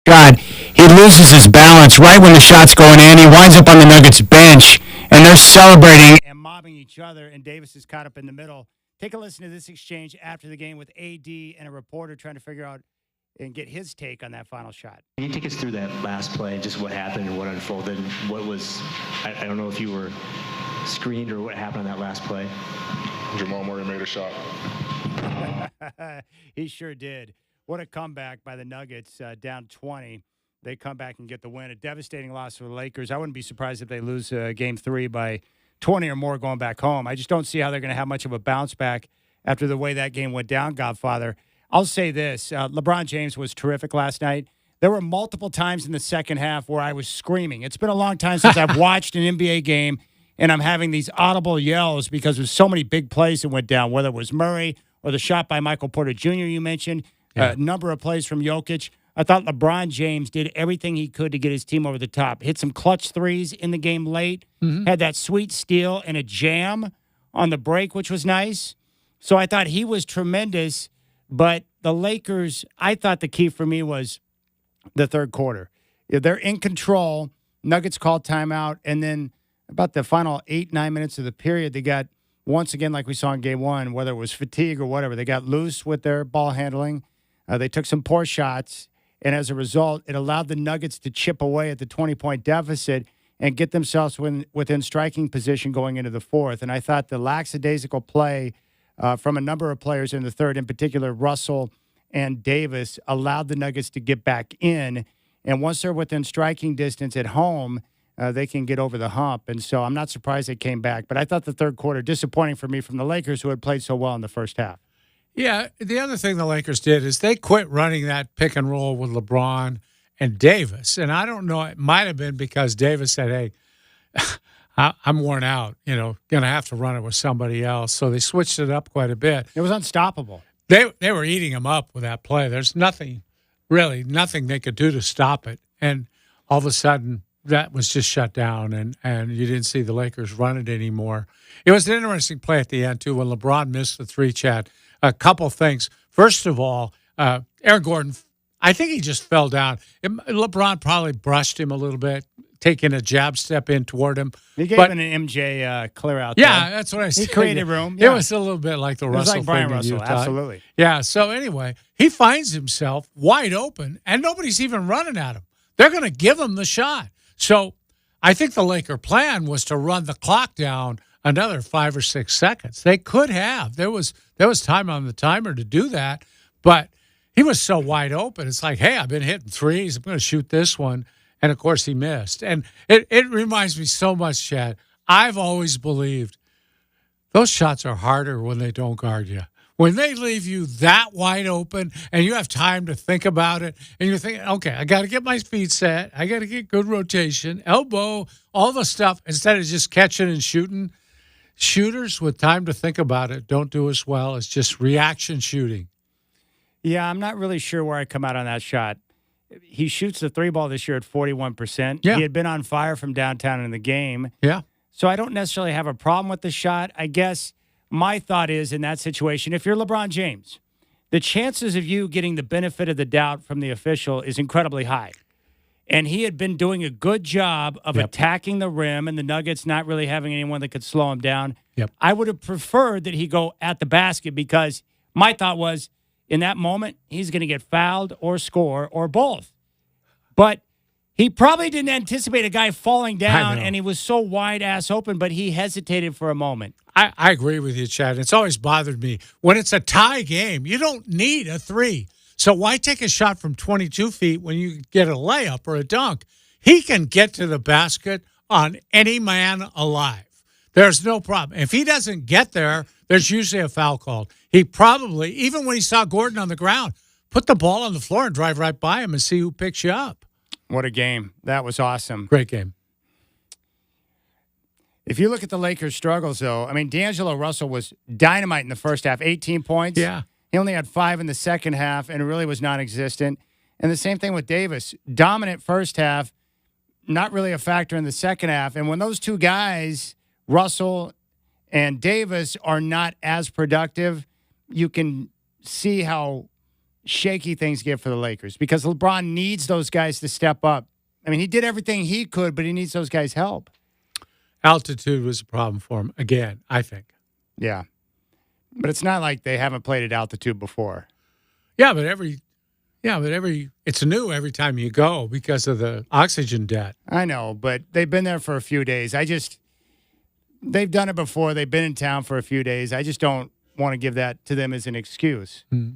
God, he loses his balance right when the shot's going in. He winds up on the Nuggets bench, and they're celebrating and mobbing each other, and Davis is caught up in the middle. Take a listen to this exchange after the game with AD and a reporter trying to figure out and get his take on that final shot. Can you take us through that last play, just what happened and what unfolded? What was, I don't know if you were screened or what happened on that last play. Jamal Murray made a shot. He sure did. What a comeback by the Nuggets, down 20. They come back and get the win. A devastating loss for the Lakers. I wouldn't be surprised if they lose Game 3 by 20 or more going back home. I just don't see how they're going to have much of a bounce back after the way that game went down, Godfather. I'll say this. LeBron James was terrific last night. There were multiple times in the second half where I was screaming. It's been a long time since I've watched an NBA game, and I'm having these audible yells because there's so many big plays that went down, whether it was Murray or the shot by Michael Porter Jr. you mentioned, a number of plays from Jokic. I thought LeBron James did everything he could to get his team over the top. Hit some clutch threes in the game late, had that sweet steal and a jam on the break, which was nice. So I thought he was tremendous. But the Lakers, I thought the key for me was the third quarter. They're in control. Nuggets called timeout. And then about the final 8-9 minutes of the period, they got, once again, like we saw in game one, whether it was fatigue or whatever, they got loose with their ball handling. They took some poor shots. And as a result, it allowed the Nuggets to chip away at the 20-point deficit and get themselves within striking position going into the fourth. And I thought the lackadaisical play from a number of players in the third, in particular Russell and Davis, allowed the Nuggets to get back in. And once they're within striking distance at home, they can get over the hump. And so I'm not surprised they came back. But I thought the third quarter, disappointing for me from the Lakers, who had played so well in the first half. Yeah, the other thing the Lakers did is they quit running that pick and roll with LeBron and Davis. And I don't know, it might have been because Davis said, hey, I'm worn out, going to have to run it with somebody else. So they switched it up quite a bit. It was unstoppable. They were eating him up with that play. There's nothing they could do to stop it. And all of a sudden, that was just shut down, and you didn't see the Lakers run it anymore. It was an interesting play at the end, too, when LeBron missed the three, Chad. A couple things. First of all, Aaron Gordon, I think he just fell down. LeBron probably brushed him a little bit, taking a jab step in toward him. He gave him an MJ clear out there. Yeah, that's what I said. He created room. Yeah. It was a little bit like the Russell like Brian thing Russell, absolutely. Yeah, so anyway, he finds himself wide open, and nobody's even running at him. They're going to give him the shot. So I think the Laker plan was to run the clock down another 5 or 6 seconds. They could have. There was time on the timer to do that, but he was so wide open. It's like, hey, I've been hitting threes. I'm going to shoot this one. And, of course, he missed. And it reminds me so much, Chad. I've always believed those shots are harder when they don't guard you. When they leave you that wide open and you have time to think about it and you're thinking, okay, I got to get my feet set. I got to get good rotation, elbow, all the stuff, instead of just catching and shooting. Shooters with time to think about it don't do as well as just reaction shooting. Yeah, I'm not really sure where I come out on that shot. He shoots the three ball this year at 41%. Yeah. He had been on fire from downtown in the game. Yeah. So I don't necessarily have a problem with the shot. I guess my thought is in that situation, if you're LeBron James, the chances of you getting the benefit of the doubt from the official is incredibly high. And he had been doing a good job of attacking the rim and the Nuggets not really having anyone that could slow him down. Yep. I would have preferred that he go at the basket because my thought was in that moment, he's going to get fouled or score or both. But he probably didn't anticipate a guy falling down, and he was so wide-ass open, but he hesitated for a moment. I agree with you, Chad. It's always bothered me. When it's a tie game, you don't need a three. So why take a shot from 22 feet when you get a layup or a dunk? He can get to the basket on any man alive. There's no problem. If he doesn't get there, there's usually a foul called. He probably, even when he saw Gordon on the ground, put the ball on the floor and drive right by him and see who picks you up. What a game. That was awesome. Great game. If you look at the Lakers' struggles, though, I mean, D'Angelo Russell was dynamite in the first half, 18 points. Yeah. He only had 5 in the second half, and it really was non-existent. And the same thing with Davis. Dominant first half, not really a factor in the second half. And when those two guys, Russell and Davis, are not as productive, you can see how shaky things get for the Lakers because LeBron needs those guys to step up. I mean, he did everything he could, but he needs those guys' help. Altitude was a problem for him again, I think. Yeah. But it's not like they haven't played at altitude before. Yeah, but it's new every time you go because of the oxygen debt. I know, but they've been there for a few days. They've done it before. They've been in town for a few days. I just don't want to give that to them as an excuse. I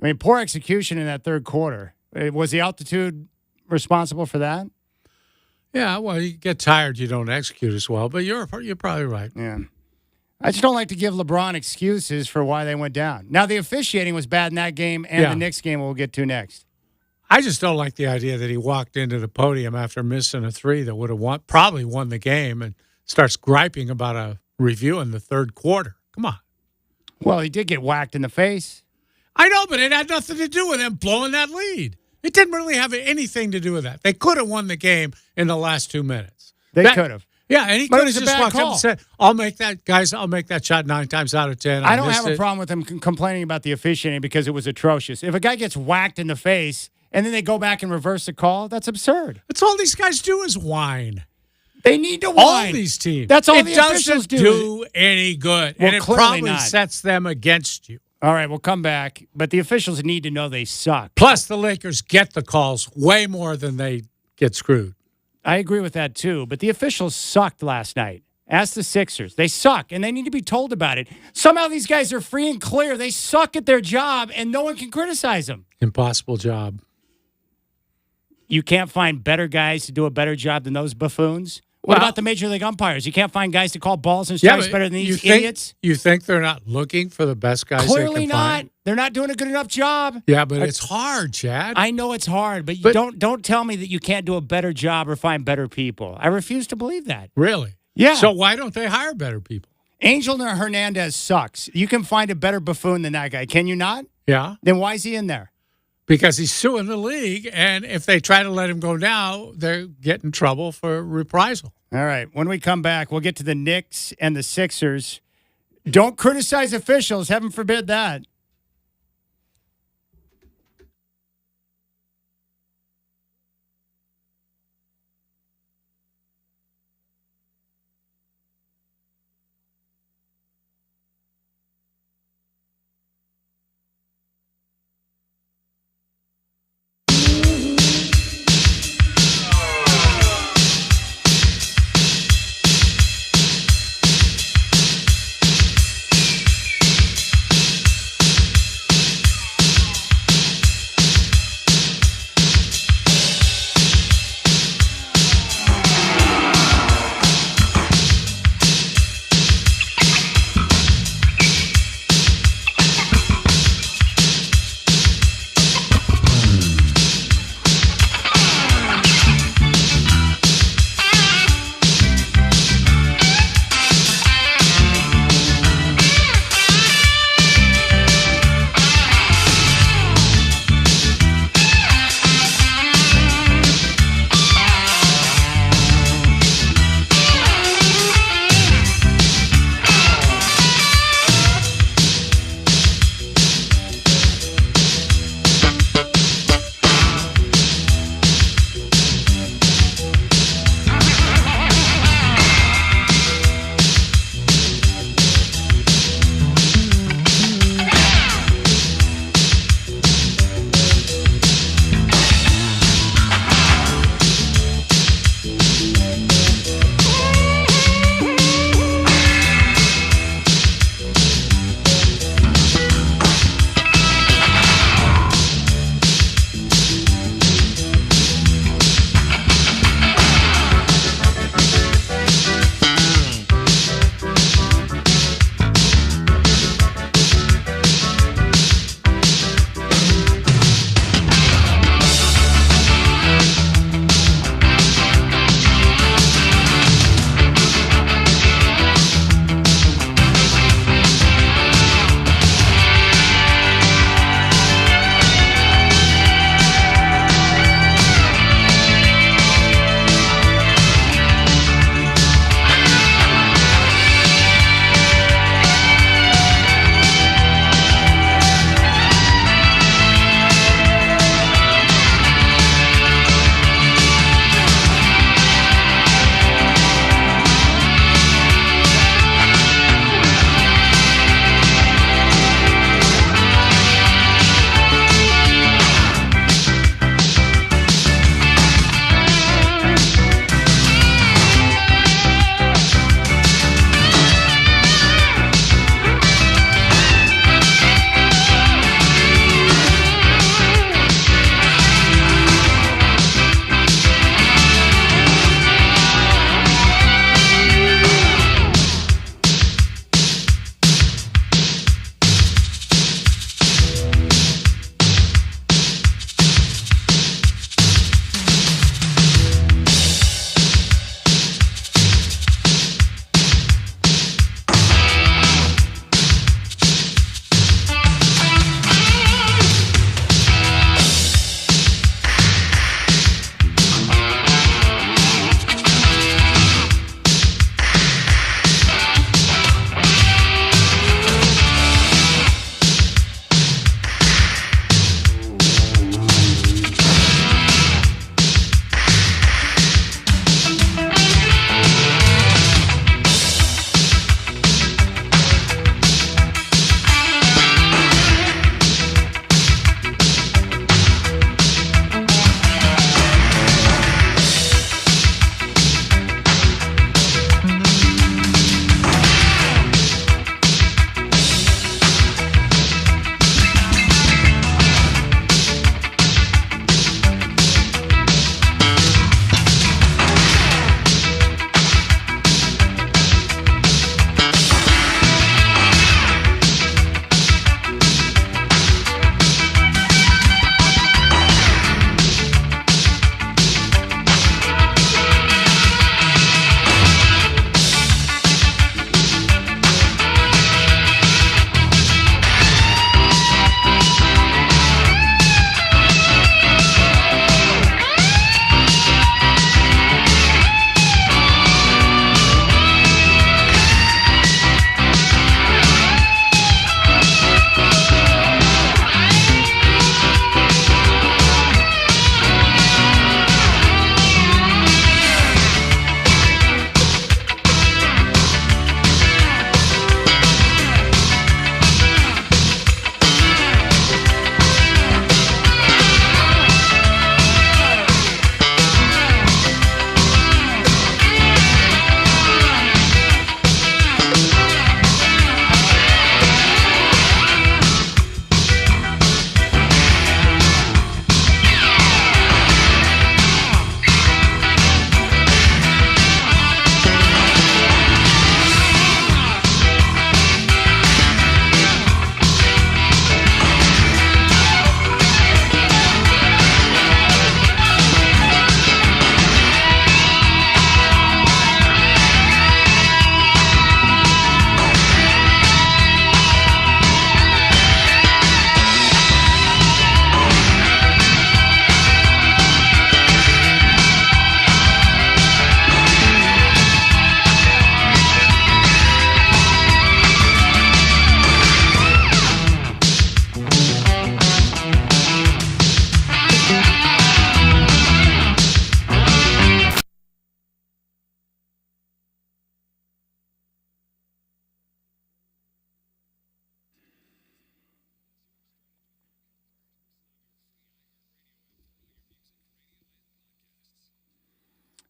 mean, poor execution in that third quarter. Was the altitude responsible for that? Yeah, well, you get tired, you don't execute as well, but you're probably right. Yeah. I just don't like to give LeBron excuses for why they went down. Now, the officiating was bad in that game and the Knicks game we'll get to next. I just don't like the idea that he walked into the podium after missing a three that would have probably won the game and starts griping about a review in the third quarter. Come on. Well, he did get whacked in the face. I know, but it had nothing to do with them blowing that lead. It didn't really have anything to do with that. They could have won the game in the last 2 minutes. They could have. Yeah, and he could have just walked up and said, I'll make that shot 9 times out of 10. I don't have a problem with him complaining about the officiating because it was atrocious. If a guy gets whacked in the face and then they go back and reverse the call, that's absurd. That's all these guys do is whine. They need to whine. All these teams. That's all the officials do. It doesn't do any good. Well, and it clearly probably not. sets them against you. All right, we'll come back. But the officials need to know they suck. Plus, the Lakers get the calls way more than they get screwed. I agree with that, too. But the officials sucked last night. Ask the Sixers. They suck, and they need to be told about it. Somehow these guys are free and clear. They suck at their job, and no one can criticize them. Impossible job. You can't find better guys to do a better job than those buffoons? What about the Major League umpires? You can't find guys to call balls and strikes better than these idiots? You think they're not looking for the best guys Clearly they can not. find? They're not doing a good enough job. Yeah, but it's hard, Chad. I know it's hard, but you don't tell me that you can't do a better job or find better people. I refuse to believe that. Really? Yeah. So why don't they hire better people? Angel Hernandez sucks. You can find a better buffoon than that guy. Can you not? Yeah. Then why is he in there? Because he's suing the league, and if they try to let him go now, they're getting in trouble for reprisal. All right. When we come back, we'll get to the Knicks and the Sixers. Don't criticize officials. Heaven forbid that.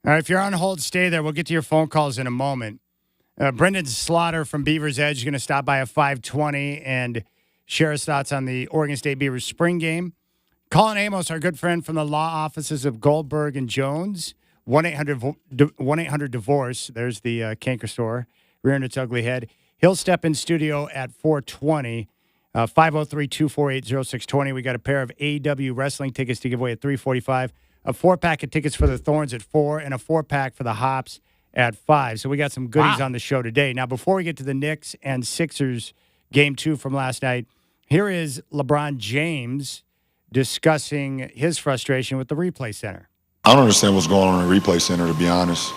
All right, if you're on hold, stay there. We'll get to your phone calls in a moment. Brendan Slaughter from Beavers Edge is going to stop by at 5:20 and share his thoughts on the Oregon State Beavers spring game. Colin Amos, our good friend from the law offices of Goldberg and Jones, 1-800-DIVORCE. There's the canker store, rearing its ugly head. He'll step in studio at 4:20. 503-248-0620. We got a pair of AEW wrestling tickets to give away at 3:45. A 4-pack of tickets for the Thorns at 4, and a 4-pack for the Hops at 5. So we got some goodies on the show today. Now, before we get to the Knicks and Sixers game 2 from last night, here is LeBron James discussing his frustration with the replay center. I don't understand what's going on in the replay center, to be honest.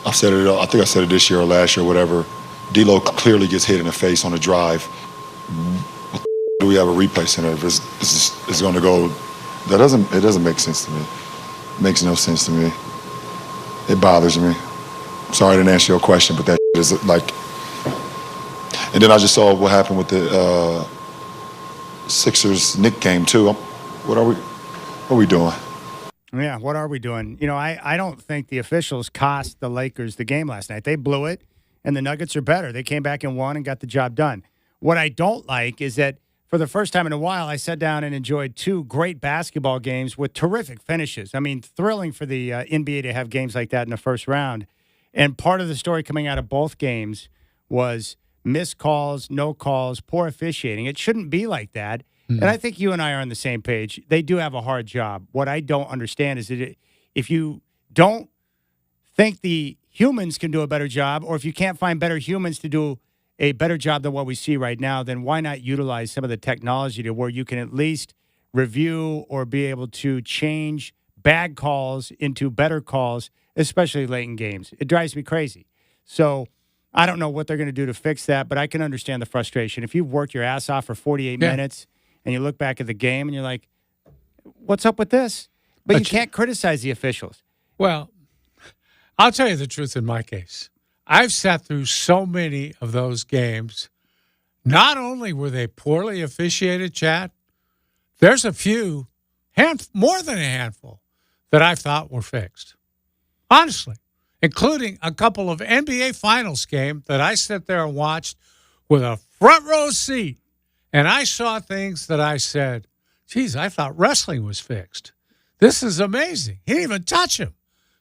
I've said it. I think I said it this year or last year, whatever. D'Lo clearly gets hit in the face on a drive. What do we have a replay center if it's going to go? It doesn't make sense to me. It makes no sense to me. It bothers me. Sorry I didn't answer your question, but that is like. And then I just saw what happened with the Sixers Knicks game too. What are we doing? Yeah, what are we doing? You know, I don't think the officials cost the Lakers the game last night. They blew it, and the Nuggets are better. They came back and won and got the job done. What I don't like is that for the first time in a while, I sat down and enjoyed 2 great basketball games with terrific finishes. I mean, thrilling for the NBA to have games like that in the first round. And part of the story coming out of both games was missed calls, no calls, poor officiating. It shouldn't be like that. And I think you and I are on the same page. They do have a hard job. What I don't understand is that if you don't think the humans can do a better job, or if you can't find better humans to do a better job than what we see right now, then why not utilize some of the technology to where you can at least review or be able to change bad calls into better calls, especially late in games. It drives me crazy. So I don't know what they're going to do to fix that, but I can understand the frustration. If you've worked your ass off for 48 minutes and you look back at the game and you're like, what's up with this? But you can't criticize the officials. Well, I'll tell you the truth in my case. I've sat through so many of those games. Not only were they poorly officiated, Chad, there's a few, more than a handful, that I thought were fixed. Honestly, including a couple of NBA Finals games that I sat there and watched with a front row seat. And I saw things that I said, geez, I thought wrestling was fixed. This is amazing. He didn't even touch him.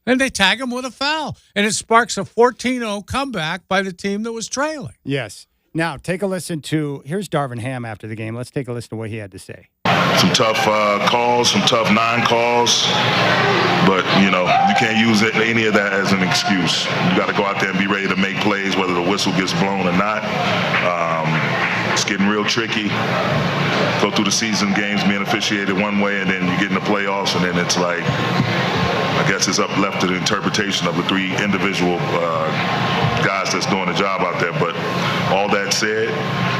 And they tag him with a foul. And it sparks a 14-0 comeback by the team that was trailing. Yes. Now, take a listen to, here's Darvin Ham after the game. Let's take a listen to what he had to say. Some tough calls, some tough non-calls. But, you can't use any of that as an excuse. You got to go out there and be ready to make plays, whether the whistle gets blown or not. It's getting real tricky. Go through the season games being officiated one way, and then you get in the playoffs, and then it's like, I guess it's left to the interpretation of the 3 individual guys that's doing the job out there. But all that said,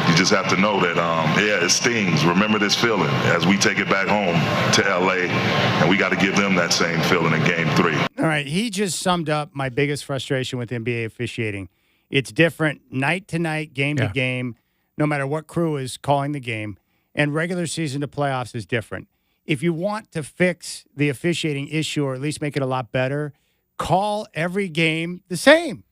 you just have to know that, it stings. Remember this feeling as we take it back home to L.A., and we got to give them that same feeling in Game 3. All right, he just summed up my biggest frustration with NBA officiating. It's different night to night, game to game, no matter what crew is calling the game. And regular season to playoffs is different. If you want to fix the officiating issue or at least make it a lot better, call every game the same.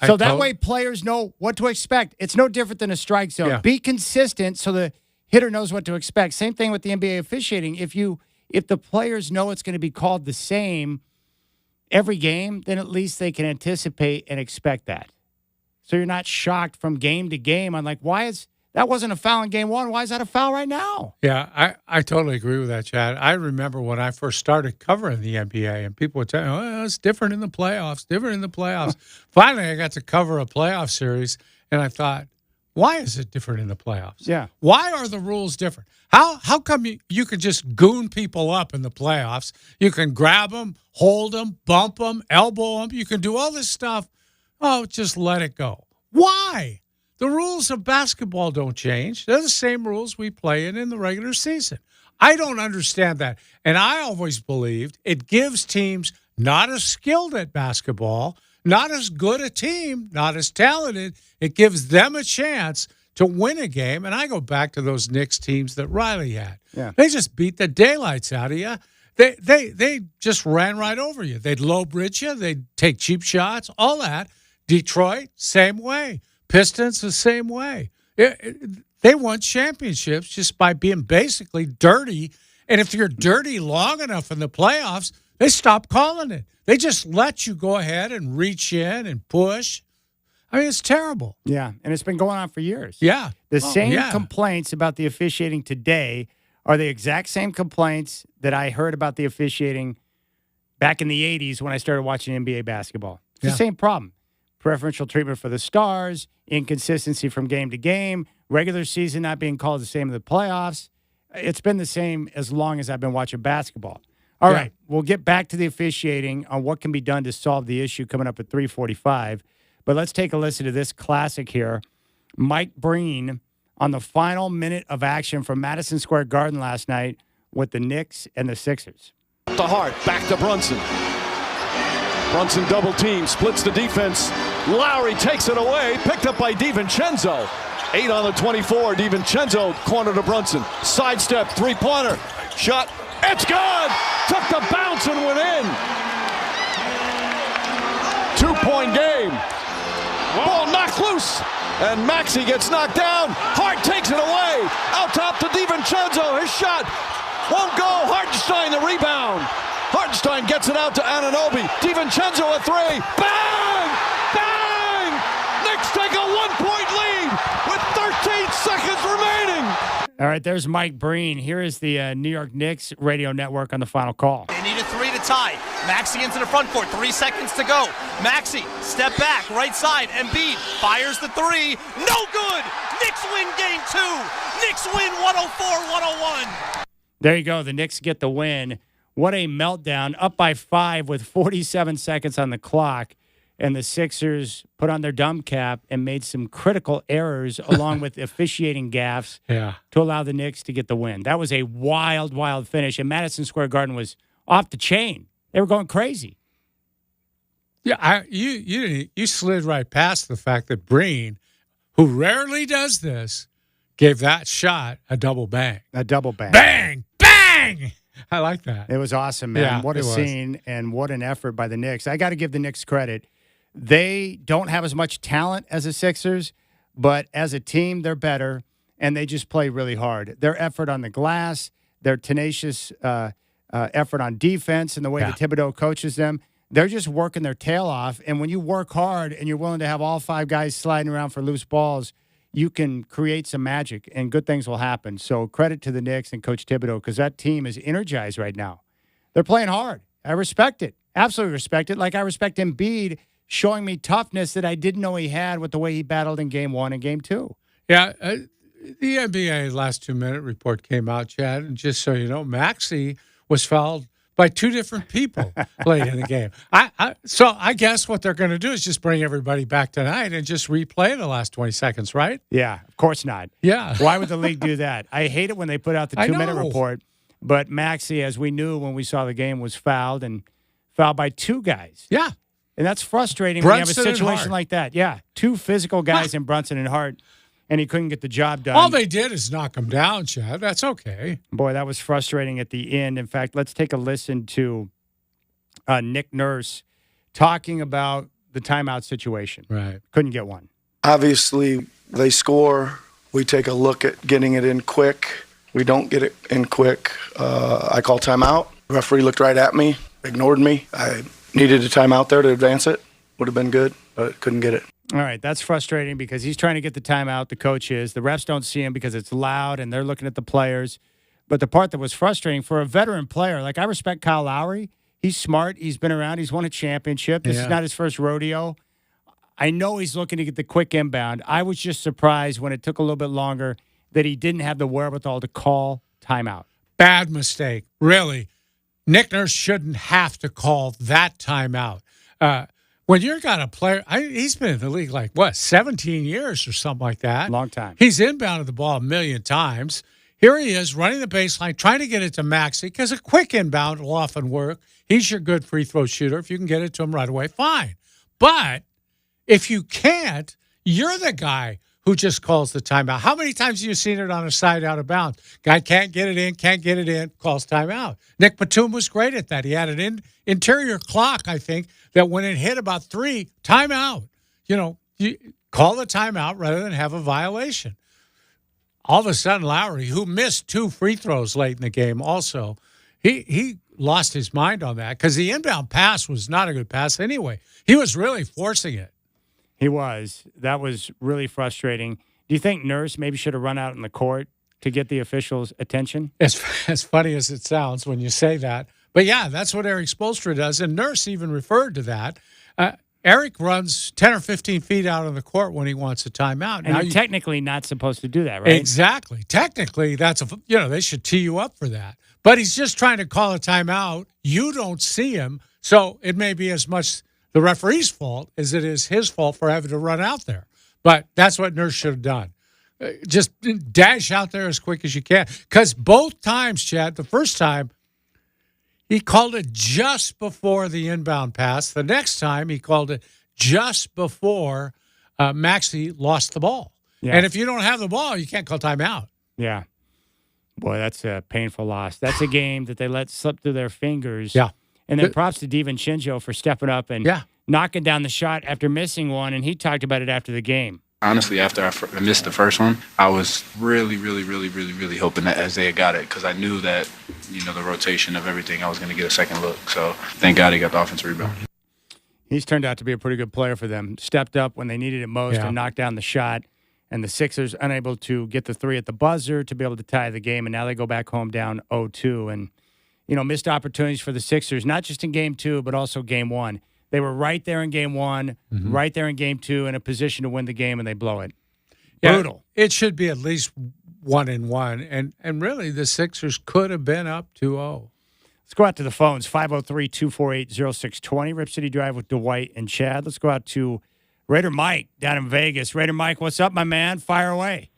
So that way players know what to expect. It's no different than a strike zone. Yeah. Be consistent so the hitter knows what to expect. Same thing with the NBA officiating. If the players know it's going to be called the same every game, then at least they can anticipate and expect that. So you're not shocked from game to game on like, that wasn't a foul in game 1. Why is that a foul right now? Yeah, I totally agree with that, Chad. I remember when I first started covering the NBA, and people would tell me, oh, it's different in the playoffs, Finally, I got to cover a playoff series, and I thought, why is it different in the playoffs? Yeah. Why are the rules different? How come you could just goon people up in the playoffs? You can grab them, hold them, bump them, elbow them. You can do all this stuff. Oh, just let it go. Why? The rules of basketball don't change. They're the same rules we play in the regular season. I don't understand that. And I always believed it gives teams not as skilled at basketball, not as good a team, not as talented. It gives them a chance to win a game. And I go back to those Knicks teams that Riley had. Yeah. They just beat the daylights out of you. They just ran right over you. They'd low bridge you. They'd take cheap shots, all that. Detroit, same way. Pistons, the same way. They won championships just by being basically dirty. And if you're dirty long enough in the playoffs, they stop calling it. They just let you go ahead and reach in and push. I mean, it's terrible. Yeah, and it's been going on for years. Yeah. The same complaints about the officiating today are the exact same complaints that I heard about the officiating back in the 80s when I started watching NBA basketball. It's the same problem. Preferential treatment for the stars, inconsistency from game to game, regular season not being called the same in the playoffs. It's been the same as long as I've been watching basketball. All right, we'll get back to the officiating on what can be done to solve the issue coming up at 3:45. But let's take a listen to this classic here. Mike Breen on the final minute of action from Madison Square Garden last night with the Knicks and the Sixers. To Hart, back to Brunson. Brunson double team, splits the defense. Lowry takes it away, picked up by DiVincenzo. 8 on the 24, DiVincenzo, corner to Brunson. Sidestep, three-pointer, shot, it's good! Took the bounce and went in. 2-point game. Ball knocked loose, and Maxey gets knocked down. Hart takes it away. Out top to DiVincenzo, his shot won't go. Hartenstein the rebound. Hartenstein gets it out to Anunoby. DiVincenzo a three. Bang! Bang! Knicks take a 1-point lead with 13 seconds remaining. All right, there's Mike Breen. Here is the New York Knicks radio network on the final call. They need a three to tie. Maxey into the front court. 3 seconds to go. Maxey, step back, right side. Embiid fires the three. No good! Knicks win game 2. Knicks win 104-101. There you go. The Knicks get the win. What a meltdown. Up by 5 with 47 seconds on the clock. And the Sixers put on their dumb cap and made some critical errors along with officiating gaffes to allow the Knicks to get the win. That was a wild, wild finish. And Madison Square Garden was off the chain. They were going crazy. Yeah, you slid right past the fact that Breen, who rarely does this, gave that shot a double bang. A double bang. Bang! Bang! I like that. It was awesome, man. Yeah, what a scene and what an effort by the Knicks. I got to give the Knicks credit. They don't have as much talent as the Sixers, but as a team, they're better, and they just play really hard. Their effort on the glass, their tenacious effort on defense, and the way that Thibodeau coaches them, they're just working their tail off. And when you work hard and you're willing to have all 5 guys sliding around for loose balls, you can create some magic, and good things will happen. So credit to the Knicks and Coach Thibodeau, because that team is energized right now. They're playing hard. I respect it. Absolutely respect it. Like I respect Embiid showing me toughness that I didn't know he had with the way he battled in Game 1 and Game 2. Yeah, the NBA last 2-minute report came out, Chad, and just so you know, Maxey was fouled by 2 different people late in the game. So I guess what they're going to do is just bring everybody back tonight and just replay the last 20 seconds, right? Yeah, of course not. Yeah. Why would the league do that? I hate it when they put out the 2-minute report, but Maxey, as we knew when we saw the game, was fouled by 2 guys. Yeah. And that's frustrating Brunson when you have a situation like that. Yeah, 2 physical guys in Brunson and Hart, and he couldn't get the job done. All they did is knock him down, Chad. That's okay. Boy, that was frustrating at the end. In fact, let's take a listen to Nick Nurse talking about the timeout situation. Right. Couldn't get one. Obviously, they score. We take a look at getting it in quick. We don't get it in quick. I call timeout. The referee looked right at me, ignored me. I needed a timeout there to advance it. Would have been good, but couldn't get it. All right, that's frustrating because he's trying to get the timeout, the coach is. The refs don't see him because it's loud and they're looking at the players. But the part that was frustrating for a veteran player, like I respect Kyle Lowry. He's smart. He's been around. He's won a championship. This is not his first rodeo. I know he's looking to get the quick inbound. I was just surprised when it took a little bit longer that he didn't have the wherewithal to call timeout. Bad mistake, really. Nick Nurse shouldn't have to call that timeout. When you've got a player, he's been in the league 17 years or something like that. Long time. He's inbounded the ball 1 million times. Here he is running the baseline, trying to get it to Maxey, because a quick inbound will often work. He's your good free throw shooter. If you can get it to him right away, fine. But if you can't, you're the guy who just calls the timeout. How many times have you seen it on a side out of bounds? Guy can't get it in, calls timeout. Nick Batum was great at that. He had an interior clock, I think, that when it hit about 3, timeout. You call the timeout rather than have a violation. All of a sudden, Lowry, who missed 2 free throws late in the game also, he lost his mind on that because the inbound pass was not a good pass anyway. He was really forcing it. He was. That was really frustrating. Do you think Nurse maybe should have run out in the court to get the officials' attention? As funny as it sounds when you say that. But, yeah, that's what Eric Spoelstra does. And Nurse even referred to that. Eric runs 10 or 15 feet out on the court when he wants a timeout. And you're technically not supposed to do that, right? Exactly. Technically, they should tee you up for that. But he's just trying to call a timeout. You don't see him. So it may be as much the referee's fault as it is his fault for having to run out there. But that's what Nurse should have done. Just dash out there as quick as you can. Because both times, Chad, the first time, he called it just before the inbound pass. The next time, he called it just before Maxey lost the ball. Yeah. And if you don't have the ball, you can't call timeout. Yeah. Boy, that's a painful loss. That's a game that they let slip through their fingers. Yeah. And then props to DiVincenzo for stepping up and knocking down the shot after missing one, and he talked about it after the game. Honestly, after I missed the first one, I was really, really, really, really, really hoping that Isaiah got it because I knew that, the rotation of everything, I was going to get a second look. So thank God he got the offensive rebound. He's turned out to be a pretty good player for them. Stepped up when they needed it most and knocked down the shot. And the Sixers unable to get the 3 at the buzzer to be able to tie the game, and now they go back home down 0-2. And, missed opportunities for the Sixers, not just in Game 2, but also Game 1. They were right there in Game 1, right there in Game 2, in a position to win the game, and they blow it. Brutal. It should be at least 1-1, and really the Sixers could have been up 2-0. Let's go out to the phones, 503-248-0620, Rip City Drive with Dwight and Chad. Let's go out to Raider Mike down in Vegas. Raider Mike, what's up, my man? Fire away.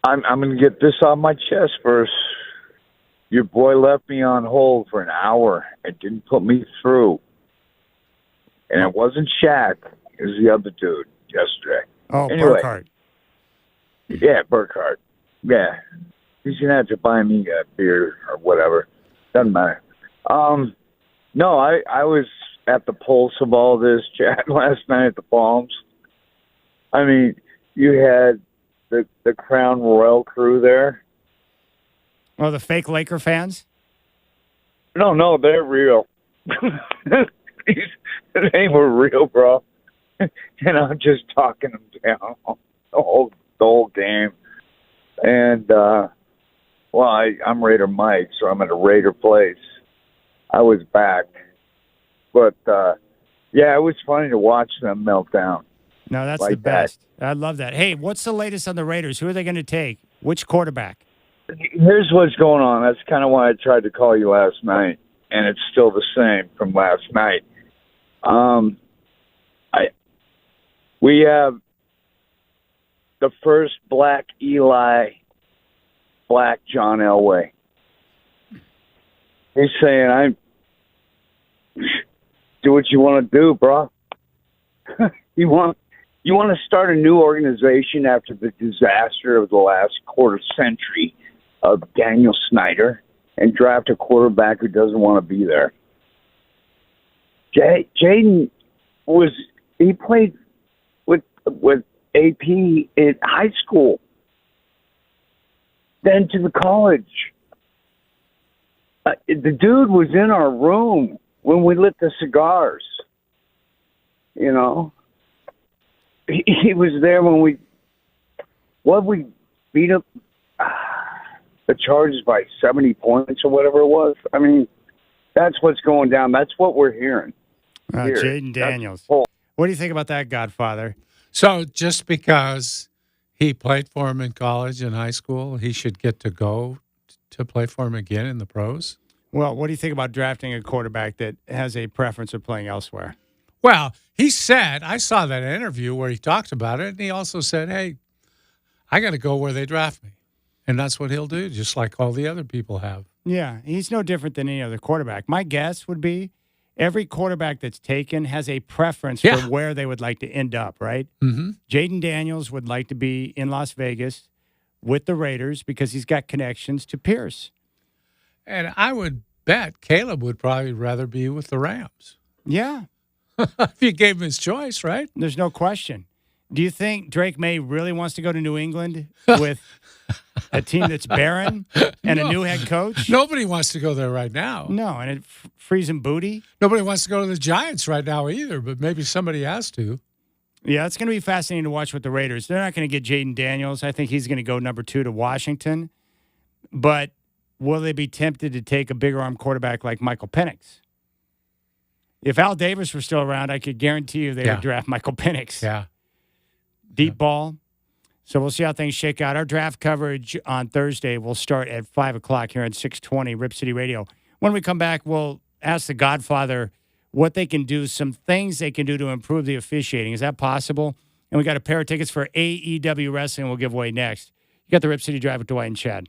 I'm going to get this off my chest first. Your boy left me on hold for an hour and didn't put me through. And it wasn't Shaq. It was the other dude yesterday. Oh, anyway, Burkhart. Yeah, Burkhart. Yeah. He's going to have to buy me a beer or whatever. Doesn't matter. No, I was at the pulse of all this, Chad, last night at the Palms. I mean, you had the Crown Royal crew there. Oh, the fake Laker fans? No, they're real. They were real, bro. And I'm just talking them down the whole game. And, I'm Raider Mike, so I'm at a Raider place. I was back. But, it was funny to watch them melt down. No, that's like the best. I love that. Hey, what's the latest on the Raiders? Who are they going to take? Which quarterback? Here's what's going on. That's kind of why I tried to call you last night, and it's still the same from last night. We have the first black Eli, black John Elway. He's saying, do what you want to do, bro. You want to start a new organization after the disaster of the last quarter century of Daniel Snyder and draft a quarterback who doesn't want to be there. Jaden he played with AP in high school, then to the college. The dude was in our room when we lit the cigars. He was there when we beat up the Chargers by 70 points or whatever it was. I mean, that's what's going down. That's what we're hearing. Jaden Daniels. What do you think about that, Godfather? So just because he played for him in college and high school, he should get to go to play for him again in the pros? Well, what do you think about drafting a quarterback that has a preference of playing elsewhere? Well, he said, I saw that interview where he talked about it, and he also said, hey, I got to go where they draft me. And that's what he'll do, just like all the other people have. Yeah, he's no different than any other quarterback. My guess would be every quarterback that's taken has a preference Yeah. for where they would like to end up, right? Mm-hmm. Jaden Daniels would like to be in Las Vegas with the Raiders because he's got connections to Pierce. And I would bet Caleb would probably rather be with the Rams. Yeah, If you gave him his choice, right? there's no question. Do you think Drake May really wants to go to New England with a team that's barren and a new head coach? Nobody wants to go there right now. No, and it freezing booty. Nobody wants to go to the Giants right now either, but maybe somebody has to. Yeah, it's going to be fascinating to watch with the Raiders. They're not going to get Jaden Daniels. I think he's going to go number 2 to Washington. But will they be tempted to take a bigger arm quarterback like Michael Penix? If Al Davis were still around, I could guarantee you they would draft Michael Penix. Yeah. Deep ball. So we'll see how things shake out. Our draft coverage on Thursday will start at 5 o'clock here on 620 Rip City Radio. When we come back, we'll ask the Godfather what they can do, some things they can do to improve the officiating. Is that possible? And we got a pair of tickets for AEW Wrestling we'll give away next. You got the Rip City Drive with Dwight and Chad.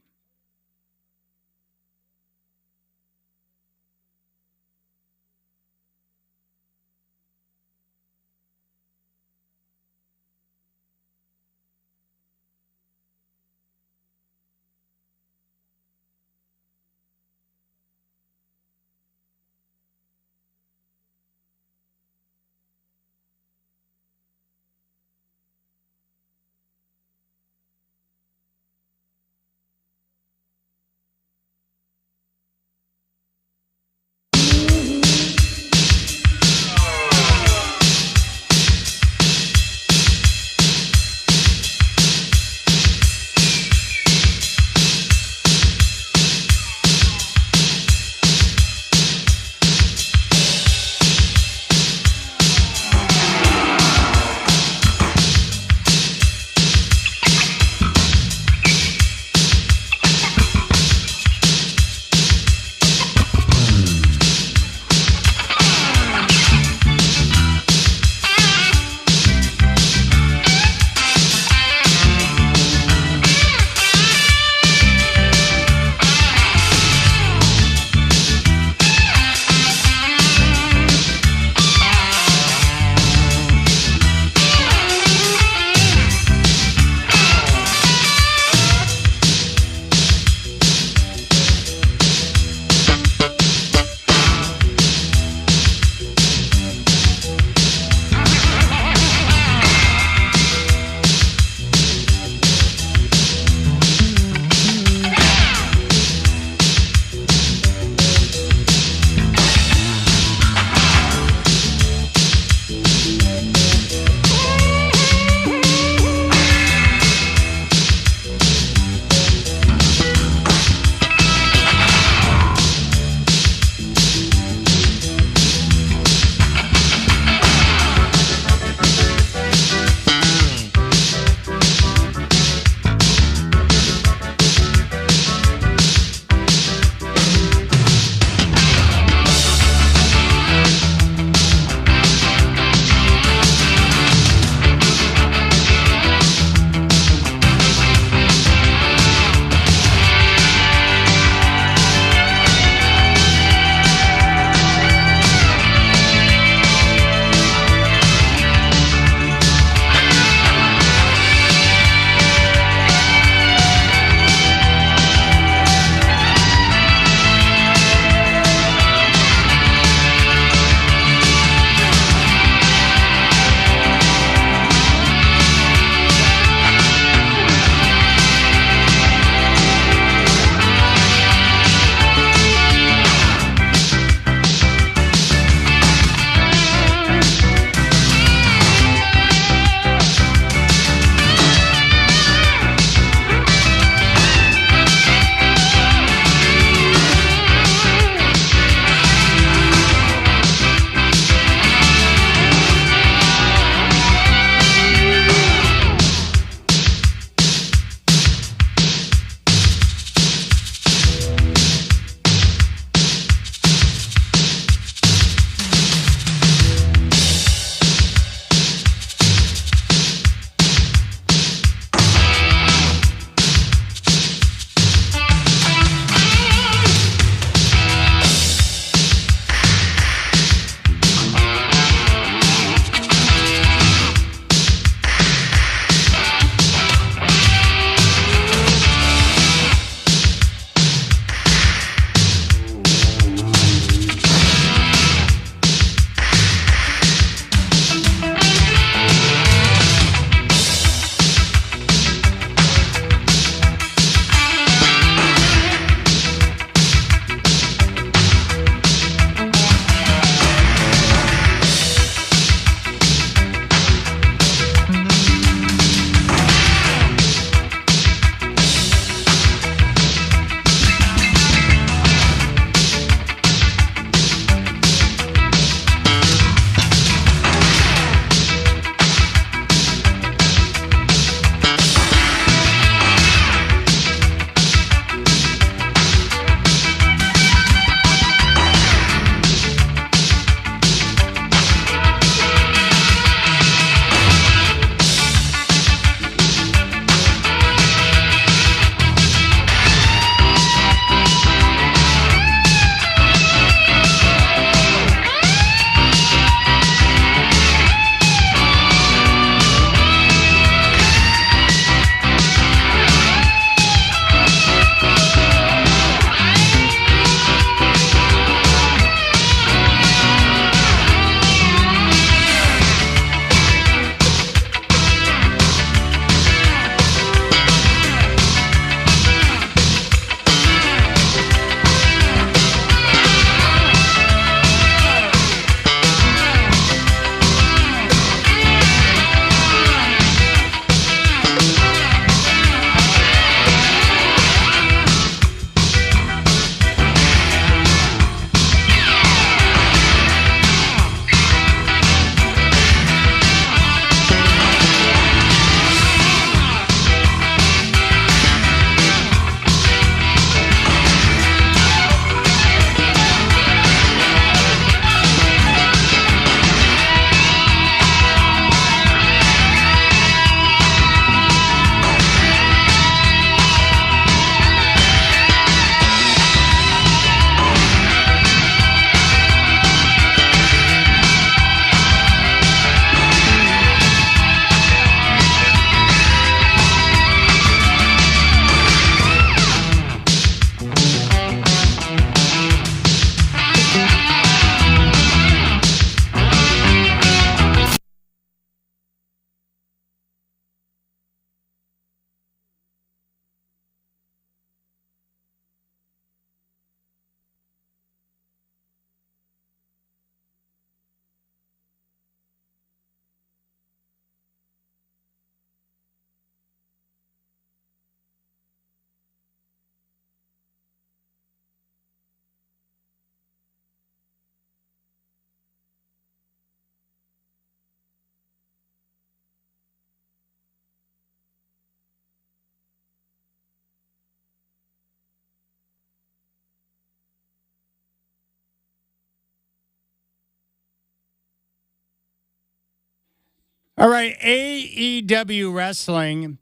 All right, AEW Wrestling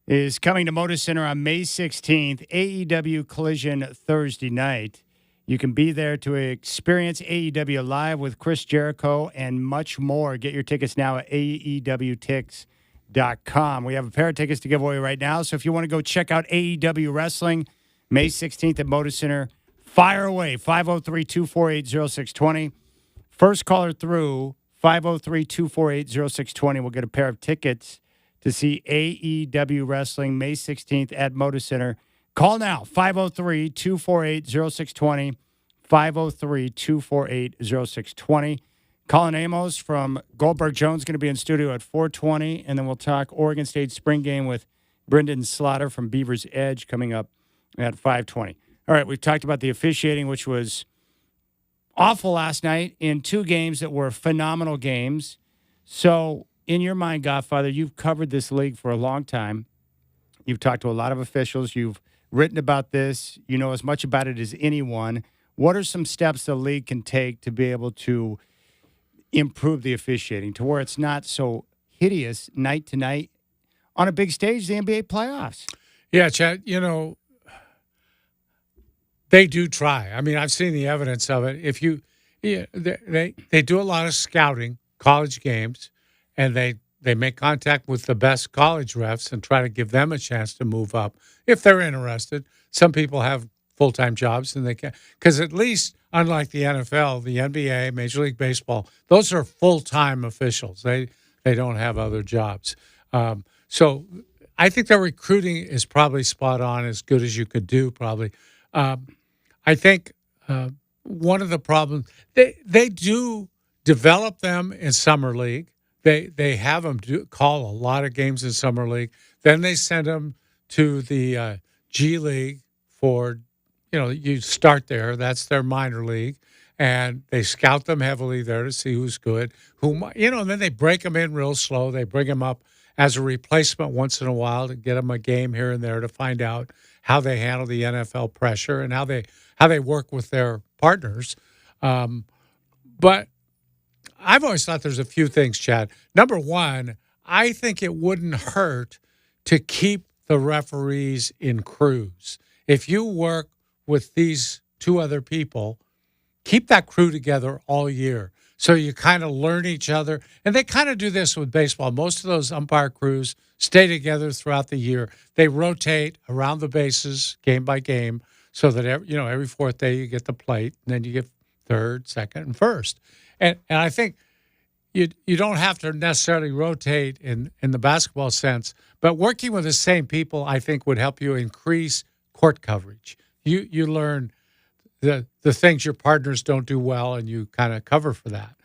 is coming to Moda Center on May 16th, AEW Collision Thursday night. You can be there to experience AEW live with Chris Jericho and much more. Get your tickets now at AEWtix.com. We have a pair of tickets to give away right now, so if you want to go check out AEW Wrestling, May 16th at Moda Center, fire away, 503-248-0620. First caller through, 503-248-0620. We'll get a pair of tickets to see AEW Wrestling May 16th at Moda Center. Call now, 503-248-0620, 503-248-0620. Colin Amos from Goldberg Jones going to be in studio at 4:20, and then we'll talk Oregon State spring game with Brendan Slaughter from Beaver's Edge coming up at 5:20. All right, we've talked about the officiating, which was awful last night in two games that were phenomenal games. So, in your mind, Godfather, you've covered this league for a long time. You've talked to a lot of officials. You've written about this. You know as much about it as anyone. What are some steps the league can take to be able to improve the officiating to where it's not so hideous night to night on a big stage, the NBA playoffs? Yeah, Chad, they do try. I mean, I've seen the evidence of it. They do a lot of scouting, college games, and they make contact with the best college refs and try to give them a chance to move up if they're interested. Some people have full-time jobs, and they can, because at least unlike the NFL, the NBA, Major League Baseball, those are full-time officials. They don't have other jobs. So I think their recruiting is probably spot on, as good as you could do, probably. I think one of the problems, they do develop them in summer league. They have them call a lot of games in summer league. Then they send them to the G League for, you start there. That's their minor league. And they scout them heavily there to see who's good. And then they break them in real slow. They bring them up as a replacement once in a while to get them a game here and there to find out how they handle the NFL pressure and how they work with their partners. But I've always thought there's a few things, Chad. Number one, I think it wouldn't hurt to keep the referees in crews. If you work with these two other people, keep that crew together all year so you kind of learn each other. And they kind of do this with baseball. Most of those umpire crews stay together throughout the year. They rotate around the bases game by game so that every fourth day you get the plate, and then you get third, second, and first. And I think you don't have to necessarily rotate in the basketball sense, but working with the same people, I think, would help you increase court coverage. You learn the things your partners don't do well, and you kind of cover for that.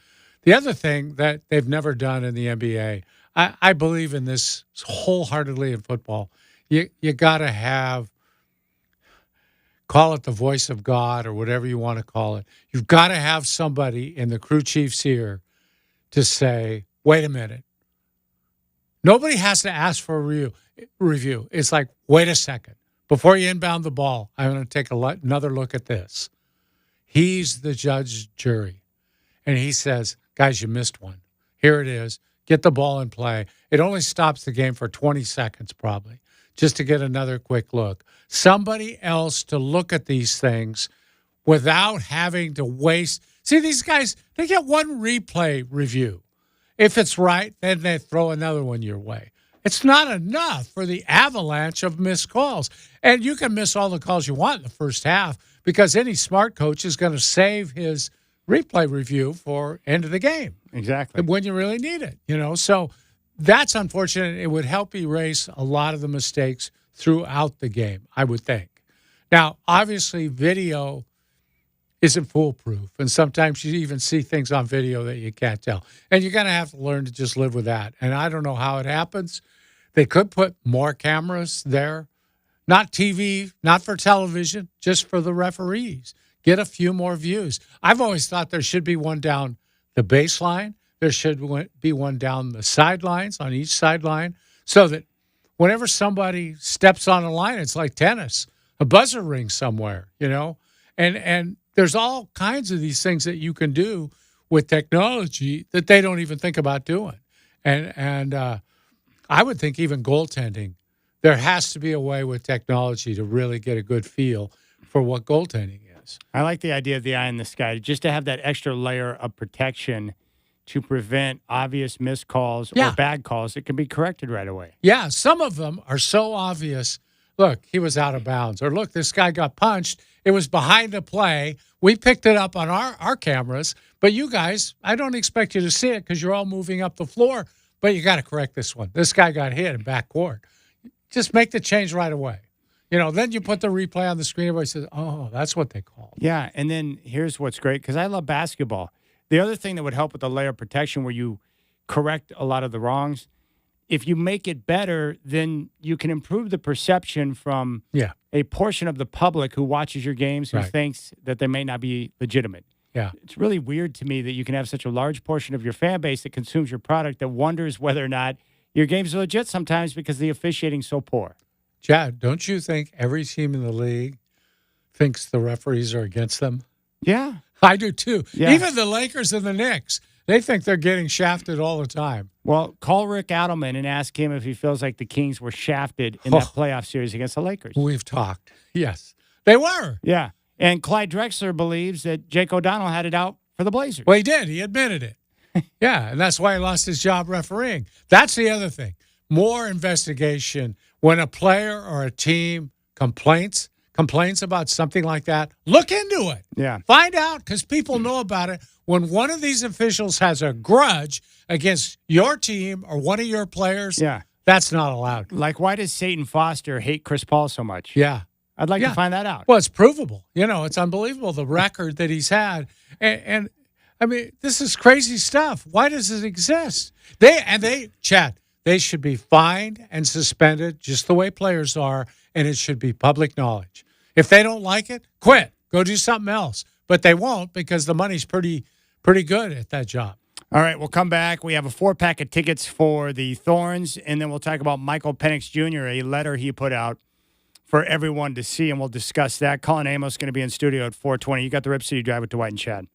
The other thing that they've never done in the NBA, I believe in this wholeheartedly in football, you got to have, call it the voice of God or whatever you want to call it. You've got to have somebody in the crew chief's ear to say, wait a minute. Nobody has to ask for a review. It's like, wait a second. Before you inbound the ball, I'm going to take another look at this. He's the judge, jury. And he says, guys, you missed one. Here it is. Get the ball in play. It only stops the game for 20 seconds probably, just to get another quick look. Somebody else to look at these things without having to waste. See, these guys, they get one replay review. If it's right, then they throw another one your way. It's not enough for the avalanche of missed calls. And you can miss all the calls you want in the first half because any smart coach is going to save his replay review for end of the game. Exactly. When you really need it, So that's unfortunate. It would help erase a lot of the mistakes throughout the game, I would think. Now, obviously, video isn't foolproof, and sometimes you even see things on video that you can't tell. And you're going to have to learn to just live with that. And I don't know how it happens. They could put more cameras there, not TV, not for television, just for the referees. Get a few more views. I've always thought there should be one down the baseline. There should be one down the sidelines, on each sideline, so that whenever somebody steps on a line, it's like tennis. A buzzer rings somewhere, And there's all kinds of these things that you can do with technology that they don't even think about doing. And I would think even goaltending, there has to be a way with technology to really get a good feel for what goaltending is. I like the idea of the eye in the sky, just to have that extra layer of protection to prevent obvious missed calls or bad calls that can be corrected right away. Yeah, some of them are so obvious. Look, he was out of bounds. Or look, this guy got punched. It was behind the play. We picked it up on our cameras. But you guys, I don't expect you to see it because you're all moving up the floor. But you got to correct this one. This guy got hit in backcourt. Just make the change right away. Then you put the replay on the screen. Everybody says, oh, that's what they call. Yeah, and then here's what's great, because I love basketball. The other thing that would help with the layer of protection where you correct a lot of the wrongs, if you make it better, then you can improve the perception from a portion of the public who watches your games who thinks that they may not be legitimate. Yeah. It's really weird to me that you can have such a large portion of your fan base that consumes your product that wonders whether or not your game's legit sometimes because the officiating's so poor. Chad, don't you think every team in the league thinks the referees are against them? Yeah. I do too. Yeah. Even the Lakers and the Knicks, they think they're getting shafted all the time. Well, call Rick Adelman and ask him if he feels like the Kings were shafted in that playoff series against the Lakers. We've talked. Yes, they were. Yeah. And Clyde Drexler believes that Jake O'Donnell had it out for the Blazers. Well, he did. He admitted it. Yeah, and that's why he lost his job refereeing. That's the other thing. More investigation. When a player or a team complains about something like that, look into it. Yeah. Find out, because people know about it. When one of these officials has a grudge against your team or one of your players, that's not allowed. Like, why does Satan Foster hate Chris Paul so much? Yeah. I'd like to find that out. Well, it's provable. It's unbelievable, the record that he's had. And I mean, this is crazy stuff. Why does it exist? Chad, they should be fined and suspended just the way players are, and it should be public knowledge. If they don't like it, quit. Go do something else. But they won't, because the money's pretty good at that job. All right, we'll come back. We have a 4-pack of tickets for the Thorns, and then we'll talk about Michael Penix Jr., a letter he put out for everyone to see, and we'll discuss that. Colin Amos is going to be in studio at 4:20. You got the Rip City Drive with Dwight and Chad.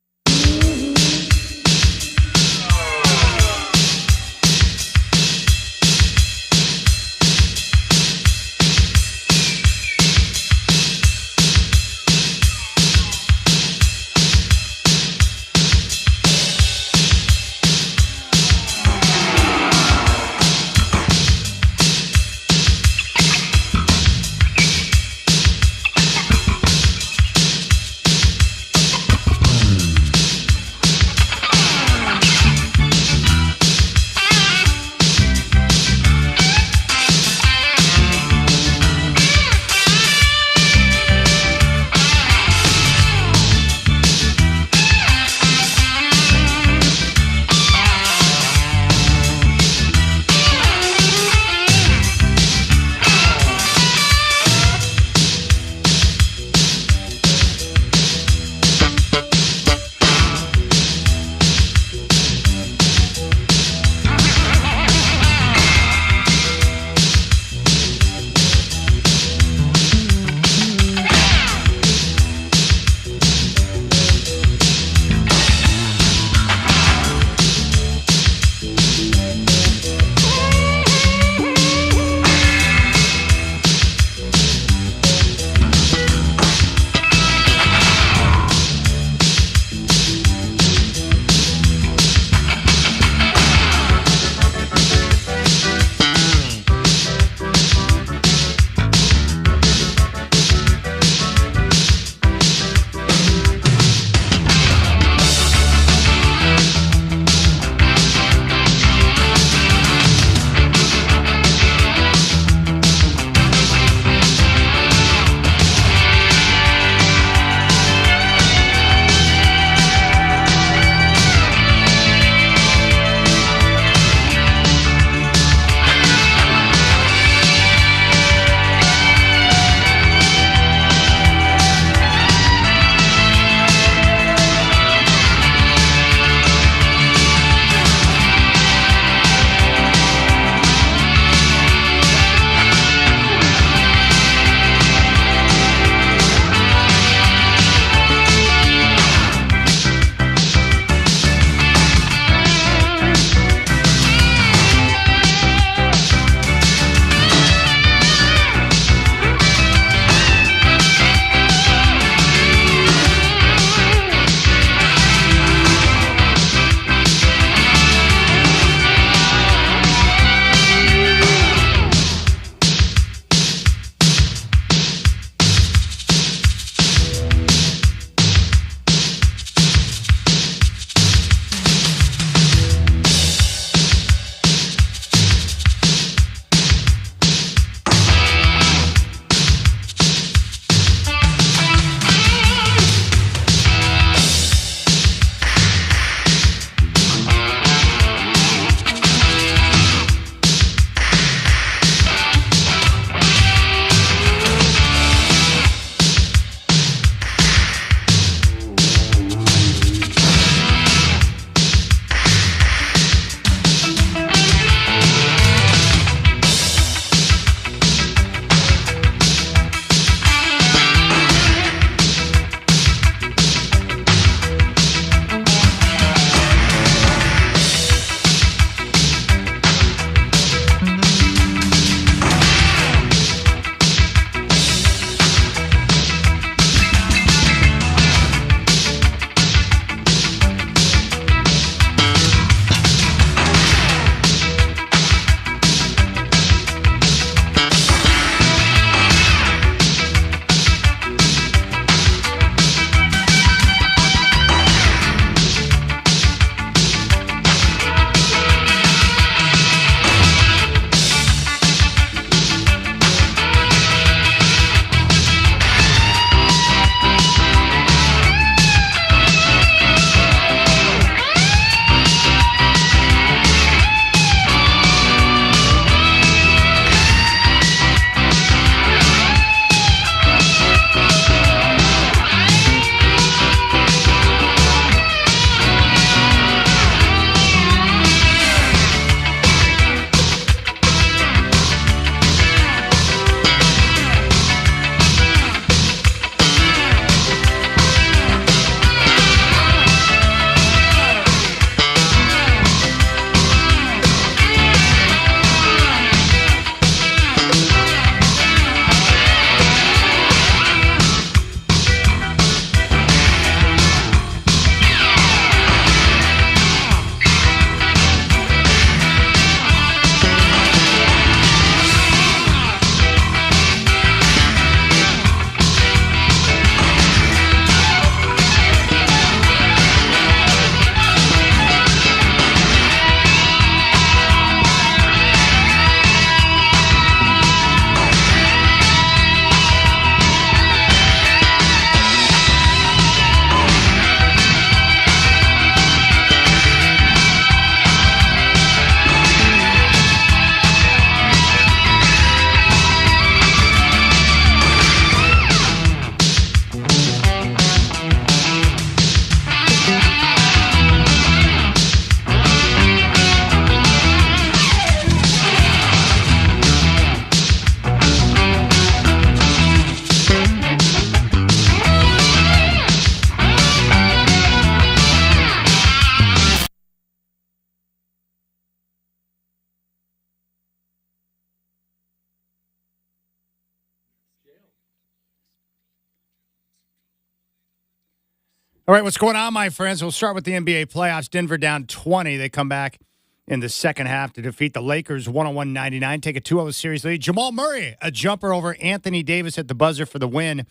All right, what's going on, my friends? We'll start with the NBA playoffs. Denver down 20. They come back in the second half to defeat the Lakers 101-99, take a 2-0 series lead. Jamal Murray, a jumper over Anthony Davis at the buzzer for the win.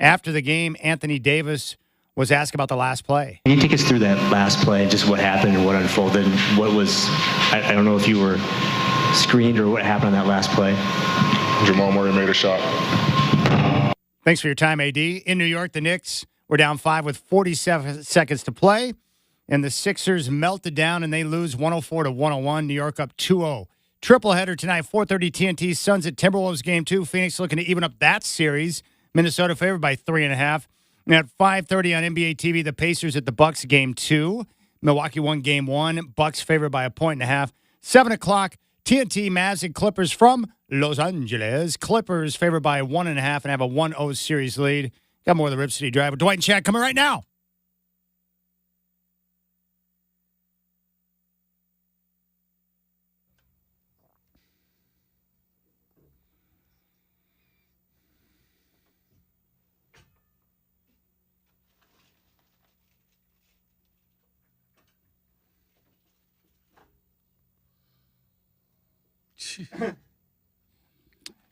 After the game, Anthony Davis was asked about the last play. Can you take us through that last play, just what happened and what unfolded? What was, I don't know if you were screened or what happened on that last play. Jamal Murray made a shot. Thanks for your time, AD. In New York, the Knicks were down 5 with 47 seconds to play, and the Sixers melted down, and they lose 104-101. New York up 2-0. Tripleheader tonight, 4:30 TNT, Suns at Timberwolves game 2. Phoenix looking to even up that series. Minnesota favored by 3.5. And at 5:30 on NBA TV, the Pacers at the Bucks game 2. Milwaukee won game 1. Bucks favored by 1.5. 7 o'clock, TNT, Mavs and Clippers from Los Angeles. Clippers favored by 1.5 and have a 1-0 series lead. Got more of the Rip City Drive with Dwight and Chad coming right now.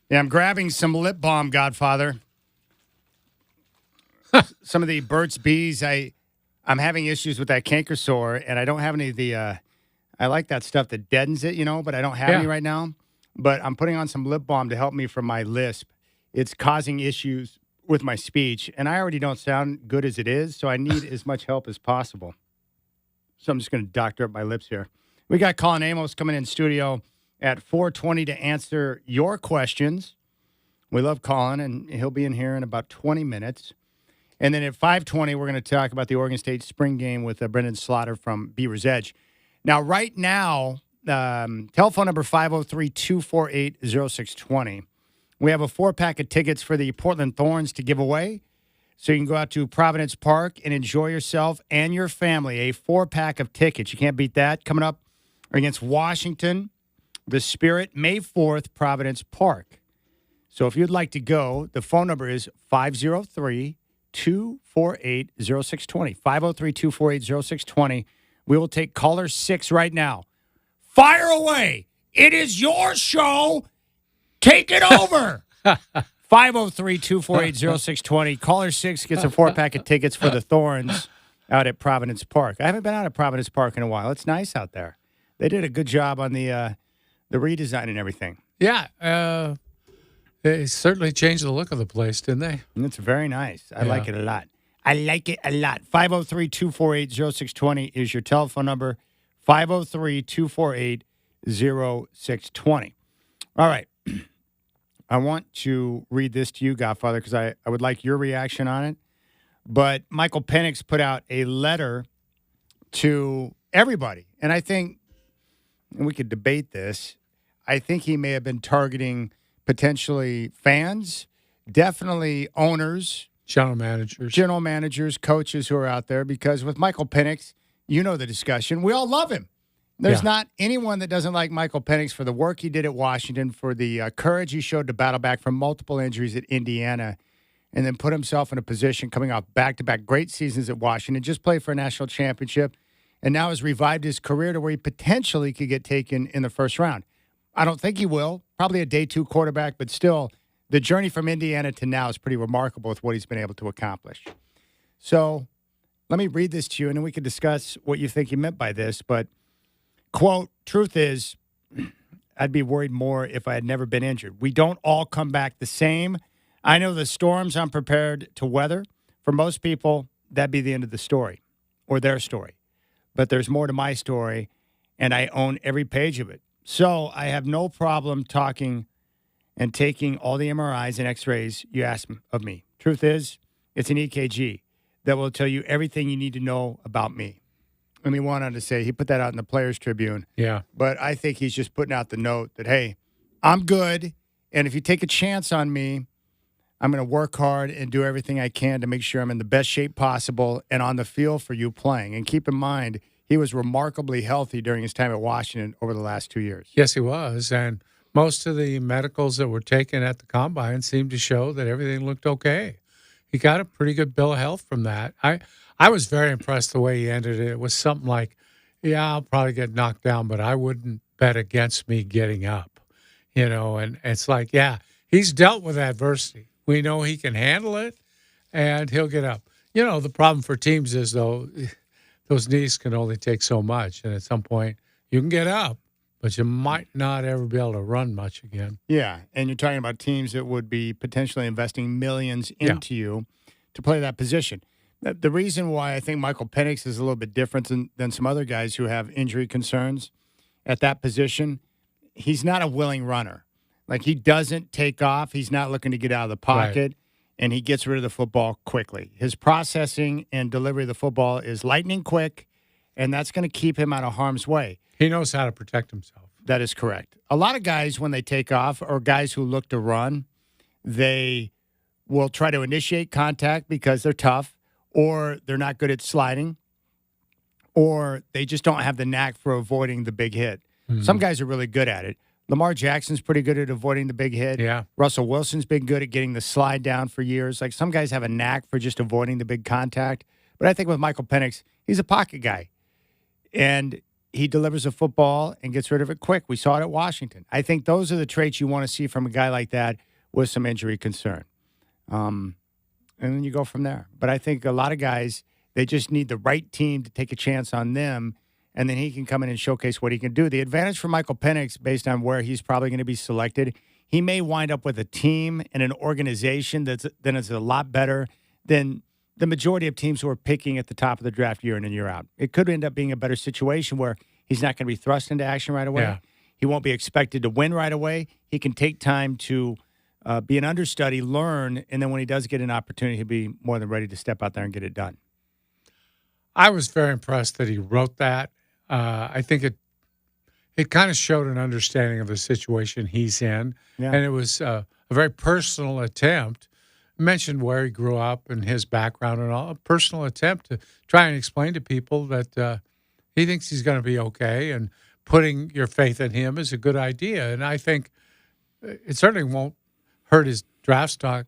Yeah, I'm grabbing some lip balm, Godfather. Some of the Burt's Bees, I'm having issues with that canker sore, and I don't have any of the, I like that stuff that deadens it, but I don't have any right now. But I'm putting on some lip balm to help me from my lisp. It's causing issues with my speech, and I already don't sound good as it is, so I need as much help as possible. So I'm just going to doctor up my lips here. We got Colin Amos coming in studio at 4:20 to answer your questions. We love Colin, and he'll be in here in about 20 minutes. And then at 5:20, we're going to talk about the Oregon State spring game with Brendan Slaughter from Beaver's Edge. Now, right now, telephone number 503-248-0620. We have a 4-pack of tickets for the Portland Thorns to give away. So you can go out to Providence Park and enjoy yourself and your family. A 4-pack of tickets. You can't beat that. Coming up against Washington, the Spirit, May 4th, Providence Park. So if you'd like to go, the phone number is 503-248-0620. 503-248-0620. We will take caller 6 right now. Fire away. It is your show. Take it over. 503-248-0620. Caller 6 gets a 4-pack of tickets for the Thorns out at Providence Park. I haven't been out at Providence Park in a while. It's nice out there. They did a good job on the redesign and everything. Yeah. They certainly changed the look of the place, didn't they? It's very nice. I like it a lot. I like it a lot. 503-248-0620 is your telephone number. 503-248-0620. All right. I want to read this to you, Godfather, because I would like your reaction on it. But Michael Penix put out a letter to everybody. And I think, and we could debate this, I think he may have been targeting potentially fans, definitely owners, general managers, coaches who are out there, because with Michael Penix, you know the discussion. We all love him. There's not anyone that doesn't like Michael Penix for the work he did at Washington, for the courage he showed to battle back from multiple injuries at Indiana, and then put himself in a position coming off back-to-back great seasons at Washington, just played for a national championship, and now has revived his career to where he potentially could get taken in the first round. I don't think he will. Probably a day 2 quarterback, but still, the journey from Indiana to now is pretty remarkable with what he's been able to accomplish. So let me read this to you, and then we can discuss what you think he meant by this. But, quote, truth is, I'd be worried more if I had never been injured. We don't all come back the same. I know the storms I'm prepared to weather. For most people, that'd be the end of the story or their story. But there's more to my story, and I own every page of it. So I have no problem talking and taking all the MRIs and X-rays you ask of me. Truth is, it's an EKG that will tell you everything you need to know about me. And he went on to say, he put that out in the Players Tribune. Yeah. But I think he's just putting out the note that, hey, I'm good, and if you take a chance on me, I'm going to work hard and do everything I can to make sure I'm in the best shape possible and on the field for you playing. And keep in mind, he was remarkably healthy during his time at Washington over the last 2 years. Yes, he was. And most of the medicals that were taken at the Combine seemed to show that everything looked okay. He got a pretty good bill of health from that. I was very impressed the way he ended it. It was something like, yeah, I'll probably get knocked down, but I wouldn't bet against me getting up, and it's like, yeah, he's dealt with adversity. We know he can handle it, and he'll get up. The problem for teams is, though, those knees can only take so much, and at some point you can get up, but you might not ever be able to run much again. Yeah, and you're talking about teams that would be potentially investing millions into you to play that position. The reason why I think Michael Penix is a little bit different than some other guys who have injury concerns at that position, he's not a willing runner. Like, he doesn't take off. He's not looking to get out of the pocket, and he gets rid of the football quickly. His processing and delivery of the football is lightning quick, and that's going to keep him out of harm's way. He knows how to protect himself. That is correct. A lot of guys, when they take off, or guys who look to run, they will try to initiate contact because they're tough, or they're not good at sliding, or they just don't have the knack for avoiding the big hit. Mm-hmm. Some guys are really good at it. Lamar Jackson's pretty good at avoiding the big hit. Yeah. Russell Wilson's been good at getting the slide down for years. Like, some guys have a knack for just avoiding the big contact. But I think with Michael Penix, he's a pocket guy. And he delivers a football and gets rid of it quick. We saw it at Washington. I think those are the traits you want to see from a guy like that with some injury concern. And then you go from there. But I think a lot of guys, they just need the right team to take a chance on them, and then he can come in and showcase what he can do. The advantage for Michael Penix, based on where he's probably going to be selected, he may wind up with a team and an organization that is a lot better than the majority of teams who are picking at the top of the draft year in and year out. It could end up being a better situation where he's not going to be thrust into action right away. Yeah. He won't be expected to win right away. He can take time to be an understudy, learn, and then when he does get an opportunity, he'll be more than ready to step out there and get it done. I was very impressed that he wrote that. I think it kind of showed an understanding of the situation he's in, and it was a very personal attempt. Mentioned where he grew up and his background and all, a personal attempt to try and explain to people that he thinks he's going to be okay, and putting your faith in him is a good idea. And I think it certainly won't hurt his draft stock.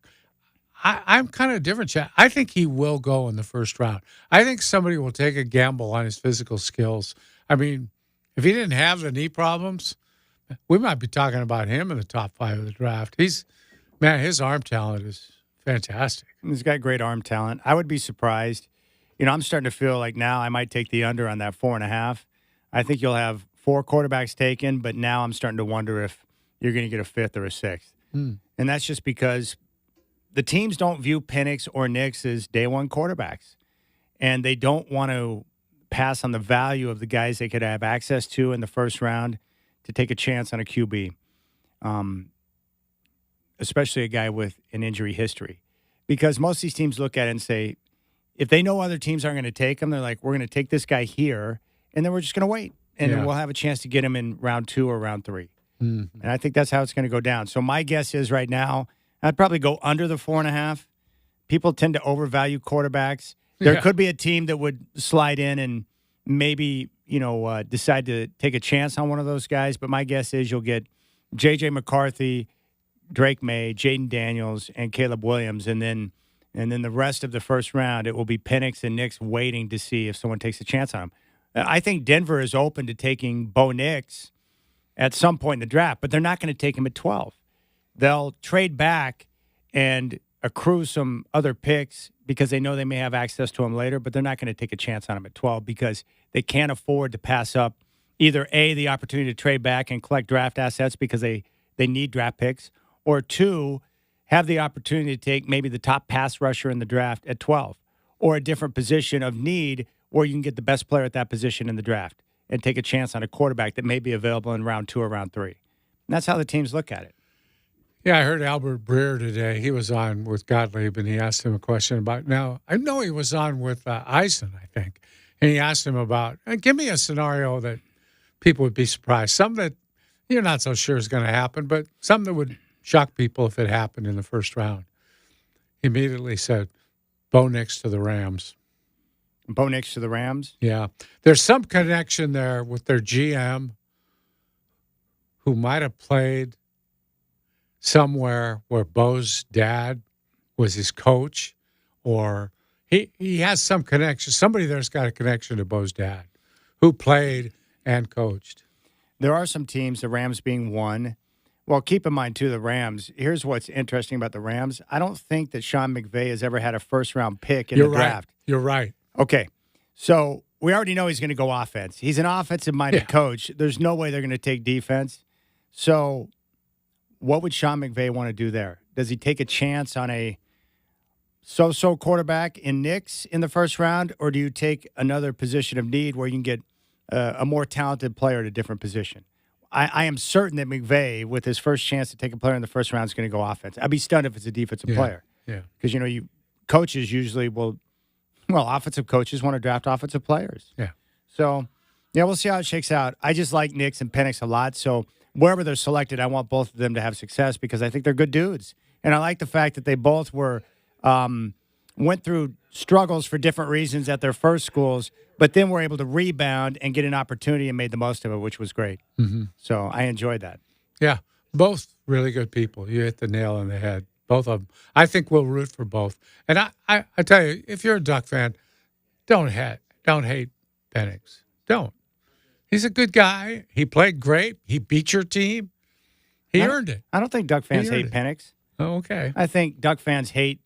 I'm kind of different, Chad. I think he will go in the first round. I think somebody will take a gamble on his physical skills. I mean, if he didn't have the knee problems, we might be talking about him in the top 5 of the draft. His arm talent is fantastic. He's got great arm talent. I would be surprised. I'm starting to feel like now I might take the under on that 4.5. I think you'll have 4 quarterbacks taken, but now I'm starting to wonder if you're going to get a 5th or a 6th. And that's just because the teams don't view Penix or Nix as day one quarterbacks, and they don't want to pass on the value of the guys they could have access to in the first round to take a chance on a QB, especially a guy with an injury history. Because most of these teams look at it and say, if they know other teams aren't going to take him, they're like, we're going to take this guy here, and then we're just going to wait, and then we'll have a chance to get him in round 2 or round 3. And I think that's how it's going to go down. So my guess is right now, I'd probably go under the 4.5. People tend to overvalue quarterbacks. There could be a team that would slide in and maybe, decide to take a chance on one of those guys. But my guess is you'll get J.J. McCarthy, Drake May, Jaden Daniels, and Caleb Williams. And then the rest of the first round, it will be Penix and Nix waiting to see if someone takes a chance on them. I think Denver is open to taking Bo Nix at some point in the draft, but they're not going to take him at 12. They'll trade back and accrue some other picks because they know they may have access to him later, but they're not going to take a chance on him at 12 because they can't afford to pass up either A, the opportunity to trade back and collect draft assets because they need draft picks, or 2, have the opportunity to take maybe the top pass rusher in the draft at 12 or a different position of need where you can get the best player at that position in the draft and take a chance on a quarterback that may be available in round 2 or round 3. And that's how the teams look at it. Yeah, I heard Albert Breer today. He was on with Gottlieb, and he asked him a question about, now, I know he was on with Eisen, I think, and he asked him about, give me a scenario that people would be surprised, something that you're not so sure is going to happen, but something that would shock people if it happened in the first round. He immediately said, Bo Nix to the Rams. Bo Nix to the Rams? Yeah. There's some connection there with their GM who might have played somewhere where Bo's dad was his coach, or he has some connection. Somebody there's got a connection to Bo's dad, who played and coached. There are some teams, the Rams being one. Well, keep in mind, too, the Rams. Here's what's interesting about the Rams. I don't think that Sean McVay has ever had a first-round pick in the draft. You're right. Okay, so we already know he's going to go offense. He's an offensive-minded coach. There's no way they're going to take defense. So what would Sean McVay want to do there? Does he take a chance on a so-so quarterback in Knicks in the first round, or do you take another position of need where you can get a more talented player at a different position? I am certain that McVay, with his first chance to take a player in the first round, is going to go offense. I'd be stunned if it's a defensive player. Yeah. Because, coaches usually offensive coaches want to draft offensive players. Yeah. So, we'll see how it shakes out. I just like Knicks and Penix a lot. So, wherever they're selected, I want both of them to have success because I think they're good dudes. And I like the fact that they both went through struggles for different reasons at their first schools, but then were able to rebound and get an opportunity and made the most of it, which was great. Mm-hmm. So I enjoyed that. Yeah, both really good people. You hit the nail on the head, both of them. I think we'll root for both. And I tell you, if you're a Duck fan, don't hate Penix. Don't. He's a good guy. He played great. He beat your team. He earned it. I don't think Duck fans hate Penix. Oh, okay. I think Duck fans hate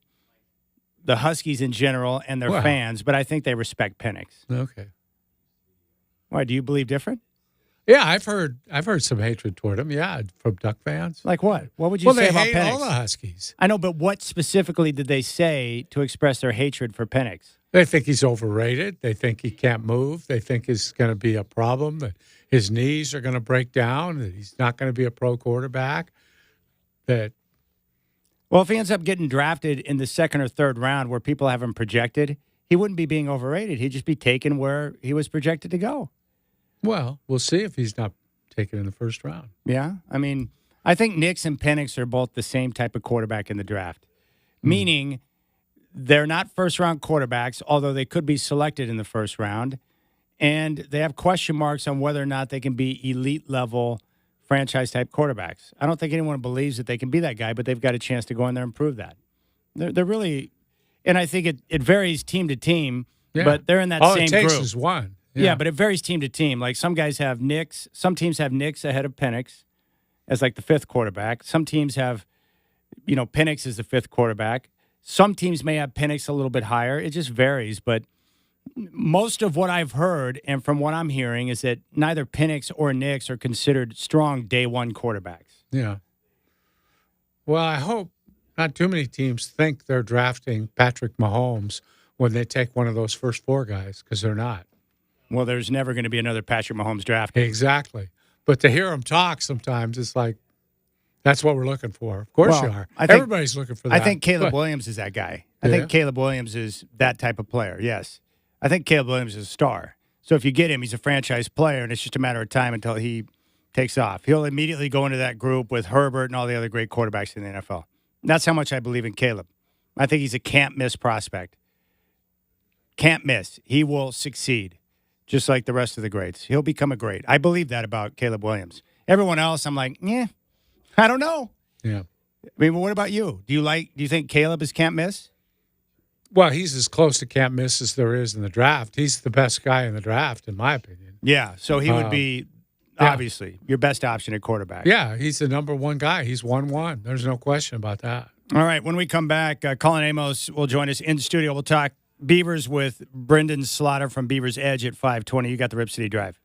the Huskies in general and their fans, but I think they respect Penix. Okay. Why, do you believe different? Yeah, I've heard some hatred toward him. Yeah, from Duck fans. Like what? What would you say about Penix? Penix? They hate all the Huskies. I know, but what specifically did they say to express their hatred for Penix? They think he's overrated. They think he can't move. They think he's going to be a problem, that his knees are going to break down, that he's not going to be a pro quarterback. Well, if he ends up getting drafted in the second or third round where people have him projected, he wouldn't be being overrated. He'd just be taken where he was projected to go. Well, we'll see if he's not taken in the first round. Yeah. I mean, I think Nix and Penix are both the same type of quarterback in the draft, meaning they're not first-round quarterbacks, although they could be selected in the first round, and they have question marks on whether or not they can be elite-level franchise-type quarterbacks. I don't think anyone believes that they can be that guy, but they've got a chance to go in there and prove that. They're really – and I think it varies team to team, but they're in that same group. All it takes is one. Yeah, but it varies team to team. Like some guys have Nix. Some teams have Nix ahead of Penix as like the fifth quarterback. Some teams have, Penix as the fifth quarterback. Some teams may have Penix a little bit higher. It just varies. But most of what I've heard and from what I'm hearing is that neither Penix or Nix are considered strong day one quarterbacks. Yeah. Well, I hope not too many teams think they're drafting Patrick Mahomes when they take one of those first four guys, because they're not. Well, there's never going to be another Patrick Mahomes draft. Exactly. But to hear him talk sometimes, it's like, that's what we're looking for. Of course you are. Everybody's looking for that. I think Caleb Williams is that guy. I think Caleb Williams is that type of player, yes. I think Caleb Williams is a star. So if you get him, he's a franchise player, and it's just a matter of time until he takes off. He'll immediately go into that group with Herbert and all the other great quarterbacks in the NFL. That's how much I believe in Caleb. I think he's a can't-miss prospect. Can't miss. He will succeed, just like the rest of the greats. He'll become a great. I believe that about Caleb Williams. Everyone else, I'm like, I don't know. Yeah. I mean, what about you? Do you think Caleb is can't miss? Well, he's as close to can't miss as there is in the draft. He's the best guy in the draft, in my opinion. Yeah, so he would be, obviously, your best option at quarterback. Yeah, he's the number one guy. He's 1-1. There's no question about that. All right, when we come back, Colin Amos will join us in the studio. We'll talk Beavers with Brendan Slaughter from Beavers Edge at 520. You got the Rip City Drive.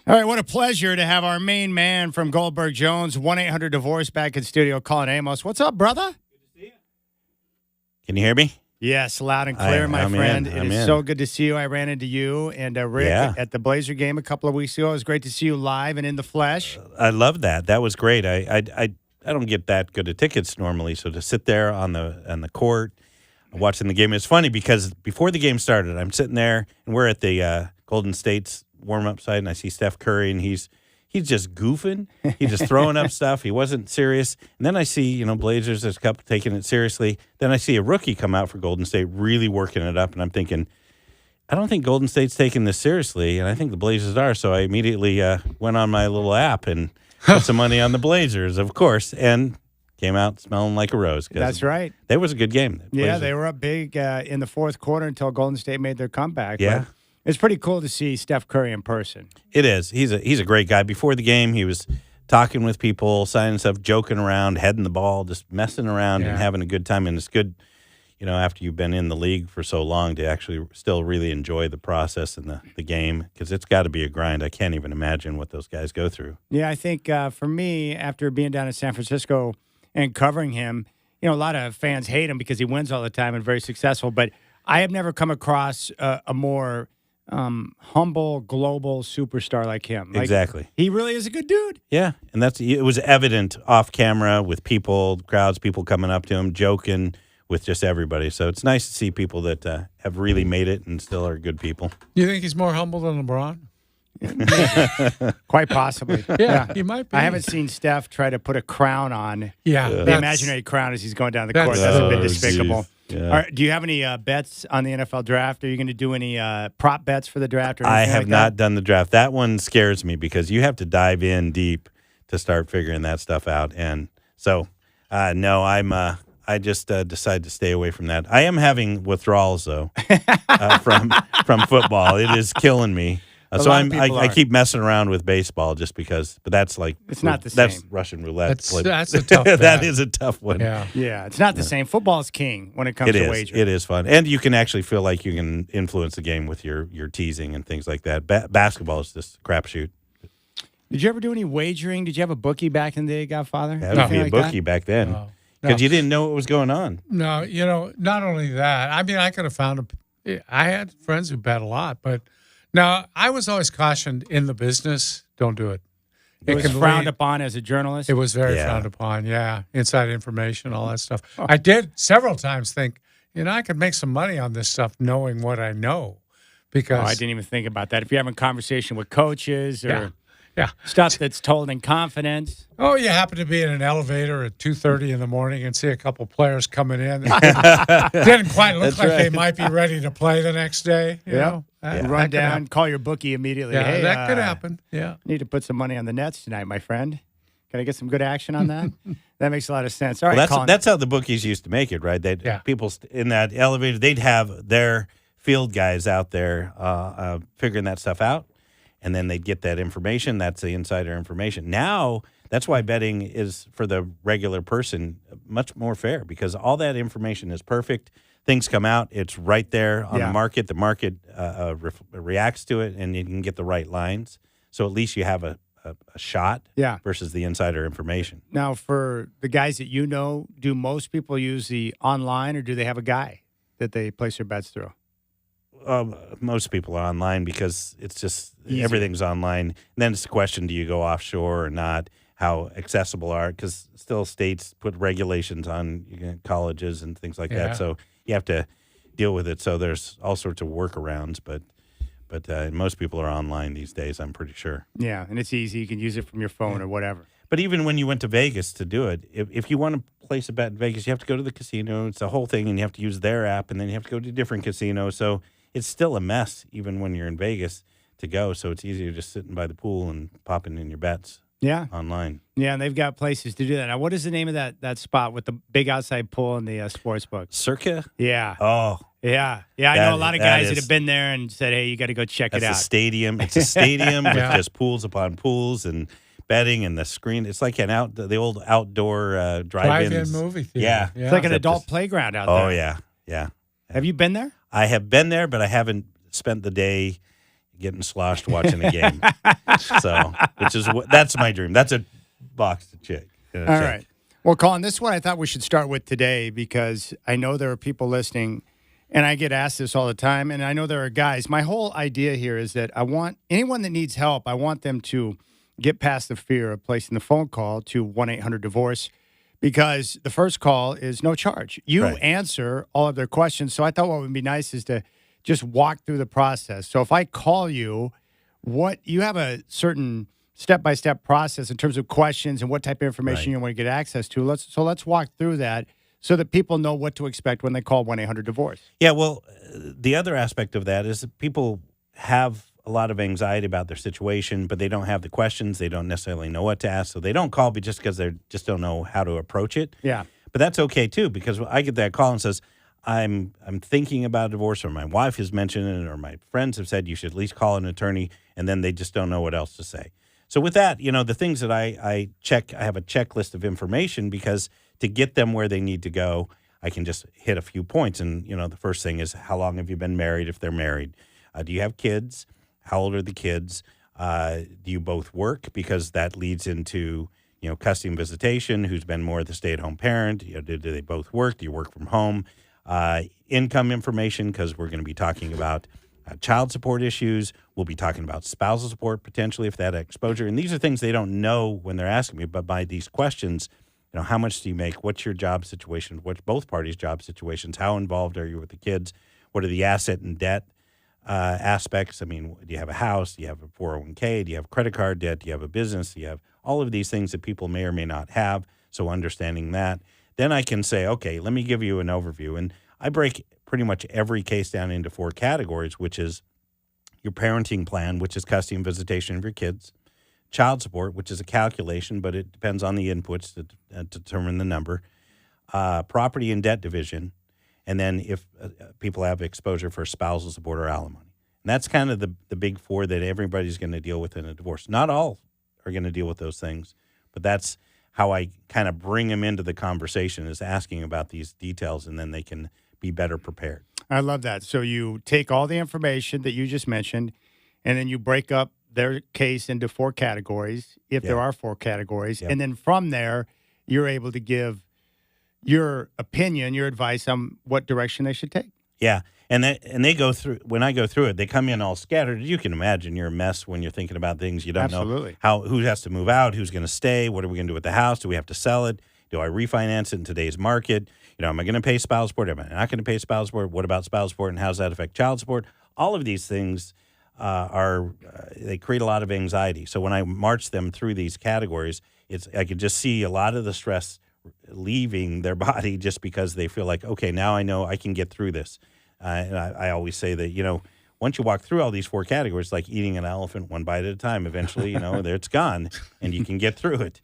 All right, what a pleasure to have our main man from Goldberg Jones, 1-800-DIVORCE, back in studio, Colin Amos. What's up, brother? Can you hear me? Yes, loud and clear, my I'm friend. in. It I'm is in. so good to see you. I ran into you and Rick at the Blazer game a couple of weeks ago. It was great to see you live and in the flesh. I love that. That was great. I don't get that good of tickets normally, so to sit there on the court watching the game, it's funny because before the game started, I'm sitting there and we're at the Golden State's warm-up side, and I see Steph Curry, and he's just goofing. He's just throwing up stuff. He wasn't serious. And then I see, Blazers, there's a couple taking it seriously. Then I see a rookie come out for Golden State really working it up, and I'm thinking, I don't think Golden State's taking this seriously, and I think the Blazers are. So I immediately went on my little app and put some money on the Blazers, of course, and came out smelling like a rose. That's right. That was a good game. Yeah, they were up big in the fourth quarter until Golden State made their comeback. Yeah. But it's pretty cool to see Steph Curry in person. It is. He's a great guy. Before the game, he was talking with people, signing stuff, joking around, heading the ball, just messing around and having a good time. And it's good, after you've been in the league for so long to actually still really enjoy the process and the game, because it's got to be a grind. I can't even imagine what those guys go through. Yeah, I think for me, after being down in San Francisco and covering him, a lot of fans hate him because he wins all the time and very successful. But I have never come across a more humble global superstar like him. Exactly. He really is a good dude. Yeah, and it was evident off camera with people, crowds, people coming up to him, joking with just everybody. So it's nice to see people that have really made it and still are good people. You think he's more humble than LeBron? Quite possibly. Yeah, he might be. I haven't seen Steph try to put a crown on. Yeah, the imaginary crown as he's going down the court. That's a bit despicable. Yeah. All right, do you have any bets on the NFL draft? Are you going to do any prop bets for the draft? Or I anything have like not done the draft. That one scares me because you have to dive in deep to start figuring that stuff out. And so, no, I just decided to stay away from that. I am having withdrawals though from football. It is killing me. So I keep messing around with baseball just because, but that's like it's not the same. That's Russian roulette. That's a tough. That is a tough one. Yeah, it's not the same. Football is king when it comes to wagering. It is fun, and you can actually feel like you can influence the game with your teasing and things like that. Basketball is just a crapshoot. Did you ever do any wagering? Did you have a bookie back in the day, Godfather? That would be a bookie back then because you didn't know what was going on. No, not only that. I mean, I could have found I had friends who bet a lot, but. Now, I was always cautioned in the business, don't do it. It was frowned upon as a journalist? It was very frowned upon, yeah. Inside information, all that stuff. I did several times think, I could make some money on this stuff knowing what I know. Because I didn't even think about that. If you're having a conversation with coaches or Yeah. Stuff that's told in confidence. Oh, you happen to be in an elevator at 2:30 in the morning and see a couple players coming in. Didn't quite look like they might be ready to play the next day. You know? Run down, call your bookie immediately. Yeah, hey, that could happen. Yeah. Need to put some money on the Nets tonight, my friend. Can I get some good action on that? That makes a lot of sense. All right, that's how the bookies used to make it, right? People in that elevator, they'd have their field guys out there figuring that stuff out, and then they'd get that information. That's the insider information. Now, that's why betting is, for the regular person, much more fair because all that information is perfect. Things come out. It's right there on the market. The market reacts to it, and you can get the right lines. So at least you have a shot versus the insider information. Now, for the guys that you know, do most people use the online or do they have a guy that they place their bets through? Most people are online because it's just easier. Everything's online. And then it's the question, do you go offshore or not? How accessible are, because still states put regulations on colleges and things like that. So you have to deal with it. So there's all sorts of workarounds, but most people are online these days, I'm pretty sure. Yeah, and it's easy. You can use it from your phone or whatever. But even when you went to Vegas to do it, if you want to place a bet in Vegas, you have to go to the casino. It's the whole thing, and you have to use their app, and then you have to go to a different casino. So it's still a mess, even when you're in Vegas to go. So it's easier just sitting by the pool and popping in your bets online. Yeah, and they've got places to do that. Now, what is the name of that spot with the big outside pool and the sports book? Circa? Yeah. Oh. Yeah. I know a lot of guys that have been there and said, hey, you got to go check it out. It's a stadium. It's a stadium with just pools upon pools and betting and the screen. It's like the old outdoor drive-in movie theater. Yeah. It's like an adult playground out there. Oh, yeah. Have you been there? I have been there, but I haven't spent the day getting sloshed watching a game. So, that's my dream. That's a box to check. All right. Well, Colin, this is what I thought we should start with today because I know there are people listening, and I get asked this all the time, and I know there are guys. My whole idea here is that I want anyone that needs help, I want them to get past the fear of placing the phone call to 1-800-DIVORCE because the first call is no charge. You answer all of their questions. So I thought what would be nice is to just walk through the process. So if I call you, you have a certain step-by-step process in terms of questions and what type of information you want to get access to. Let's walk through that so that people know what to expect when they call 1-800-DIVORCE. Yeah, well, the other aspect of that is that people have a lot of anxiety about their situation, but they don't have the questions. They don't necessarily know what to ask, so they don't call just because they just don't know how to approach it. Yeah. But that's okay, too, because I get that call and says, I'm thinking about a divorce, or my wife has mentioned it, or my friends have said you should at least call an attorney, and then they just don't know what else to say. So with that, the things that I check, I have a checklist of information because to get them where they need to go, I can just hit a few points. And, the first thing is, how long have you been married if they're married? Do you have kids? How old are the kids? Do you both work? Because that leads into, custody and visitation. Who's been more the stay-at-home parent? Do they both work? Do you work from home? Income information, because we're going to be talking about child support issues. We'll be talking about spousal support potentially if that exposure. And these are things they don't know when they're asking me. But by these questions, how much do you make? What's your job situation? What's both parties' job situations? How involved are you with the kids? What are the asset and debt aspects? I mean, do you have a house? Do you have a 401k? Do you have credit card debt? Do you have a business? Do you have all of these things that people may or may not have? So understanding that. Then I can say, okay, let me give you an overview. And I break pretty much every case down into 4 categories, which is your parenting plan, which is custody and visitation of your kids, child support, which is a calculation, but it depends on the inputs to determine the number, property and debt division, and then if people have exposure for spousal support or alimony. And that's kind of the big 4 that everybody's going to deal with in a divorce. Not all are going to deal with those things, but that's how I kind of bring them into the conversation, is asking about these details, and then they can be better prepared. I love that. So you take all the information that you just mentioned, and then you break up their case into 4 categories, if there are 4 categories. And then from there, you're able to give your opinion, your advice on what direction they should take. Yeah. And they go through, when I go through it, they come in all scattered. You can imagine you're a mess when you're thinking about things. You don't know who has to move out, who's going to stay, what are we going to do with the house? Do we have to sell it? Do I refinance it in today's market? Am I going to pay spousal support? Am I not going to pay spousal support? What about spousal support, and how does that affect child support? All of these things they create a lot of anxiety. So when I march them through these categories, I could just see a lot of the stress leaving their body just because they feel like, okay, now I know I can get through this. And I always say that, once you walk through all these 4 categories, like eating an elephant one bite at a time, eventually, there it's gone and you can get through it.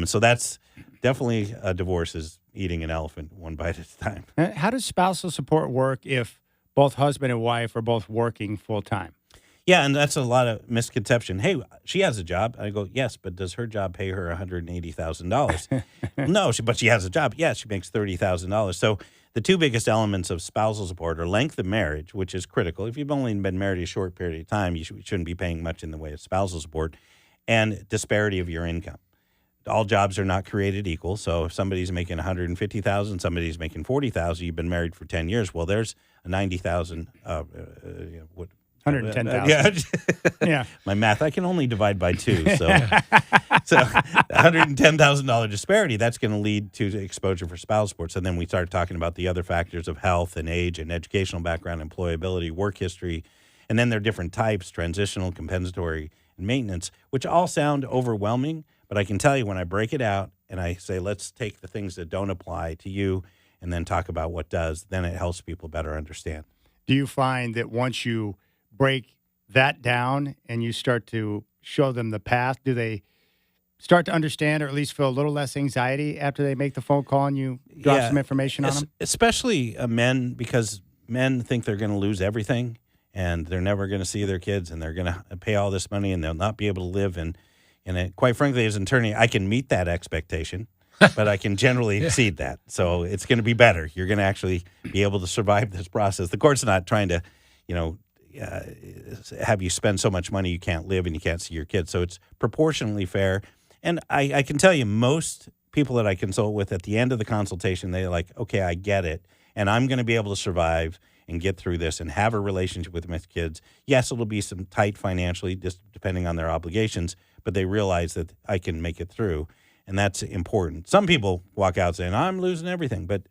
So that's definitely a divorce, is eating an elephant one bite at a time. How does spousal support work if both husband and wife are both working full time? Yeah, and that's a lot of misconception. Hey, she has a job. I go, yes, but does her job pay her $180,000? No, but she has a job. Yeah, she makes $30,000. So the 2 biggest elements of spousal support are length of marriage, which is critical. If you've only been married a short period of time, you shouldn't be paying much in the way of spousal support, and disparity of your income. All jobs are not created equal. So if somebody's making $150,000, somebody's making $40,000, you've been married for 10 years. Well, there's a $90,000. $110,000. Yeah. My math, I can only divide by 2. So $110,000 disparity, that's going to lead to exposure for spousal support. So then we start talking about the other factors of health and age and educational background, employability, work history. And then there are different types, transitional, compensatory, and maintenance, which all sound overwhelming. But I can tell you, when I break it out and I say, let's take the things that don't apply to you and then talk about what does, then it helps people better understand. Do you find that once you break that down and you start to show them the path, do they start to understand or at least feel a little less anxiety after they make the phone call and you drop some information on them? Especially men, because men think they're going to lose everything and they're never going to see their kids and they're going to pay all this money and they'll not be able to live. And quite frankly, as an attorney, I can meet that expectation, but I can generally exceed that. So it's going to be better. You're going to actually be able to survive this process. The court's not trying to, have you spend so much money you can't live and you can't see your kids. So it's proportionally fair. And I can tell you, most people that I consult with at the end of the consultation, they're like, okay, I get it. And I'm going to be able to survive and get through this and have a relationship with my kids. Yes, it'll be some tight financially, just depending on their obligations, but they realize that I can make it through. And that's important. Some people walk out saying, I'm losing everything. But,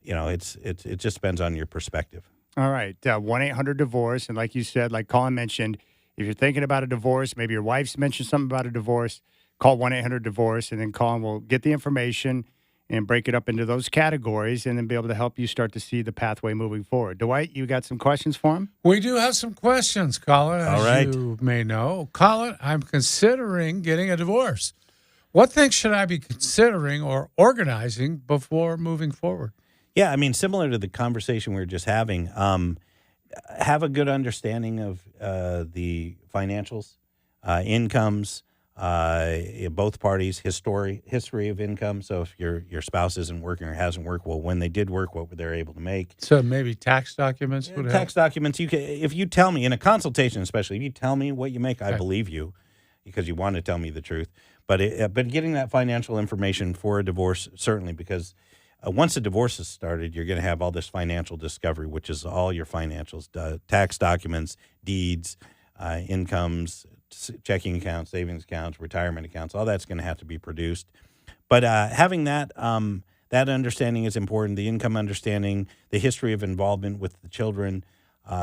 it just depends on your perspective. All right. 1-800-DIVORCE. And like you said, like Colin mentioned, if you're thinking about a divorce, maybe your wife's mentioned something about a divorce, call 1-800-DIVORCE. And then Colin will get the information and break it up into those categories and then be able to help you start to see the pathway moving forward. Dwight, you got some questions for him? We do have some questions, Colin, All right. you may know. Colin, I'm considering getting a divorce. What things should I be considering or organizing before moving forward? Yeah, I mean, similar to the conversation we were just having, have a good understanding of the financials, incomes, both parties, history of income. So if your spouse isn't working or hasn't worked, well, when they did work, what were they able to make? So maybe tax documents would help? Tax documents, if you tell me, in a consultation especially, if you tell me what you make, I believe you because you want to tell me the truth. But getting that financial information for a divorce, certainly, because once a divorce is started, you're going to have all this financial discovery, which is all your financials, tax documents, deeds, incomes, checking accounts, savings accounts, retirement accounts, all that's going to have to be produced. But having that understanding is important, the income understanding, the history of involvement with the children,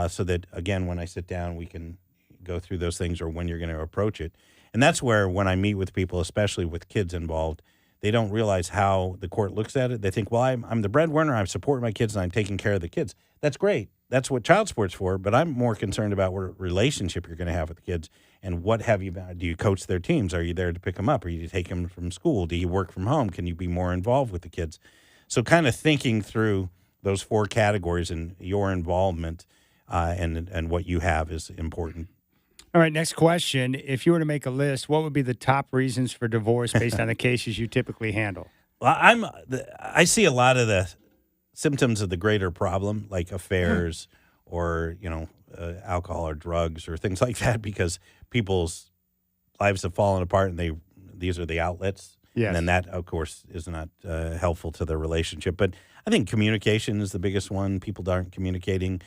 so that, again, when I sit down, we can go through those things or when you're going to approach it. And that's where when I meet with people, especially with kids involved, they don't realize how the court looks at it. They think, well, I'm the breadwinner, I'm supporting my kids, and I'm taking care of the kids. That's great. That's what child support's for, but I'm more concerned about what relationship you're going to have with the kids and what have you – do you coach their teams? Are you there to pick them up? Are you to take them from school? Do you work from home? Can you be more involved with the kids? So kind of thinking through those four categories and your involvement and what you have is important. All right, next question. If you were to make a list, what would be the top reasons for divorce based on the cases you typically handle? Well, I see a lot of the symptoms of the greater problem, like affairs or, alcohol or drugs or things like that, because people's lives have fallen apart and these are the outlets. Yes. And then that, of course, is not helpful to their relationship. But I think communication is the biggest one. People aren't communicating.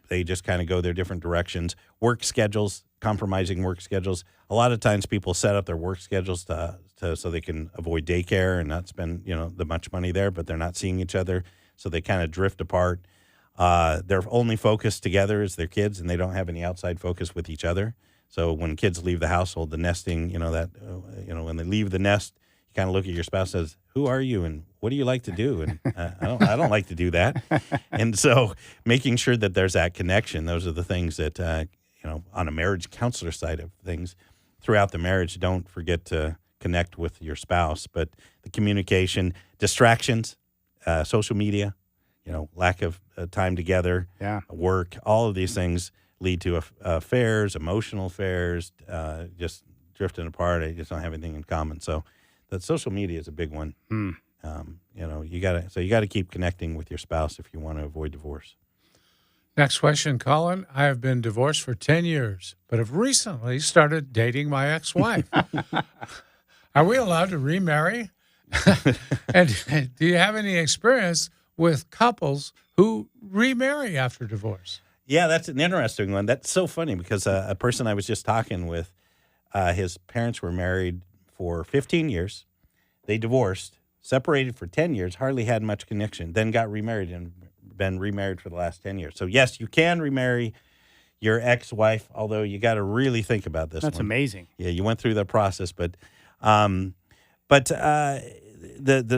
They just kind of go their different directions. Work schedules, compromising work schedules. A lot of times people set up their work schedules so they can avoid daycare and not spend, the much money there, but they're not seeing each other. So they kind of drift apart. Their only focus together is their kids, and they don't have any outside focus with each other. So when kids leave the household, the nesting, when they leave the nest, you kind of look at your spouse and says, who are you and what do you like to do? And I don't like to do that. And so making sure that there's that connection, those are the things that, on a marriage counselor side of things, throughout the marriage, don't forget to connect with your spouse. But the communication, distractions, social media, lack of time together, work, all of these things lead to affairs, emotional affairs, just drifting apart. I just don't have anything in common. So that social media is a big one. You gotta keep connecting with your spouse if you want to avoid divorce. Next question, Colin. I have been divorced for 10 years, but have recently started dating my ex-wife. Are we allowed to remarry? And do you have any experience with couples who remarry after divorce? Yeah, that's an interesting one. That's so funny because a person I was just talking with, his parents were married for 15 years. They divorced, separated for 10 years, hardly had much connection, then got remarried and been remarried for the last 10 years. So, yes, you can remarry your ex-wife, although you got to really think about this. That's amazing. Yeah, you went through the process, but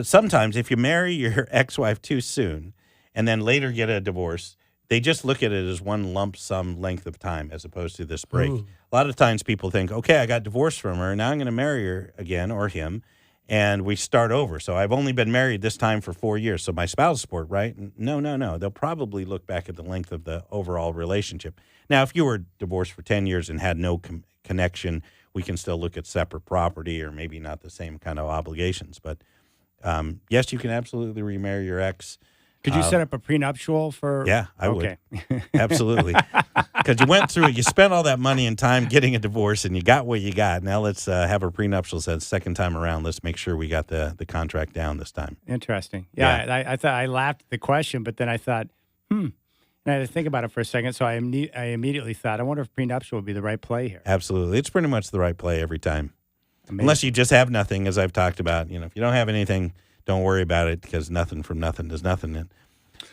sometimes if you marry your ex-wife too soon and then later get a divorce, they just look at it as one lump sum length of time as opposed to this break. Ooh. A lot of times people think, okay, I got divorced from her. Now I'm going to marry her again or him, and we start over. So I've only been married this time for 4 years. So my spouse support, right? No. They'll probably look back at the length of the overall relationship. Now, if you were divorced for 10 years and had no connection, we can still look at separate property or maybe not the same kind of obligations. But yes, you can absolutely remarry your ex. Could you set up a prenuptial for? Yeah, I okay. would. Absolutely. Because you went through it. You spent all that money and time getting a divorce, and you got what you got. Now let's have a prenuptial set second time around. Let's make sure we got the contract down this time. Interesting. Yeah. I thought I laughed at the question, but then I thought, And I had to think about it for a second, so I immediately thought, I wonder if prenuptial would be the right play here. Absolutely. It's pretty much the right play every time. Amazing. Unless you just have nothing, as I've talked about. If you don't have anything, don't worry about it, because nothing from nothing is nothing.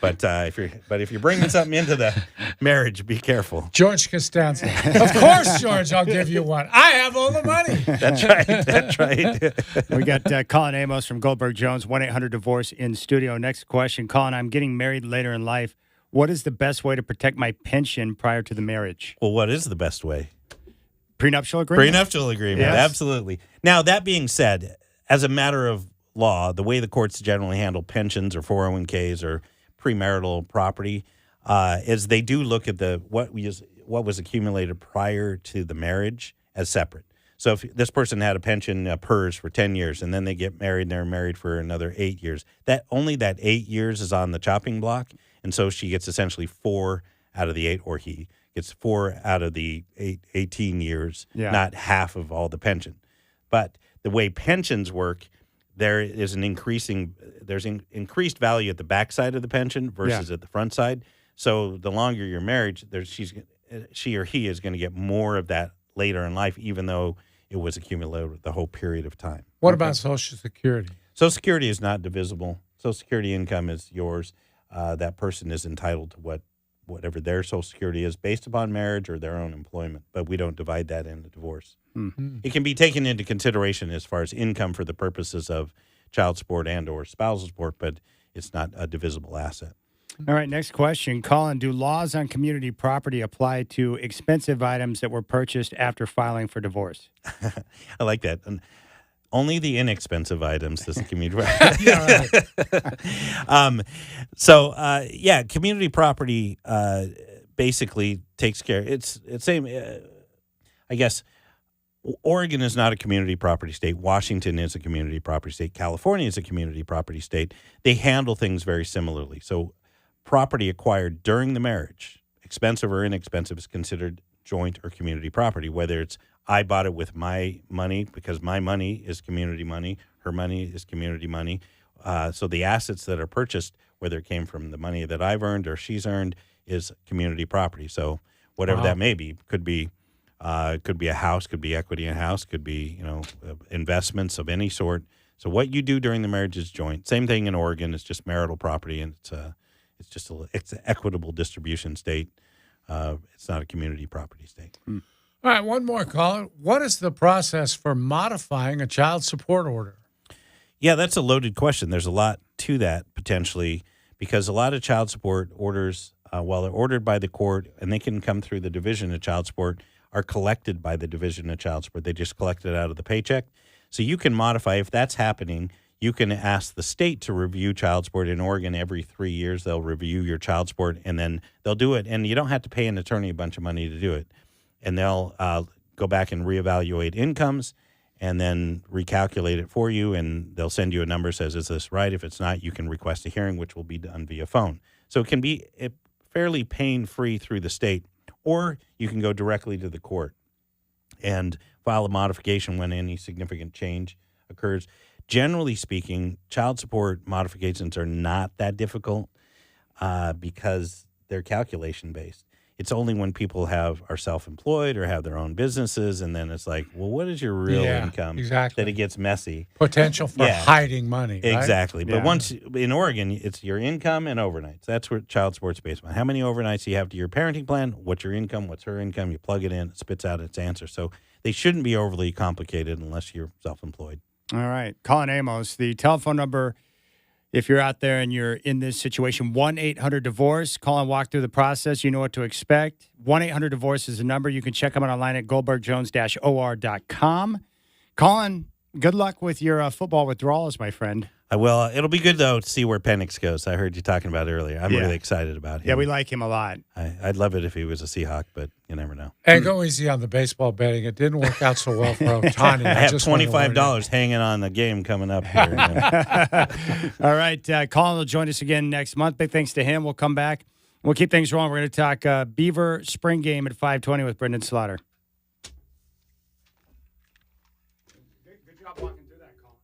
But if you're bringing something into the marriage, be careful. George Costanza. Of course, George, I'll give you one. I have all the money. That's right. That's right. We got Colin Amos from Goldberg Jones, 1-800-DIVORCE in studio. Next question. Colin, I'm getting married later in life. What is the best way to protect my pension prior to the marriage? Well, what is the best way? Prenuptial agreement? Prenuptial agreement, yes. Absolutely. Now, that being said, as a matter of law, the way the courts generally handle pensions or 401ks or premarital property is they do look at what was accumulated prior to the marriage as separate. So if this person had a pension PERS for 10 years and then they get married and they're married for another 8 years, that 8 years is on the chopping block. And so she gets essentially 4 out of the 8, or he gets 4 out of the 18 years, not half of all the pension. But the way pensions work, there's increased value at the backside of the pension versus at the front side. So the longer you're married, she or he is going to get more of that later in life, even though it was accumulated the whole period of time. What about Social Security? Social Security is not divisible. Social Security income is yours. That person is entitled to whatever their Social Security is based upon marriage or their own employment, but we don't divide that in the divorce. Mm-hmm. It can be taken into consideration as far as income for the purposes of child support and or spousal support, but it's not a divisible asset. All right, next question. Colin, do laws on community property apply to expensive items that were purchased after filing for divorce? I like that. And only the inexpensive items does the community community property basically takes care. It's same. I guess Oregon is not a community property state. Washington is a community property state. California is a community property state. They handle things very similarly. So property acquired during the marriage, expensive or inexpensive, is considered joint or community property, whether it's I bought it with my money because my money is community money, her money is community money. So the assets that are purchased, whether it came from the money that I've earned or she's earned, is community property. So whatever that may be, could be a house, could be equity in a house, could be investments of any sort. So what you do during the marriage is joint. Same thing in Oregon. It's just marital property, and it's an equitable distribution state. It's not a community property state. All right, one more, Colin. What is the process for modifying a child support order? Yeah, that's a loaded question. There's a lot to that, potentially, because a lot of child support orders, while they're ordered by the court, and they can come through the Division of Child Support, are collected by the Division of Child Support. They just collect it out of the paycheck. So you can modify, if that's happening, you can ask the state to review child support. In Oregon, every 3 years, they'll review your child support, and then they'll do it. And you don't have to pay an attorney a bunch of money to do it. And they'll go back and reevaluate incomes and then recalculate it for you, and they'll send you a number that says, is this right? If it's not, you can request a hearing, which will be done via phone. So it can be fairly pain-free through the state, or you can go directly to the court and file a modification when any significant change occurs. Generally speaking, child support modifications are not that difficult because they're calculation-based. It's only when people are self-employed or have their own businesses, and then it's like, well, what is your real income? Exactly. That it gets messy. Potential for hiding money. Right? Exactly. But once in Oregon, it's your income and overnights. That's what child support's based on. How many overnights do you have to your parenting plan? What's your income? What's her income? You plug it in, it spits out its answer. So they shouldn't be overly complicated unless you're self-employed. All right. Colin Amos, the telephone number, if you're out there and you're in this situation, 1-800-DIVORCE. Call and walk through the process. You know what to expect. 1-800-DIVORCE is the number. You can check them out online at goldbergjones-or.com. Colin, good luck with your football withdrawals, my friend. I will. It'll be good, though, to see where Penix goes. I heard you talking about it earlier. I'm Yeah. really excited about him. Yeah, we like him a lot. I'd love it if he was a Seahawk, but you never know. And go easy on the baseball betting. It didn't work out so well for Otani. I have $25 hanging on the game coming up here. All right. Colin will join us again next month. Big thanks to him. We'll come back. We'll keep things rolling. We're going to talk Beaver spring game at 5:20 with Brendan Slaughter. Good job walking through that, Colin.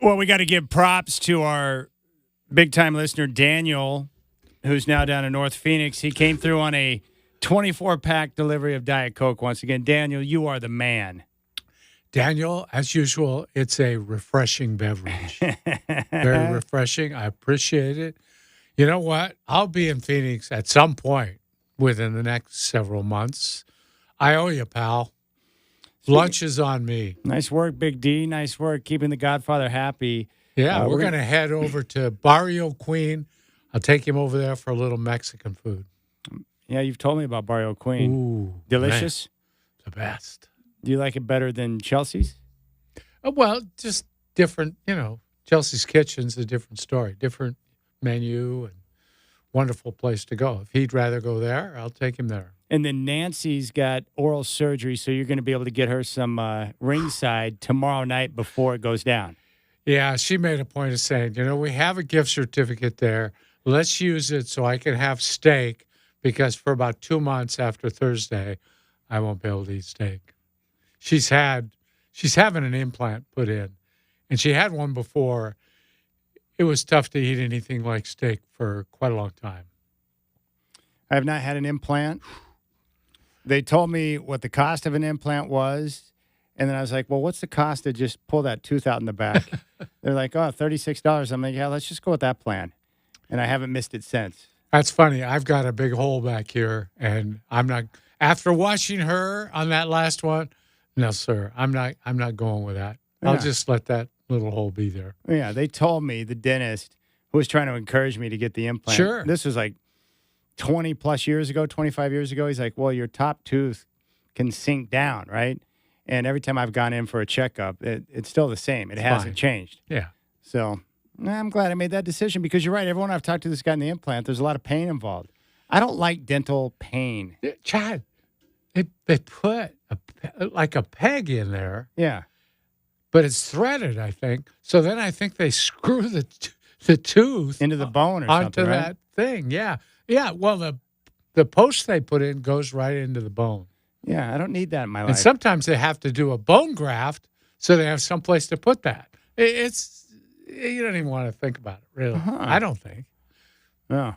Well, we got to give props to our big-time listener, Daniel, who's now down in North Phoenix. He came through on a 24-pack delivery of Diet Coke once again. Daniel, you are the man. Daniel, as usual, it's a refreshing beverage. Very refreshing. I appreciate it. You know what? I'll be in Phoenix at some point within the next several months. I owe you, pal. Lunch is on me. Nice work, Big D. Nice work keeping the Godfather happy. Yeah, we're going to head over to Barrio Queen. I'll take him over there for a little Mexican food. Yeah, you've told me about Barrio Queen. Ooh, delicious? Man, the best. Do you like it better than Chelsea's? Well, just different, Chelsea's Kitchen's a different story, different menu and wonderful place to go. If he'd rather go there, I'll take him there. And then Nancy's got oral surgery, so you're going to be able to get her some ringside tomorrow night before it goes down. Yeah, she made a point of saying, we have a gift certificate there. Let's use it so I can have steak because for about 2 months after Thursday, I won't be able to eat steak. She's having an implant put in, and she had one before. It was tough to eat anything like steak for quite a long time. I have not had an implant. They told me what the cost of an implant was, and then I was like, well, what's the cost to just pull that tooth out in the back? They're like, oh, $36. I'm like, yeah, let's just go with that plan. And I haven't missed it since. That's funny. I've got a big hole back here, and I'm not – after watching her on that last one, no, sir, I'm not going with that. Yeah. I'll just let that little hole be there. Yeah, they told me, the dentist who was trying to encourage me to get the implant. Sure. This was like 20-plus years ago, 25 years ago. He's like, well, your top tooth can sink down, right? And every time I've gone in for a checkup, it's still the same. It hasn't changed. Yeah. So I'm glad I made that decision because you're right. Everyone I've talked to that's gotten the implant, there's a lot of pain involved. I don't like dental pain. Chad, they put like a peg in there. Yeah. But it's threaded, I think. So then I think they screw the tooth into the bone or onto something, right? that thing. Yeah. Yeah. Well, the post they put in goes right into the bone. Yeah, I don't need that in my life. And sometimes they have to do a bone graft so they have someplace to put that. You don't even want to think about it, really. I don't think. No,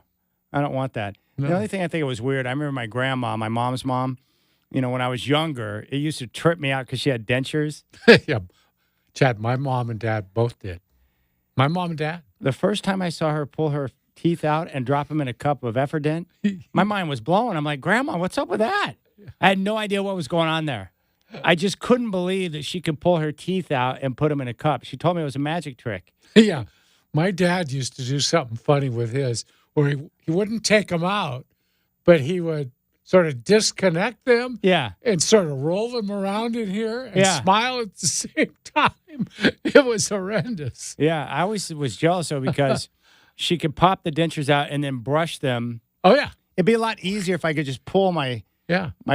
I don't want that. No. The only thing I think it was weird, I remember my grandma, my mom's mom, when I was younger, it used to trip me out because she had dentures. Yeah. Chad, my mom and dad both did. My mom and dad. The first time I saw her pull her teeth out and drop them in a cup of Effordent, my mind was blown. I'm like, Grandma, what's up with that? I had no idea what was going on there. I just couldn't believe that she could pull her teeth out and put them in a cup. She told me it was a magic trick. Yeah. My dad used to do something funny with his where he wouldn't take them out, but he would sort of disconnect them and sort of roll them around in here and smile at the same time. It was horrendous. Yeah, I always was jealous of her because she could pop the dentures out and then brush them. Oh, yeah. It'd be a lot easier if I could just pull my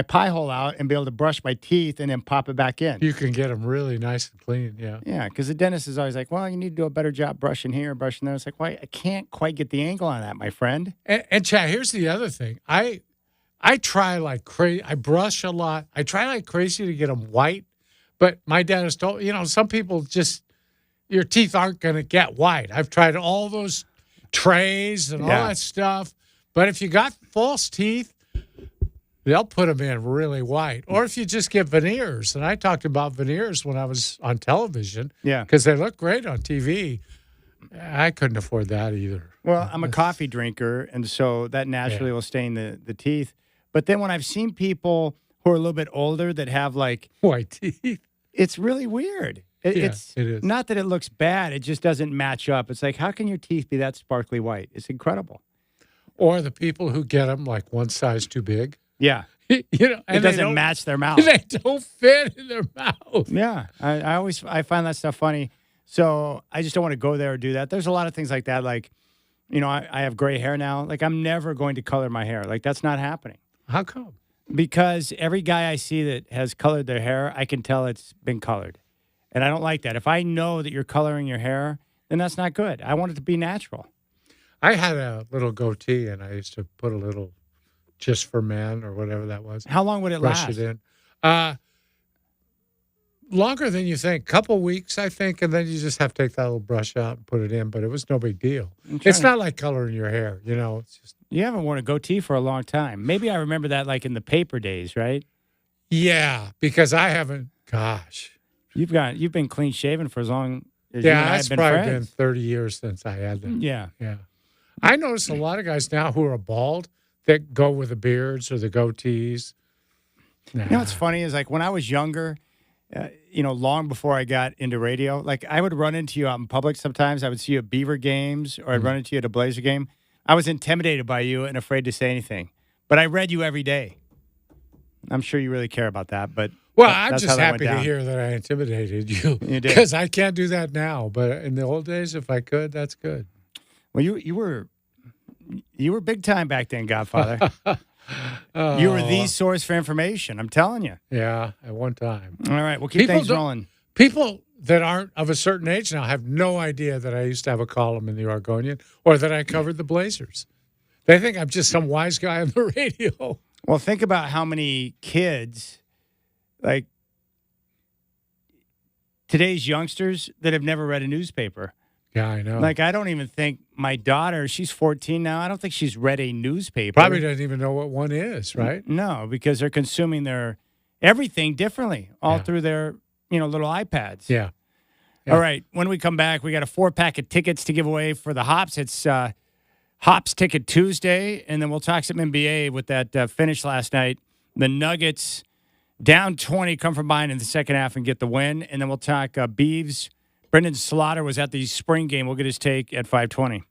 pie hole out and be able to brush my teeth and then pop it back in. You can get them really nice and clean, yeah. Yeah, because the dentist is always like, well, you need to do a better job brushing here, brushing there. It's like, why? I can't quite get the angle on that, my friend. And Chad, here's the other thing. I try like crazy. I brush a lot. I try like crazy to get them white. But my dentist told, some people just, your teeth aren't going to get white. I've tried all those trays and all that stuff. But if you got false teeth, they'll put them in really white. Or if you just get veneers. And I talked about veneers when I was on television. Yeah. Because they look great on TV. I couldn't afford that either. Well, I'm a coffee drinker, and so that naturally will stain the teeth. But then when I've seen people who are a little bit older that have like white teeth, it's really weird. It is. Not that it looks bad. It just doesn't match up. It's like, how can your teeth be that sparkly white? It's incredible. Or the people who get them like one size too big. Yeah. And it doesn't match their mouth. They don't fit in their mouth. Yeah. I find that stuff funny. So I just don't want to go there or do that. There's a lot of things like that. Like, I have gray hair now. Like, I'm never going to color my hair. Like, that's not happening. How come? Because every guy I see that has colored their hair, I can tell it's been colored. And I don't like that. If I know that you're coloring your hair, then that's not good. I want it to be natural. I had a little goatee, and I used to put a little just for men or whatever that was. How long would it last? Brush it in. longer than you think. Couple weeks, I think, and then you just have to take that little brush out and put it in. But it was no big deal. It's not like coloring your hair, It's just You haven't worn a goatee for a long time. Maybe I remember that like in the paper days, right? yeah, because I haven't. Gosh, You've been clean shaven for as long as you and I that's have been probably friends. been 30 years since I had them. Yeah. Yeah, I notice a lot of guys now who are bald that go with the beards or the goatees. Nah. You know what's funny is like when I was younger, long before I got into radio, like I would run into you out in public sometimes. I would see you at Beaver games or I'd run into you at a Blazer game. I was intimidated by you and afraid to say anything. But I read you every day. I'm sure you really care about that. But Well, that's I'm how just that happy went to down. hear that I intimidated you. You did. Because I can't do that now. But in the old days, if I could, that's good. Well, you were big time back then, Godfather. Oh, You were the source for information. I'm telling you. Yeah, at one time. All right, we'll keep things rolling. People that aren't of a certain age now have no idea that I used to have a column in the Oregonian or that I covered the Blazers. They think I'm just some wise guy on the radio. Well, think about how many kids, like today's youngsters, that have never read a newspaper. Yeah, I know. Like, I don't even think my daughter, she's 14 now, I don't think she's read a newspaper. Probably doesn't even know what one is, right? No, because they're consuming their everything differently all Yeah. through their, little iPads. Yeah. All right, when we come back, we got a 4-pack of tickets to give away for the Hops. It's Hops Ticket Tuesday, and then we'll talk some NBA with that finish last night. The Nuggets down 20, come from behind in the second half and get the win. And then we'll talk Beavs. Brendan Slaughter was at the spring game. We'll get his take at 5:20.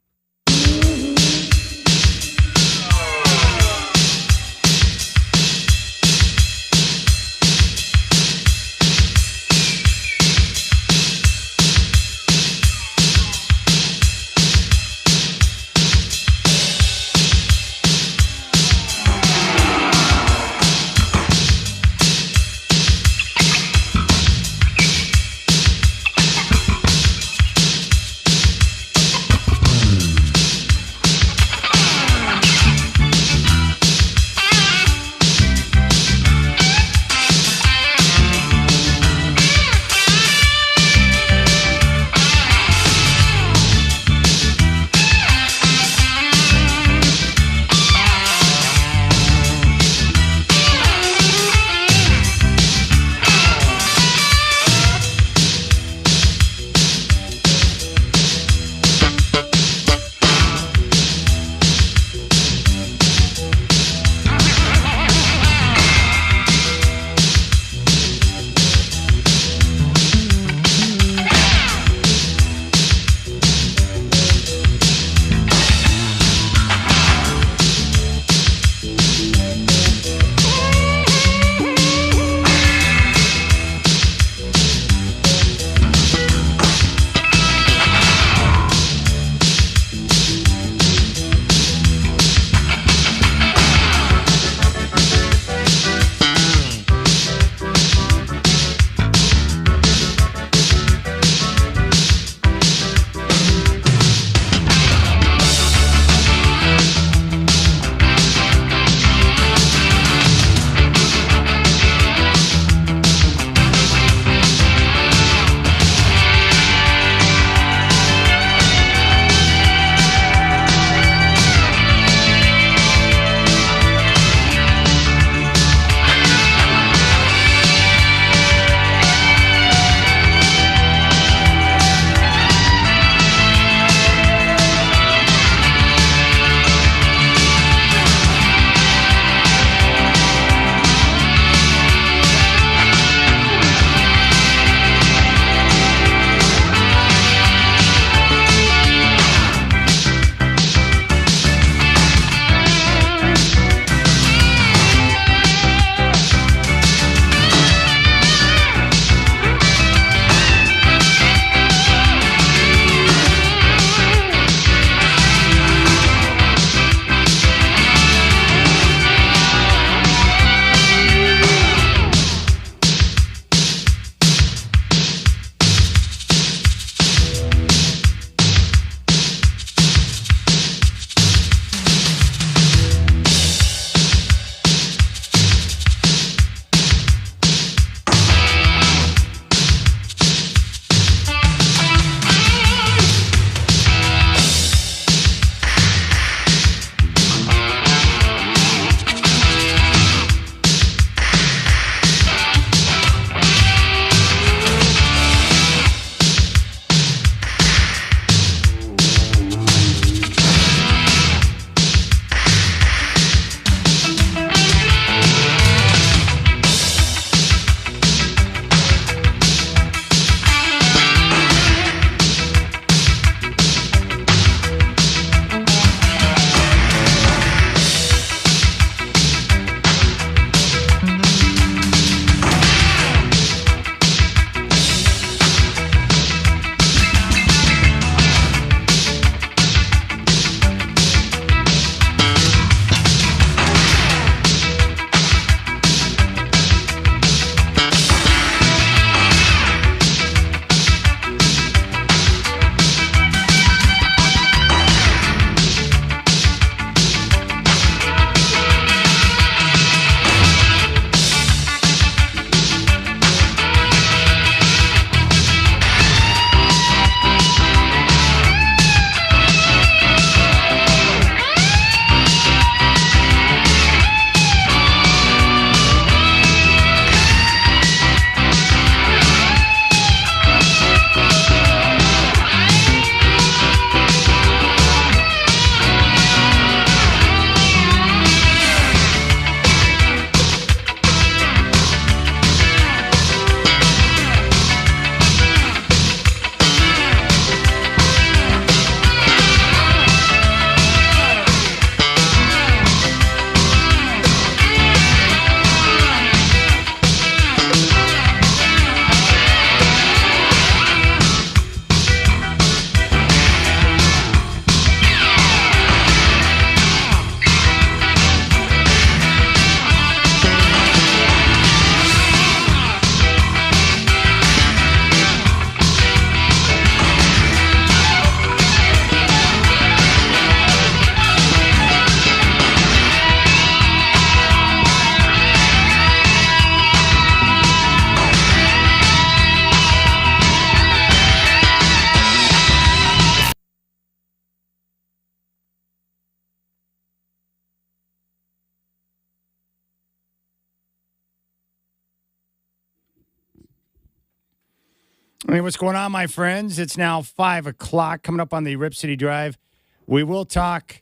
Hey, what's going on, my friends? It's now 5 o'clock. Coming up on the Rip City Drive, we will talk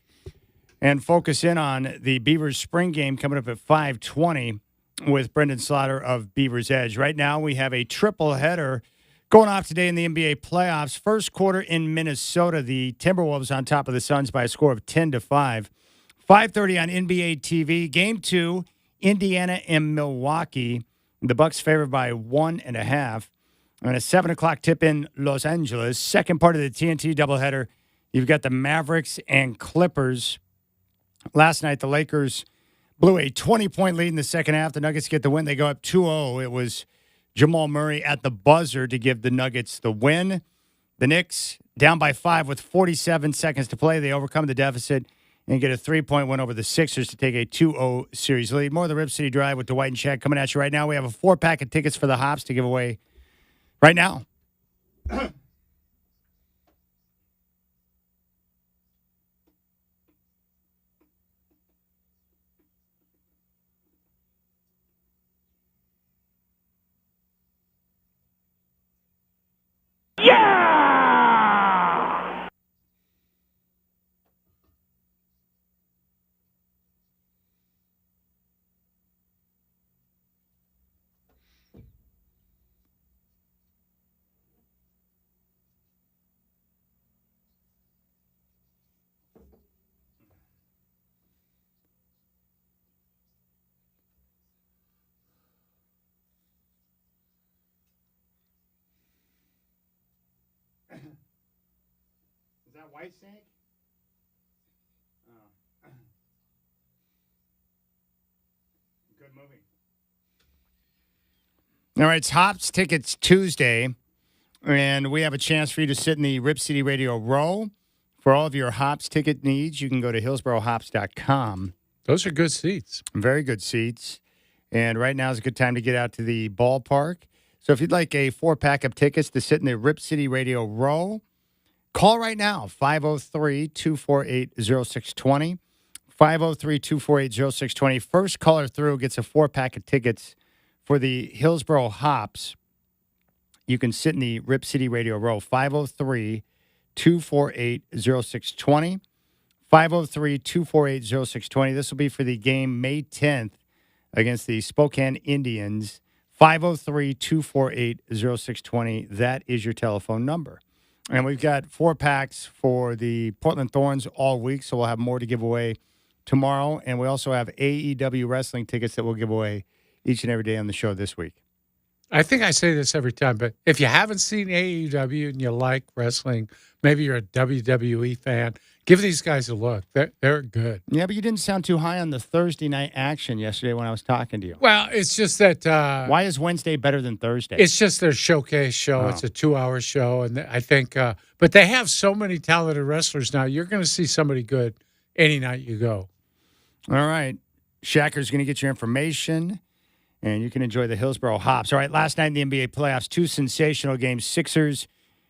and focus in on the Beavers spring game coming up at 5:20 with Brendan Slaughter of Beavers Edge. Right now, we have a triple header going off today in the NBA playoffs. First quarter in Minnesota, the Timberwolves on top of the Suns by a score of 10-5. 5:30 on NBA TV. Game 2, Indiana and Milwaukee. The Bucks favored by 1.5. And a 7 o'clock tip in Los Angeles. Second part of the TNT doubleheader, you've got the Mavericks and Clippers. Last night, the Lakers blew a 20-point lead in the second half. The Nuggets get the win. They go up 2-0. It was Jamal Murray at the buzzer to give the Nuggets the win. The Knicks down by 5 with 47 seconds to play. They overcome the deficit and get a 3-point win over the Sixers to take a 2-0 series lead. More of the Rip City Drive with Dwight and Chad coming at you right now. We have a 4-pack of tickets for the Hops to give away right now. Is that White Snake? Oh. Good movie. All right, it's Hops Tickets Tuesday, and we have a chance for you to sit in the Rip City Radio row. For all of your Hops ticket needs, you can go to hillsborohops.com. Those are good seats. Very good seats. And right now is a good time to get out to the ballpark. So if you'd like a 4-pack of tickets to sit in the Rip City Radio row, call right now, 503-248-0620. 503-248-0620. First caller through gets a 4-pack of tickets for the Hillsboro Hops. You can sit in the Rip City Radio row, 503-248-0620. 503-248-0620. This will be for the game May 10th against the Spokane Indians. 503-248-0620. That is your telephone number. And we've got 4-packs for the Portland Thorns all week, so we'll have more to give away tomorrow. And we also have AEW wrestling tickets that we'll give away each and every day on the show this week. I think I say this every time, but if you haven't seen AEW and you like wrestling, maybe you're a WWE fan, give these guys a look. They're good. Yeah, but you didn't sound too high on the Thursday night action yesterday when I was talking to you. Well, it's just that why is Wednesday better than Thursday? It's just their showcase show. It's a 2-hour show, and I think but they have so many talented wrestlers now. You're going to see somebody good any night you go. All right. Shacker's going to get your information, and you can enjoy the Hillsboro Hops. All right, last night in the NBA playoffs, 2 sensational games, Sixers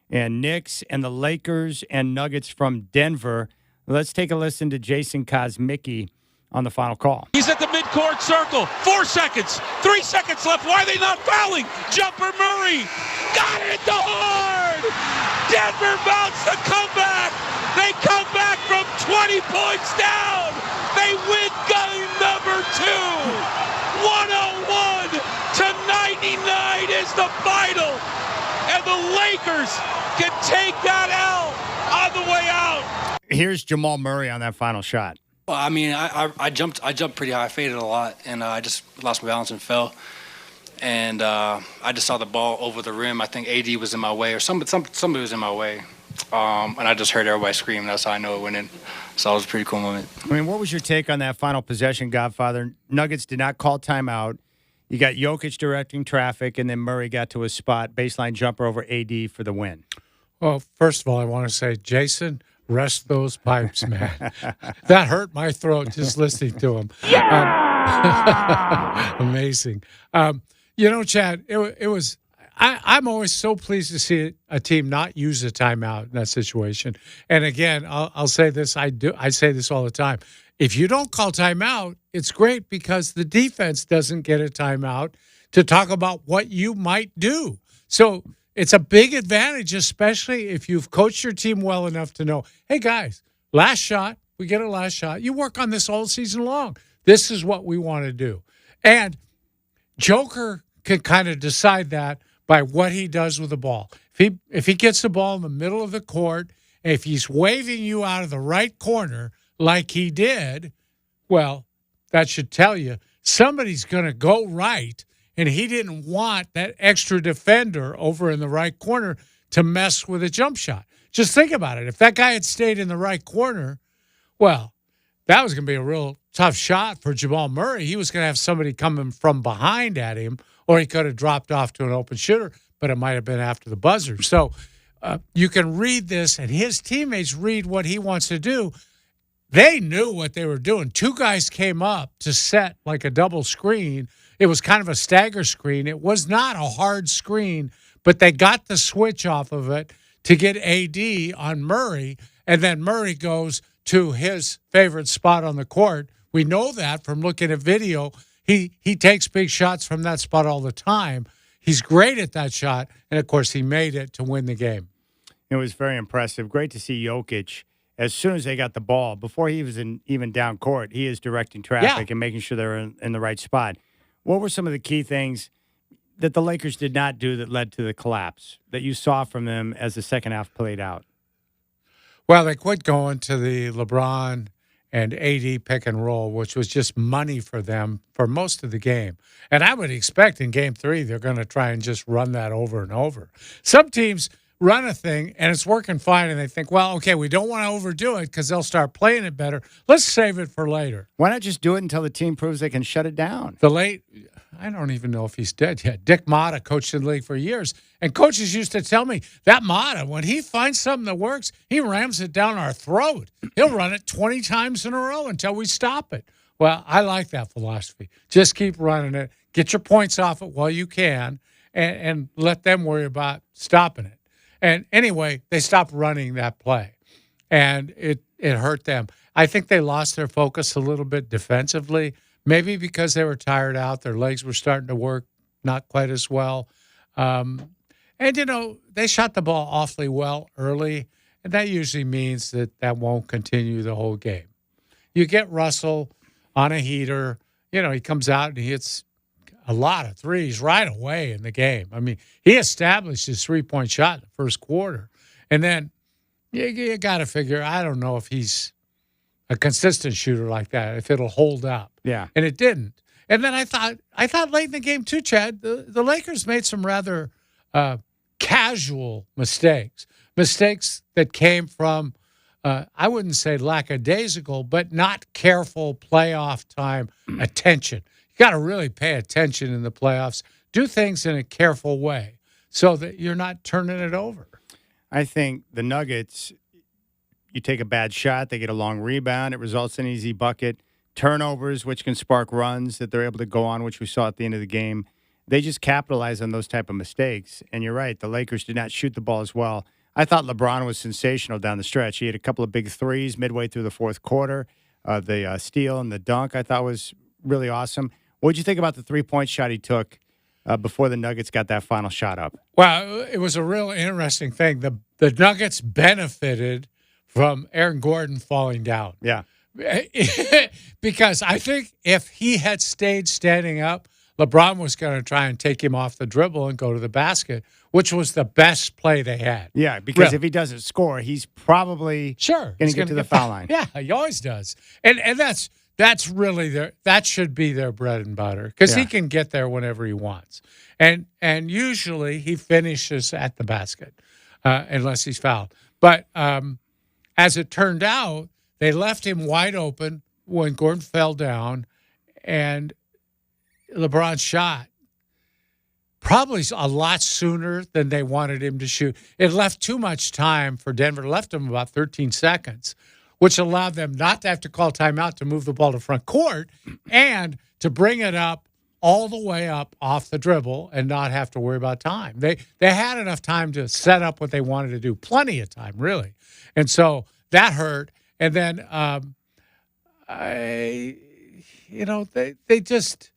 and Knicks, and the Lakers and Nuggets from Denver. Let's take a listen to Jason Kosmicki on the final call. He's at the midcourt circle. 4 seconds. 3 seconds left. Why are they not fouling? Jumper Murray. Got it to hard. Denver mounts the comeback. They come back from 20 points down. They win game number 2. 101 to 99 is the final. And the Lakers can take that L on the way out. Here's Jamal Murray on that final shot. Well, I mean, I jumped pretty high, I faded a lot, and I just lost my balance and fell. And I just saw the ball over the rim. I think AD was in my way, or somebody was in my way. And I just heard everybody scream. That's how I know it went in. So it was a pretty cool moment. I mean, what was your take on that final possession, Godfather? Nuggets did not call timeout. You got Jokic directing traffic, and then Murray got to his spot, baseline jumper over AD for the win. Well, first of all, I want to say, Jason, rest those pipes, man. That hurt my throat just listening to him. Yeah! Amazing. Chad, it was I'm always so pleased to see a team not use a timeout in that situation. And again, I'll say this. I say this all the time. If you don't call timeout, it's great because the defense doesn't get a timeout to talk about what you might do. So it's a big advantage, especially if you've coached your team well enough to know, hey, guys, last shot, we get a last shot. You work on this all season long. This is what we want to do. And Joker can kind of decide that by what he does with the ball. If he gets the ball in the middle of the court, if he's waving you out of the right corner like he did, well, that should tell you somebody's going to go right, and he didn't want that extra defender over in the right corner to mess with a jump shot. Just think about it. If that guy had stayed in the right corner, well, that was going to be a real tough shot for Jamal Murray. He was going to have somebody coming from behind at him, or he could have dropped off to an open shooter, but it might have been after the buzzer. So you can read this, and his teammates read what he wants to do. They knew what they were doing. Two guys came up to set like a double screen. It was kind of a stagger screen. It was not a hard screen, but they got the switch off of it to get AD on Murray, and then Murray goes to his favorite spot on the court. We know that from looking at video. He takes big shots from that spot all the time. He's great at that shot, and, of course, he made it to win the game. It was very impressive. Great to see Jokic. As soon as they got the ball, before he was even down court, he is directing traffic and making sure they're in the right spot. What were some of the key things that the Lakers did not do that led to the collapse that you saw from them as the second half played out? Well, they quit going to the LeBron and AD pick and roll, which was just money for them for most of the game. And I would expect in Game 3 they're going to try and just run that over and over. Some teams run a thing, and it's working fine, and they think, well, okay, we don't want to overdo it because they'll start playing it better. Let's save it for later. Why not just do it until the team proves they can shut it down? I don't even know if he's dead yet. Dick Motta coached in the league for years, and coaches used to tell me that Motta, when he finds something that works, he rams it down our throat. He'll run it 20 times in a row until we stop it. Well, I like that philosophy. Just keep running it. Get your points off it while you can, and let them worry about stopping it. And anyway, they stopped running that play, and it hurt them. I think they lost their focus a little bit defensively, maybe because they were tired out. Their legs were starting to work not quite as well. And, they shot the ball awfully well early, and that usually means that won't continue the whole game. You get Russell on a heater. He comes out and he hits a lot of threes right away in the game. I mean, he established his three-point shot in the first quarter. And then you got to figure, I don't know if he's a consistent shooter like that, if it'll hold up. Yeah. And it didn't. And then I thought late in the game too, Chad, the Lakers made some rather casual mistakes that came from, I wouldn't say lackadaisical, but not careful playoff time attention. You got to really pay attention in the playoffs. Do things in a careful way so that you're not turning it over. I think the Nuggets, you take a bad shot, they get a long rebound, it results in an easy bucket. Turnovers, which can spark runs that they're able to go on, which we saw at the end of the game. They just capitalize on those type of mistakes. And you're right, the Lakers did not shoot the ball as well. I thought LeBron was sensational down the stretch. He had a couple of big threes midway through the fourth quarter. The steal and the dunk I thought was really awesome. What did you think about the three-point shot he took before the Nuggets got that final shot up? Well, it was a real interesting thing. The Nuggets benefited from Aaron Gordon falling down. Yeah. Because I think if he had stayed standing up, LeBron was going to try and take him off the dribble and go to the basket, which was the best play they had. Yeah, because if he doesn't score, he's probably going to get to the foul line. Yeah, he always does. And that's really that should be their bread and butter because he can get there whenever he wants. And usually he finishes at the basket unless he's fouled. But as it turned out, they left him wide open when Gordon fell down, and LeBron shot probably a lot sooner than they wanted him to shoot. It left too much time for Denver. It left them about 13 seconds, which allowed them not to have to call timeout to move the ball to front court and to bring it up all the way up off the dribble and not have to worry about time. They had enough time to set up what they wanted to do, plenty of time, really. And so that hurt. And then they just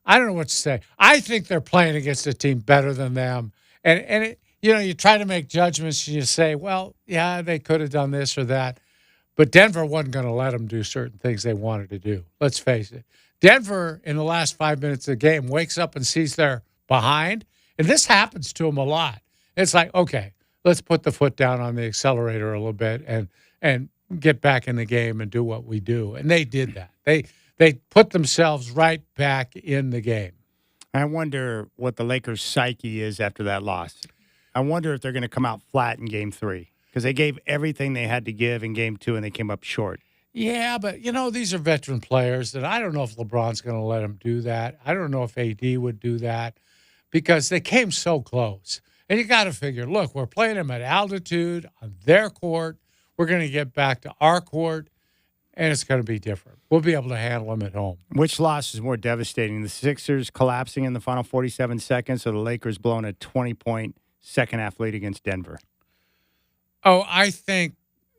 I don't know what to say. I think they're playing against a team better than them. And it, you try to make judgments and you say, well, yeah, they could have done this or that. But Denver wasn't going to let them do certain things they wanted to do. Let's face it. Denver, in the last 5 minutes of the game, wakes up and sees they're behind. And this happens to them a lot. It's like, okay, let's put the foot down on the accelerator a little bit and get back in the game and do what we do. And they did that. They put themselves right back in the game. I wonder what the Lakers' psyche is after that loss. I wonder if they're going to come out flat in Game 3 because they gave everything they had to give in Game 2 and they came up short. Yeah, but, these are veteran players that I don't know if LeBron's going to let them do that. I don't know if AD would do that because they came so close. And you got to figure, look, we're playing them at altitude on their court. We're going to get back to our court, and it's going to be different. We'll be able to handle them at home. Which loss is more devastating? The Sixers collapsing in the final 47 seconds or the Lakers blowing a 20-point second-half lead against Denver? Oh, I think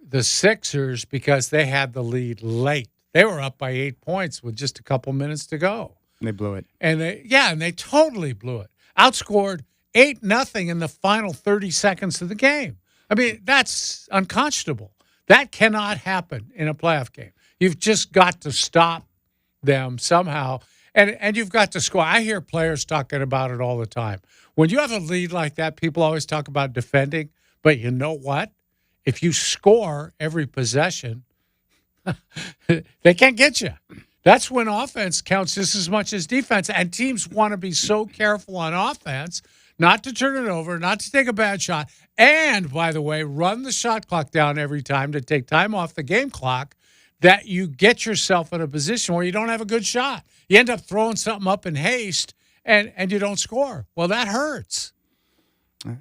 the Sixers because they had the lead late. They were up by 8 points with just a couple minutes to go. And they blew it. And they totally blew it. Outscored 8-0 in the final 30 seconds of the game. I mean, that's unconscionable. That cannot happen in a playoff game. You've just got to stop them somehow, and you've got to score. I hear players talking about it all the time. When you have a lead like that, people always talk about defending, but you know what? If you score every possession, they can't get you. That's when offense counts just as much as defense, and teams want to be so careful on offense not to turn it over, not to take a bad shot, and, by the way, run the shot clock down every time to take time off the game clock, that you get yourself in a position where you don't have a good shot. You end up throwing something up in haste, and you don't score. Well, that hurts.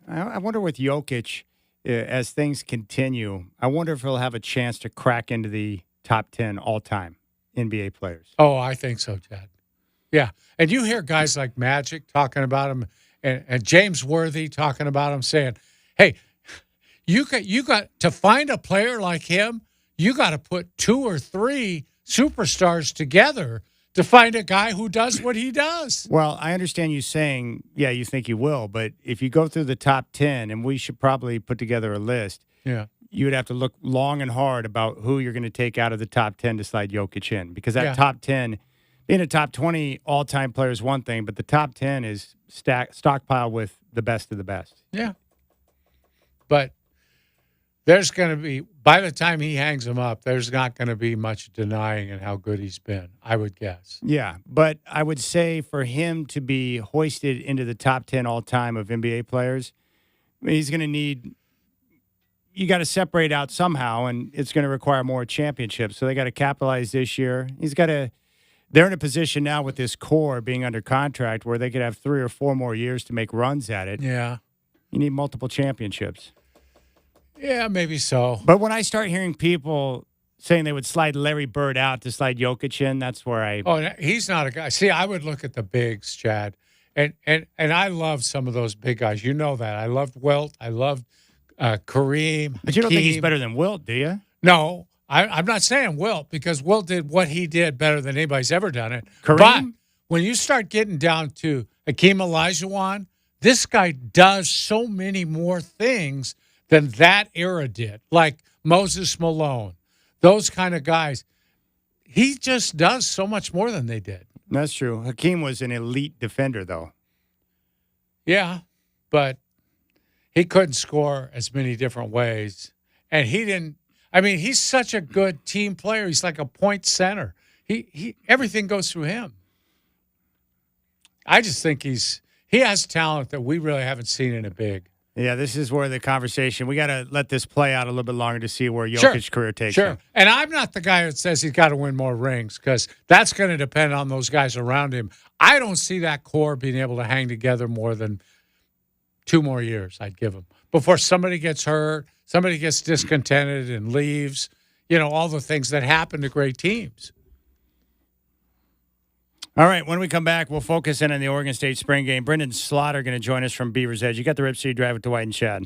I wonder with Jokic, as things continue, I wonder if he'll have a chance to crack into the top 10 all-time NBA players. Oh, I think so, Chad. Yeah, and you hear guys like Magic talking about him, and James Worthy talking about him, saying, hey, you got to find a player like him, you got to put 2 or 3 superstars together to find a guy who does what he does. Well, I understand you saying, yeah, you think he will, but if you go through the top 10, and we should probably put together a list, you would have to look long and hard about who you're going to take out of the top 10 to slide Jokic in, because that top 10, being a top 20 all-time player is one thing, but the top 10 is stockpiled with the best of the best. Yeah. But there's going to be, by the time he hangs him up, there's not going to be much denying in how good he's been, I would guess. Yeah, but I would say for him to be hoisted into the top 10 all-time of NBA players, he's going to need, you got to separate out somehow, and it's going to require more championships. So they got to capitalize this year. They're in a position now with this core being under contract where they could have 3 or 4 more years to make runs at it. Yeah. You need multiple championships. Yeah, maybe so. But when I start hearing people saying they would slide Larry Bird out to slide Jokic in, that's where I... Oh, he's not a guy. See, I would look at the bigs, Chad. And I love some of those big guys. You know that. I loved Wilt. I loved Kareem. But you don't think he's better than Wilt, do you? No, I'm not saying Wilt, because Wilt did what he did better than anybody's ever done it. Kareem? But when you start getting down to Hakeem Olajuwon, this guy does so many more things than that era did, like Moses Malone, those kind of guys. He just does so much more than they did. That's true. Hakeem was an elite defender, though. Yeah, but he couldn't score as many different ways. And he didn't – I mean, he's such a good team player. He's like a point center. He everything goes through him. I just think he has talent that we really haven't seen in a big. Yeah, this is where the conversation, we got to let this play out a little bit longer to see where Jokic's career takes him. And I'm not the guy that says he's got to win more rings, because that's going to depend on those guys around him. I don't see that core being able to hang together more than 2 more years, I'd give him, before somebody gets hurt, somebody gets discontented and leaves, all the things that happen to great teams. All right, when we come back, we'll focus in on the Oregon State spring game. Brendan Slaughter going to join us from Beaver's Edge. You got the Rip City Drive with Dwight and Chad.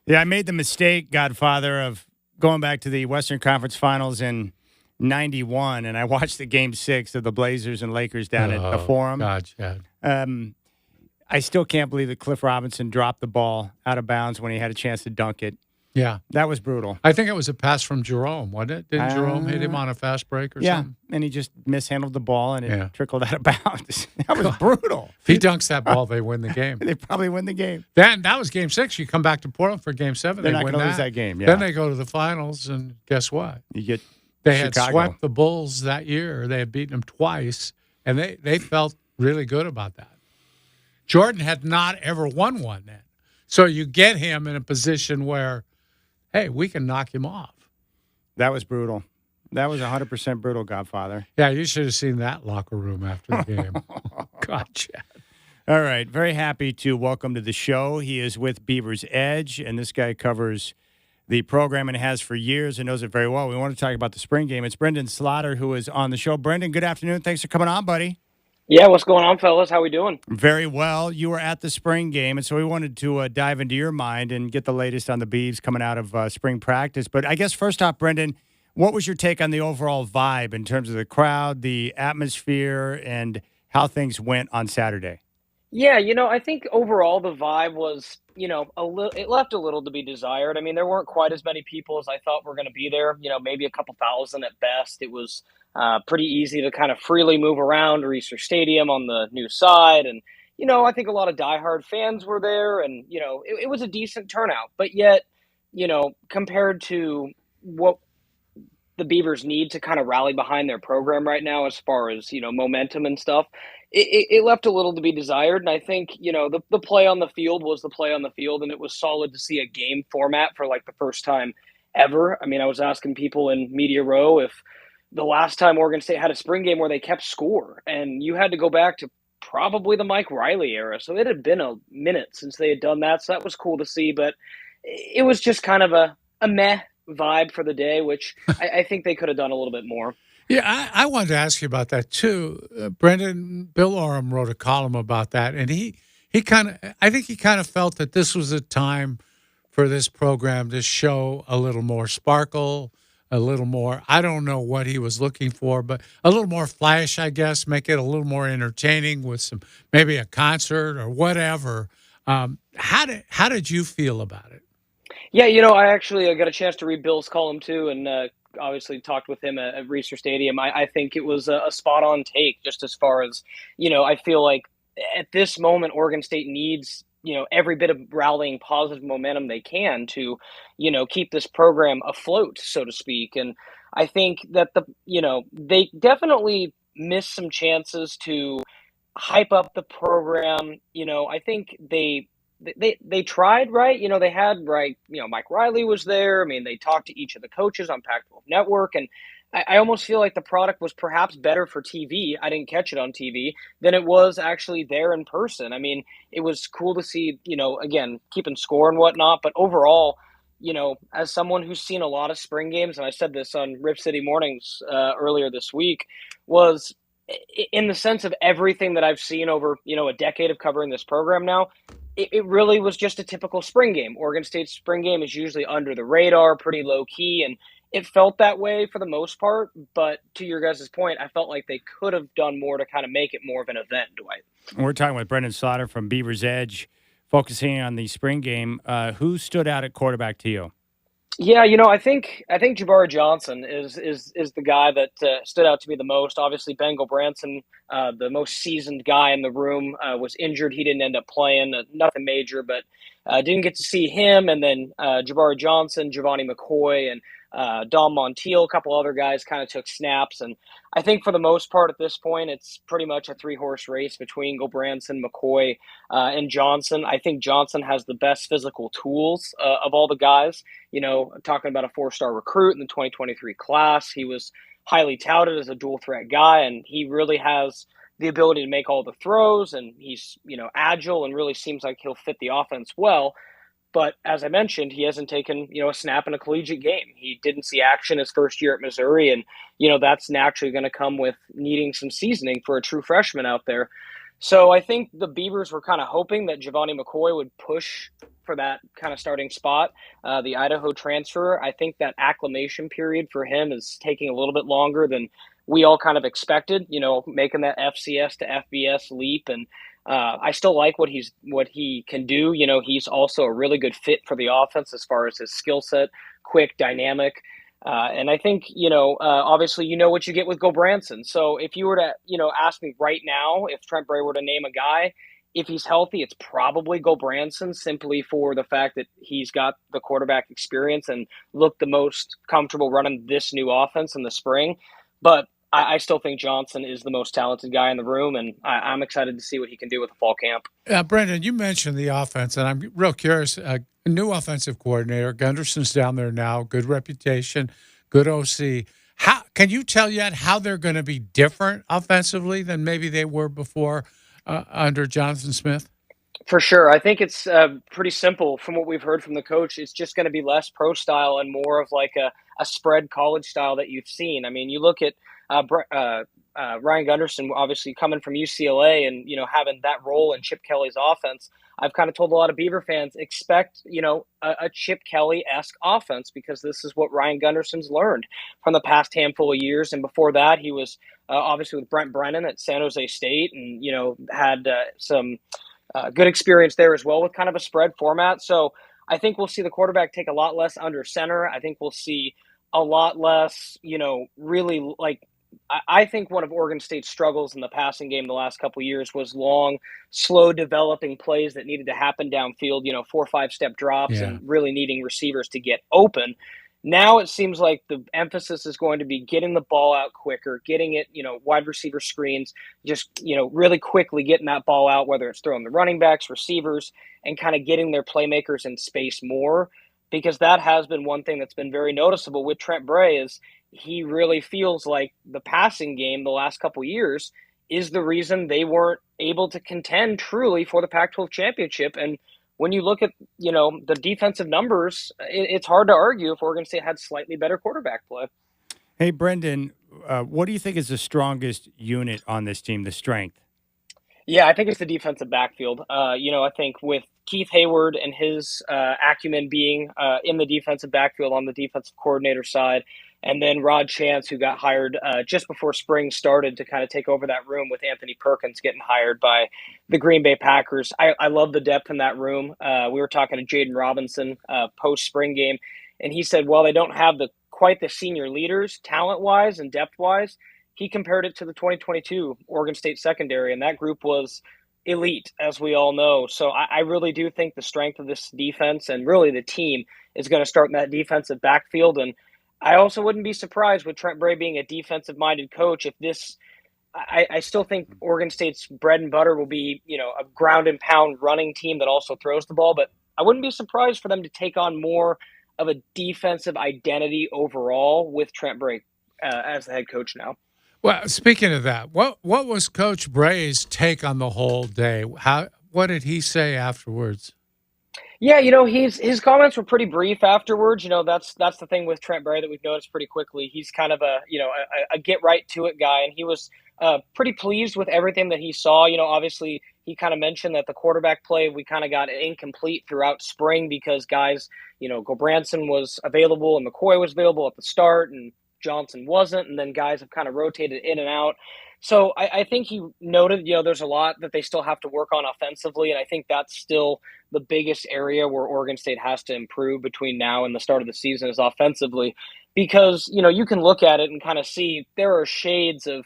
Yeah, I made the mistake, Godfather, of going back to the Western Conference Finals in '91, and I watched the Game 6 of the Blazers and Lakers down at the Forum. God, Chad. I still can't believe that Cliff Robinson dropped the ball out of bounds when he had a chance to dunk it. Yeah. That was brutal. I think it was a pass from Jerome, wasn't it? Didn't Jerome hit him on a fast break or something? Yeah, and he just mishandled the ball, and it Yeah. trickled out of bounds. That was brutal. If he dunks that ball, they win the game. They probably win the game. Then that was Game 6. You come back to Portland for Game 7. They're they not win going to that. lose that game. Yeah. Then they go to the finals, and guess what? You get They Chicago. had swept the Bulls that year. They had beaten them twice, and they felt really good about that. Jordan had not ever won one then. So you get him in a position where, hey, we can knock him off. That was brutal. That was 100% brutal, Godfather. Yeah, you should have seen that locker room after the game. God, Chad. All right. Very happy to welcome to the show. He is with Beaver's Edge, and this guy covers the program and has for years and knows it very well. We want to talk about the spring game. It's Brendan Slaughter who is on the show. Brendan, good afternoon. Thanks for coming on, buddy. Yeah, what's going on, fellas? How we doing? Very well. You were at the spring game, and so we wanted to dive into your mind and get the latest on the Beavs coming out of spring practice. But I guess first off, Brendan, what was your take on the overall vibe in terms of the crowd, the atmosphere, and how things went on Saturday? Yeah, I think overall the vibe was, it left a little to be desired. I mean, there weren't quite as many people as I thought were going to be there, maybe a couple thousand at best. It was pretty easy to kind of freely move around Reser Stadium on the new side. And, I think a lot of diehard fans were there and, it was a decent turnout. But yet, compared to what the Beavers need to kind of rally behind their program right now as far as, momentum and stuff, it left a little to be desired. And I think, the play on the field was the play on the field, and it was solid to see a game format for like the first time ever. I mean, I was asking people in Media Row if the last time Oregon State had a spring game where they kept score, and you had to go back to probably the Mike Riley era. So it had been a minute since they had done that. So that was cool to see, but it was just kind of a meh vibe for the day, which I think they could have done a little bit more. Yeah, I wanted to ask you about that too. Brendan, Bill Oram wrote a column about that, and I think he kind of felt that this was a time for this program to show a little more sparkle, a little more, I don't know what he was looking for, but a little more flash, I guess, make it a little more entertaining with some, maybe a concert or whatever. How did you feel about it? Yeah, I actually got a chance to read Bill's column too, and obviously talked with him at Reser Stadium. I think it was a spot-on take, just as far as, I feel like at this moment, Oregon State needs, every bit of rallying positive momentum they can to, keep this program afloat, so to speak. And I think that they definitely missed some chances to hype up the program. I think they tried, right? They had, right, Mike Riley was there. I mean, they talked to each of the coaches on Pac-12 Network, and I almost feel like the product was perhaps better for TV. I didn't catch it on TV than it was actually there in person. I mean, it was cool to see, again, keeping score and whatnot, but overall, as someone who's seen a lot of spring games, and I said this on Rip City Mornings earlier this week, was in the sense of everything that I've seen over, a decade of covering this program now, it really was just a typical spring game. Oregon State's spring game is usually under the radar, pretty low key, and it felt that way for the most part. But to your guys' point, I felt like they could have done more to kind of make it more of an event, Dwight. We're talking with Brendan Slaughter from Beaver's Edge, focusing on the spring game. Who stood out at quarterback to you? Yeah, I think Jabari Johnson is the guy that stood out to me the most. Obviously, Bengal Branson, the most seasoned guy in the room, was injured. He didn't end up playing, nothing major, but didn't get to see him. And then Jabari Johnson, Giovanni McCoy, and Dom Montiel, a couple other guys kind of took snaps. And I think for the most part at this point, it's pretty much a three-horse race between Gilbranson, McCoy, and Johnson. I think Johnson has the best physical tools of all the guys. Talking about a four-star recruit in the 2023 class. He was highly touted as a dual-threat guy, and he really has the ability to make all the throws, and he's, agile and really seems like he'll fit the offense well. But as I mentioned, he hasn't taken, a snap in a collegiate game. He didn't see action his first year at Missouri, and, that's naturally going to come with needing some seasoning for a true freshman out there. So I think the Beavers were kind of hoping that Giovanni McCoy would push for that kind of starting spot. The Idaho transfer, I think that acclimation period for him is taking a little bit longer than we all kind of expected, making that FCS to FBS leap. And I still like what he can do. He's also a really good fit for the offense as far as his skill set, quick, dynamic. And I think, obviously, what you get with Gobranson. So if you were to, ask me right now, if Trent Bray were to name a guy, if he's healthy, it's probably Gobranson, simply for the fact that he's got the quarterback experience and looked the most comfortable running this new offense in the spring. But I still think Johnson is the most talented guy in the room, and I'm excited to see what he can do with the fall camp. Brendan, you mentioned the offense, and I'm real curious. A new offensive coordinator, Gunderson's down there now, good reputation, good OC. How can you tell yet how they're going to be different offensively than maybe they were before under Jonathan Smith? For sure. I think it's pretty simple from what we've heard from the coach. It's just going to be less pro style and more of like a spread college style that you've seen. I mean, you look at Ryan Gunderson, obviously coming from UCLA and, having that role in Chip Kelly's offense. I've kind of told a lot of Beaver fans, expect, a Chip Kelly-esque offense, because this is what Ryan Gunderson's learned from the past handful of years. And before that, he was obviously with Brent Brennan at San Jose State and, had some good experience there as well with kind of a spread format. So I think we'll see the quarterback take a lot less under center. I think we'll see a lot less, really like, I think one of Oregon State's struggles in the passing game the last couple of years was long, slow developing plays that needed to happen downfield, 4 or 5 step drops and really needing receivers to get open. Now it seems like the emphasis is going to be getting the ball out quicker, getting it, wide receiver screens, just, really quickly getting that ball out, whether it's throwing the running backs, receivers, and kind of getting their playmakers in space more. Because that has been one thing that's been very noticeable with Trent Bray is he really feels like the passing game the last couple of years is the reason they weren't able to contend truly for the Pac-12 championship. And when you look at, the defensive numbers, it's hard to argue if Oregon State had slightly better quarterback play. Hey, Brendan, what do you think is the strongest unit on this team, the strength? Yeah, I think it's the defensive backfield. I think with Keith Hayward and his acumen being in the defensive backfield on the defensive coordinator side, and then Rod Chance, who got hired just before spring started to kind of take over that room with Anthony Perkins getting hired by the Green Bay Packers. I love the depth in that room. We were talking to Jaden Robinson post-spring game, and he said, while they don't have quite the senior leaders talent-wise and depth-wise, he compared it to the 2022 Oregon State secondary, and that group was elite, as we all know. So I really do think the strength of this defense and really the team is going to start in that defensive backfield. And I also wouldn't be surprised with Trent Bray being a defensive-minded coach if this – I still think Oregon State's bread and butter will be, a ground-and-pound running team that also throws the ball. But I wouldn't be surprised for them to take on more of a defensive identity overall with Trent Bray as the head coach now. Well, speaking of that, what was Coach Bray's take on the whole day? What did he say afterwards? Yeah, his comments were pretty brief afterwards. That's the thing with Trent Bray that we've noticed pretty quickly. He's kind of a get right to it guy, and he was pretty pleased with everything that he saw. Obviously he kind of mentioned that the quarterback play we kind of got incomplete throughout spring because guys, Gobranson was available and McCoy was available at the start, and Johnson wasn't, and then guys have kind of rotated in and out. So I think he noted, there's a lot that they still have to work on offensively, and I think that's still the biggest area where Oregon State has to improve between now and the start of the season is offensively, because, you can look at it and kind of see there are shades of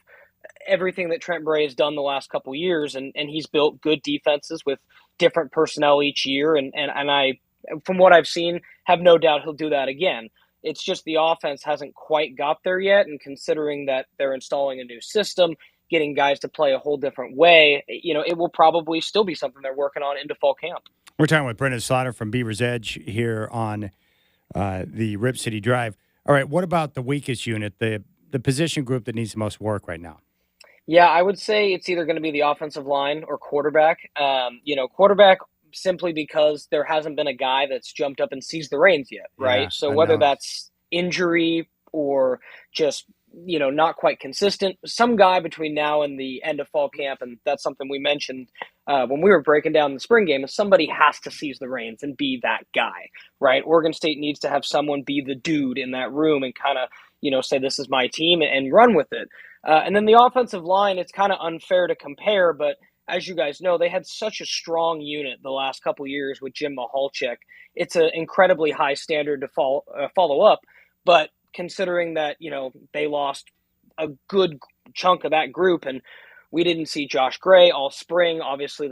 everything that Trent Bray has done the last couple of years, and he's built good defenses with different personnel each year, and I, from what I've seen, have no doubt he'll do that again. It's just the offense hasn't quite got there yet, and considering that they're installing a new system, getting guys to play a whole different way, it will probably still be something they're working on into fall camp. We're talking with Brendan Slaughter from Beaver's Edge here on the Rip City Drive. All right, what about the weakest unit, the position group that needs the most work right now? Yeah, I would say it's either going to be the offensive line or quarterback. Quarterback simply because there hasn't been a guy that's jumped up and seized the reins yet, right? Yeah, so whether that's injury or just, not quite consistent. Some guy between now and the end of fall camp, and that's something we mentioned when we were breaking down the spring game, is somebody has to seize the reins and be that guy, right? Oregon State needs to have someone be the dude in that room and kind of, say this is my team and run with it. And then the offensive line, it's kind of unfair to compare, but as you guys know, they had such a strong unit the last couple years with Jim Mahalchik. It's an incredibly high standard to follow up, but considering that, they lost a good chunk of that group and we didn't see Josh Gray all spring. Obviously,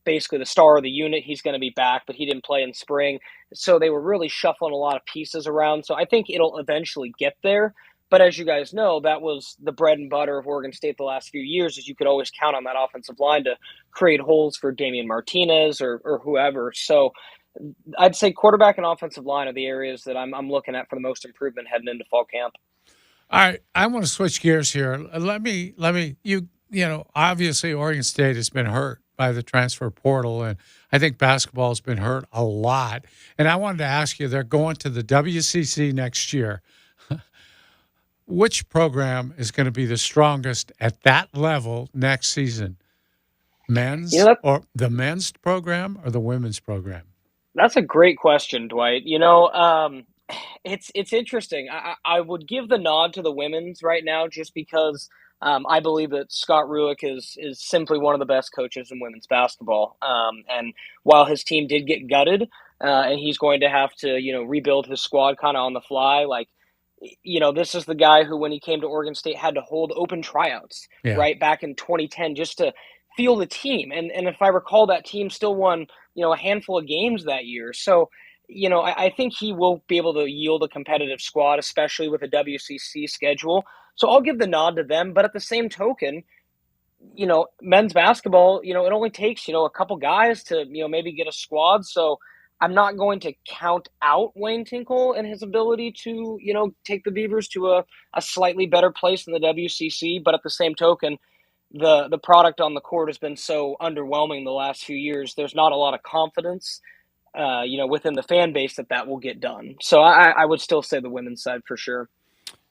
basically the star of the unit, he's going to be back, but he didn't play in spring. So they were really shuffling a lot of pieces around. So I think it'll eventually get there. But as you guys know, that was the bread and butter of Oregon State the last few years, is you could always count on that offensive line to create holes for Damian Martinez or whoever. So I'd say quarterback and offensive line are the areas that I'm looking at for the most improvement heading into fall camp. All right, I want to switch gears here. Let me. Obviously Oregon State has been hurt by the transfer portal, and I think basketball has been hurt a lot. And I wanted to ask you, they're going to the WCC next year. Which program is going to be the strongest at that level next season? Men's or the men's program or the women's program? That's a great question, Dwight. It's interesting. I would give the nod to the women's right now just because I believe that Scott Rueck is simply one of the best coaches in women's basketball. And while his team did get gutted and he's going to have to, rebuild his squad kind of on the fly, this is the guy who, when he came to Oregon State, had to hold open tryouts, right, back in 2010 just to feel the team. And if I recall, that team still won, a handful of games that year. So, I think he will be able to yield a competitive squad, especially with a WCC schedule. So I'll give the nod to them. But at the same token, men's basketball, it only takes, a couple guys to, maybe get a squad. So I'm not going to count out Wayne Tinkle and his ability to, take the Beavers to a slightly better place in the WCC. But at the same token, the product on the court has been so underwhelming the last few years. There's not a lot of confidence, within the fan base that will get done. So I would still say the women's side for sure.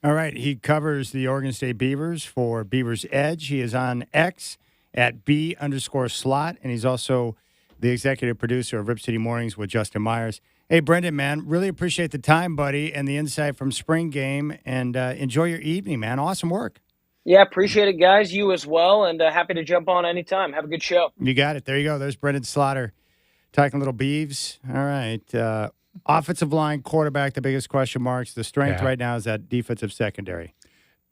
All right. He covers the Oregon State Beavers for Beavers Edge. He is on X at @B_slot, and he's also the executive producer of Rip City Mornings with Justin Myers. Hey, Brendan, man, really appreciate the time, buddy, and the insight from spring game, and enjoy your evening, man. Awesome work. Yeah, appreciate it, guys. You as well, and happy to jump on anytime. Have a good show. You got it. There you go. There's Brendan Slaughter talking little Beavs. All right. Offensive line, quarterback, the biggest question marks. The strength right now is that defensive secondary.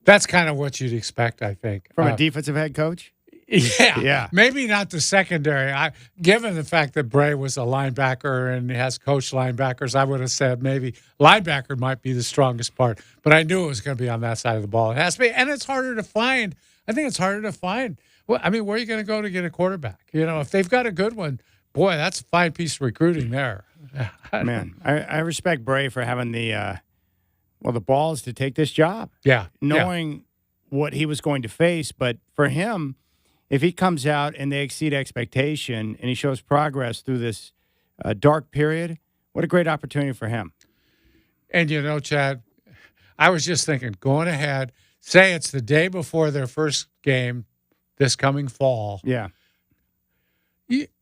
That's kind of what you'd expect, I think. From a defensive head coach? Yeah. Maybe not the secondary. Given the fact that Bray was a linebacker and has coached linebackers, I would have said maybe linebacker might be the strongest part. But I knew it was going to be on that side of the ball. It has to be. And it's harder to find. I think it's harder to find. Well, I mean, where are you going to go to get a quarterback? If they've got a good one, boy, that's a fine piece of recruiting there. Man, I respect Bray for having the balls to take this job. Yeah. Knowing what he was going to face. But for him, if he comes out and they exceed expectation and he shows progress through this dark period, what a great opportunity for him. And, Chad, I was just thinking, going ahead, say it's the day before their first game this coming fall. Yeah.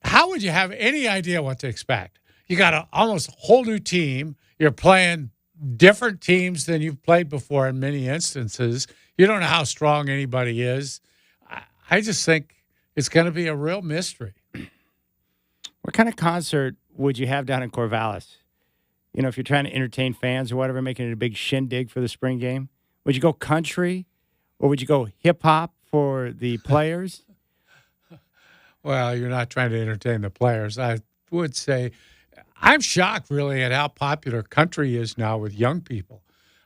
How would you have any idea what to expect? You got a almost whole new team. You're playing different teams than you've played before in many instances. You don't know how strong anybody is. I just think it's going to be a real mystery. What kind of concert would you have down in Corvallis? If you're trying to entertain fans or whatever, making it a big shindig for the spring game, would you go country or would you go hip hop for the players? Well, you're not trying to entertain the players. I would say I'm shocked, really, at how popular country is now with young people.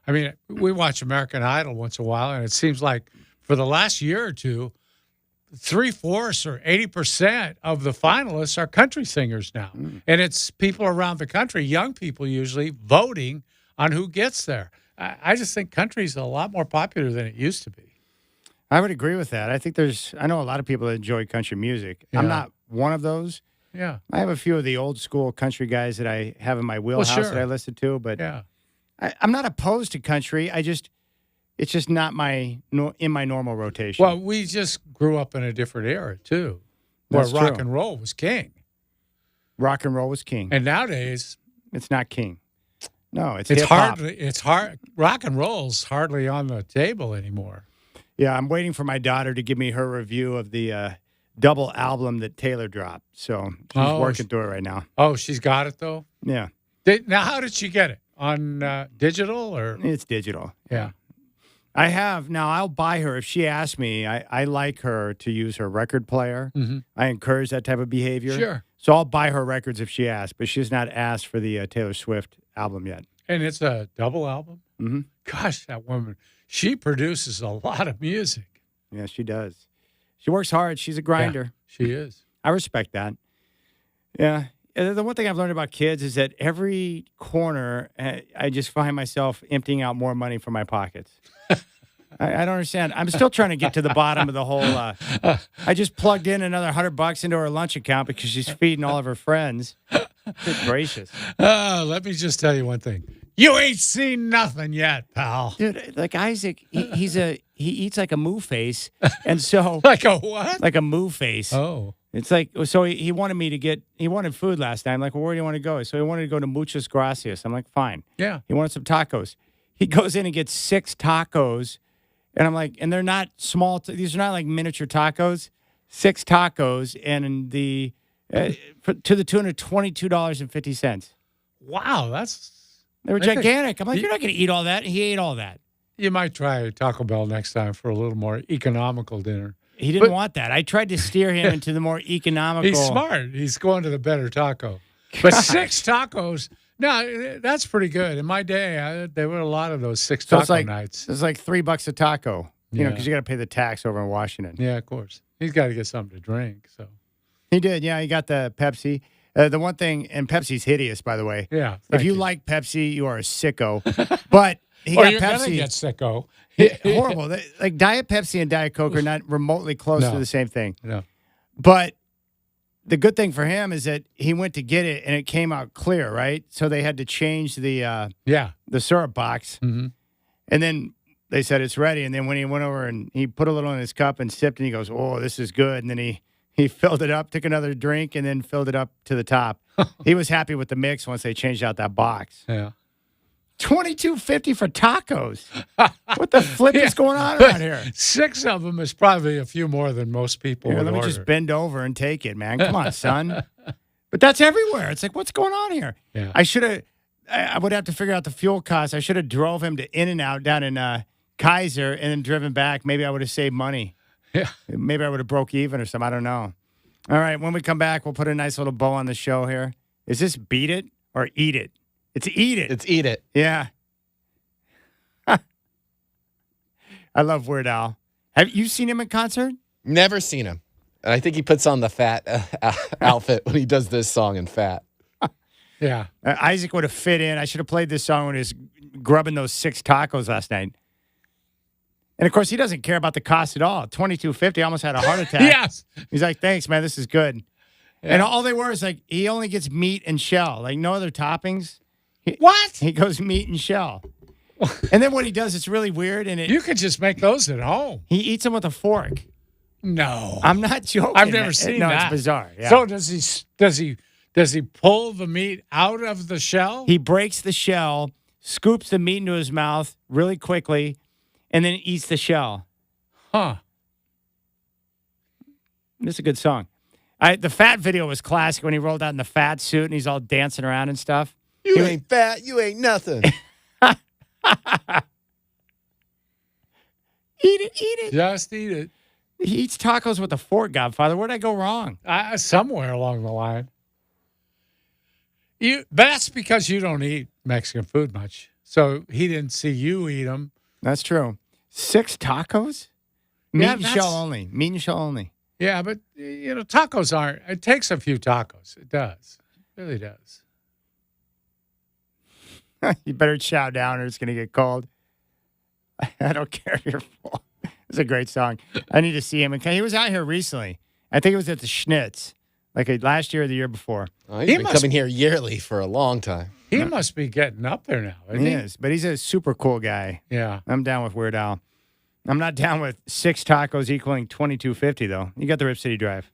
I mean, we watch American Idol once in a while, and it seems like for the last year or two, 3/4 or 80% of the finalists are country singers now. And it's people around the country, young people usually, voting on who gets there. I just think country's a lot more popular than it used to be. I would agree with that. I know a lot of people that enjoy country music. Yeah. I'm not one of those. Yeah. I have a few of the old school country guys that I have in my wheelhouse that I listen to, but I'm not opposed to country. It's just not in my normal rotation. Well, we just grew up in a different era too, where That's rock true. and roll was king. Rock and roll was king. And nowadays, it's not king. No, it's it's hip-hop. hardly. It's hard. Rock and roll's hardly on the table anymore. Yeah, I'm waiting for my daughter to give me her review of the double album that Taylor dropped. So she's working through it right now. Oh, she's got it though. Yeah. Now, how did she get it? On digital or? It's digital. Yeah. I have. Now, I'll buy her. If she asks me, I like her to use her record player. Mm-hmm. I encourage that type of behavior. Sure. So I'll buy her records if she asks, but she's not asked for the Taylor Swift album yet. And it's a double album? Mm-hmm. Gosh, that woman, she produces a lot of music. Yeah, she does. She works hard. She's a grinder. Yeah, she is. I respect that. Yeah. The one thing I've learned about kids is that every corner, I just find myself emptying out more money from my pockets. I don't understand. I'm still trying to get to the bottom of the whole. I just plugged in another $100 into her lunch account because she's feeding all of her friends. Good gracious. Let me just tell you one thing. You ain't seen nothing yet, pal. Dude, like Isaac, he eats like a moo face. And so. Like a what? Like a moo face. Oh. It's like, so he wanted me to he wanted food last time. Like, well, where do you want to go? So he wanted to go to Muchas Gracias. I'm like, fine. Yeah. He wanted some tacos. He goes in and gets 6 tacos. And I'm like, and they're not small. These are not like miniature tacos. 6 tacos and to the tune of $22.50. Wow, they were gigantic. I'm like, you're not going to eat all that. He ate all that. You might try Taco Bell next time for a little more economical dinner. He didn't want that. I tried to steer him into the more economical. He's smart. He's going to the better taco. But 6 tacos, no, that's pretty good. In my day, there were a lot of those 6 taco nights. It's like $3 a taco, you know, because you got to pay the tax over in Washington. Yeah, of course. He's got to get something to drink. So he did. Yeah, he got the Pepsi. The one thing, and Pepsi's hideous, by the way. Yeah. If you like Pepsi, you are a sicko. But he got you're Pepsi. Gonna get sicko. Horrible. Like Diet Pepsi and Diet Coke are not remotely close to the same thing. No. But the good thing for him is that he went to get it and it came out clear, right? So they had to change the syrup box. Mm-hmm. And then they said it's ready. And then when he went over and he put a little in his cup and sipped and he goes, oh, this is good. And then he filled it up, took another drink, and then filled it up to the top. He was happy with the mix once they changed out that box. Yeah. $22.50 for tacos. What the flip is going on around here? 6 of them is probably a few more than most people would Let me order. just bend over and take it, man. Come on, son. But that's everywhere. It's like, what's going on here? Yeah. I would have to figure out the fuel costs. I should have drove him to In-N-Out down in Kaiser and then driven back. Maybe I would have saved money. Yeah. Maybe I would have broke even or something. I don't know. All right, when we come back, we'll put a nice little bow on the show here. Is this beat it or eat it? It's eat it. It's eat it. Yeah. I love Weird Al. Have you seen him in concert? Never seen him. And I think he puts on the fat outfit when he does this song in fat. Yeah. Isaac would have fit in. I should have played this song when he was grubbing those 6 tacos last night. And, of course, he doesn't care about the cost at all. $22.50, almost had a heart attack. Yes. He's like, thanks, man, this is good. Yeah. And all they were is like, he only gets meat and shell, like no other toppings. What? He goes meat and shell. And then what he does, it's really weird. And you could just make those at home. He eats them with a fork. No. I'm not joking. I've never seen no, that. It's bizarre. Yeah. So does he pull the meat out of the shell? He breaks the shell, scoops the meat into his mouth really quickly, and then eats the shell. Huh. This is a good song. The fat video was classic when he rolled out in the fat suit and he's all dancing around and stuff. You ain't fat. You ain't nothing. Eat it. Just eat it. He eats tacos with a fork, Godfather. Where'd I go wrong? Somewhere along the line. That's because you don't eat Mexican food much. So he didn't see you eat them. That's true. 6 tacos? Meat Yeah, and shell only. Meat and shell only. Yeah, but, tacos aren't. It takes a few tacos. It does. It really does. You better chow down or it's going to get cold. I don't care if you're full. It's a great song. I need to see him. He was out here recently. I think it was at the Schnitz, like last year or the year before. Oh, he's been coming here yearly for a long time. He must be getting up there now, isn't He he? is, but he's a super cool guy. Yeah. I'm down with Weird Al. I'm not down with 6 tacos equaling $22.50 though. You got the Rip City Drive.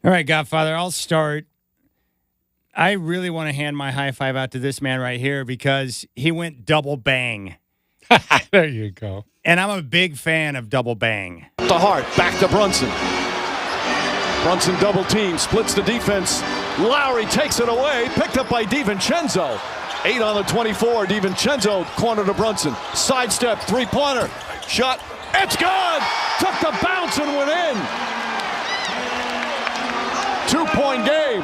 All right, Godfather, I'll start. I really want to hand my high five out to this man right here because he went double bang. There you go. And I'm a big fan of double bang. To Hart, back to Brunson. Brunson double team, splits the defense. Lowry takes it away, picked up by DiVincenzo. 8 on the 24, DiVincenzo, corner to Brunson. Sidestep, three-pointer, shot, it's good! Took the bounce and went in. 2-point game.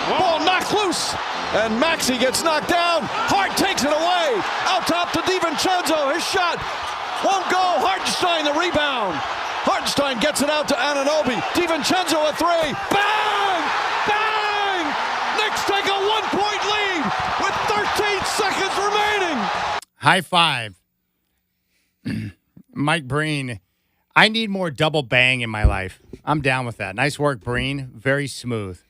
Ball knocked loose, and Maxey gets knocked down. Hart takes it away. Out top to DiVincenzo, his shot won't go. Hartenstein the rebound. Hartenstein gets it out to Anunoby. DiVincenzo a three. Bang! Bang! Knicks take a 1-point lead with 13 seconds remaining. High five. Mike Breen. I need more double bang in my life. I'm down with that. Nice work, Breen. Very smooth.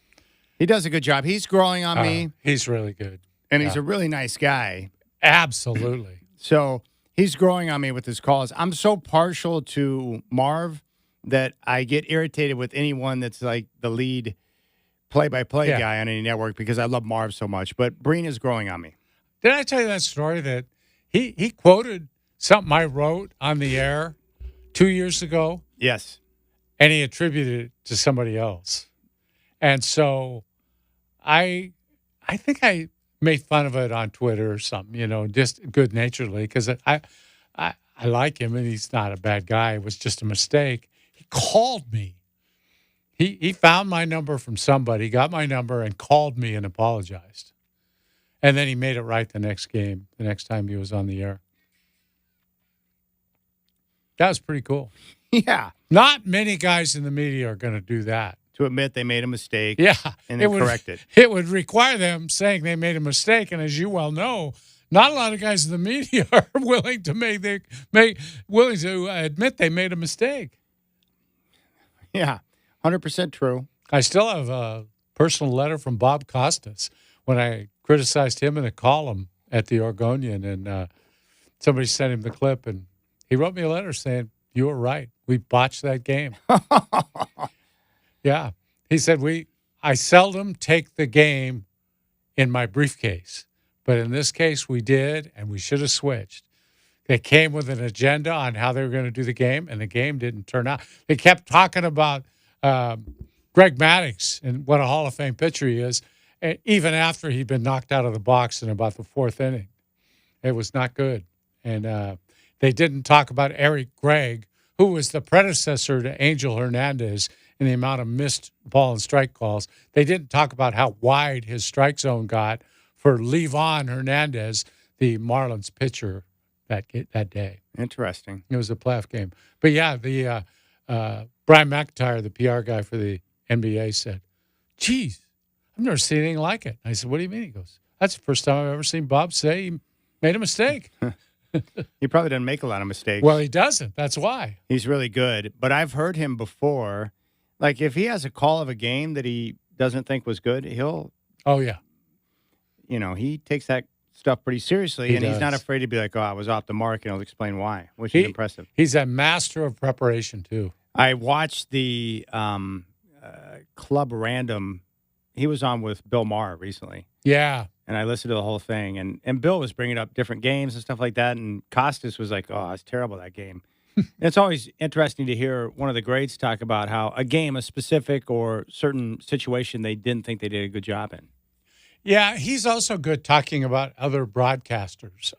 He does a good job. He's growing on me. He's really good. And he's a really nice guy. Absolutely. So he's growing on me with his calls. I'm so partial to Marv that I get irritated with anyone that's like the lead play-by-play guy on any network because I love Marv so much. But Breen is growing on me. Did I tell you that story that he quoted something I wrote on the air 2 years ago? Yes. And he attributed it to somebody else. And so I think I made fun of it on Twitter or something, just good-naturedly because I like him and he's not a bad guy. It was just a mistake. He called me. He found my number from somebody, got my number, and called me and apologized. And then he made it right the next game, the next time he was on the air. That was pretty cool. Yeah. Not many guys in the media are going to do that. To admit they made a mistake. Yeah. And then correct it. It would require them saying they made a mistake. And as you well know, not a lot of guys in the media are willing to admit they made a mistake. Yeah. 100% true. I still have a personal letter from Bob Costas when I criticized him in a column at the Oregonian. And somebody sent him the clip. And he wrote me a letter saying, "You were right. We botched that game." Yeah. He said, I seldom take the game in my briefcase, but in this case we did, and we should have switched. They came with an agenda on how they were going to do the game, and the game didn't turn out. They kept talking about Greg Maddux and what a Hall of Fame pitcher he is, even after he'd been knocked out of the box in about the fourth inning. It was not good. And they didn't talk about Eric Gregg, who was the predecessor to Angel Hernandez in the amount of missed ball and strike calls. They didn't talk about how wide his strike zone got for Levon Hernandez, the Marlins pitcher that day. Interesting. It was a playoff game. But, yeah, the Brian McIntyre, the PR guy for the NBA, said, "Geez, I've never seen anything like it." I said, "What do you mean?" He goes, "That's the first time I've ever seen Bob say he made a mistake." He probably doesn't make a lot of mistakes. Well, he doesn't. That's why. He's really good. But I've heard him before. Like, if he has a call of a game that he doesn't think was good, he'll... Oh, yeah. He takes that stuff pretty seriously, He and he's not does. afraid to be like, "Oh, I was off the mark," and he'll explain why, which is impressive. He's a master of preparation, too. I watched the Club Random. He was on with Bill Maher recently. Yeah. And I listened to the whole thing. And Bill was bringing up different games and stuff like that. And Costas was like, "Oh, it's terrible, that game." And it's always interesting to hear one of the greats talk about how a game, a specific or certain situation, they didn't think they did a good job in. Yeah, he's also good talking about other broadcasters.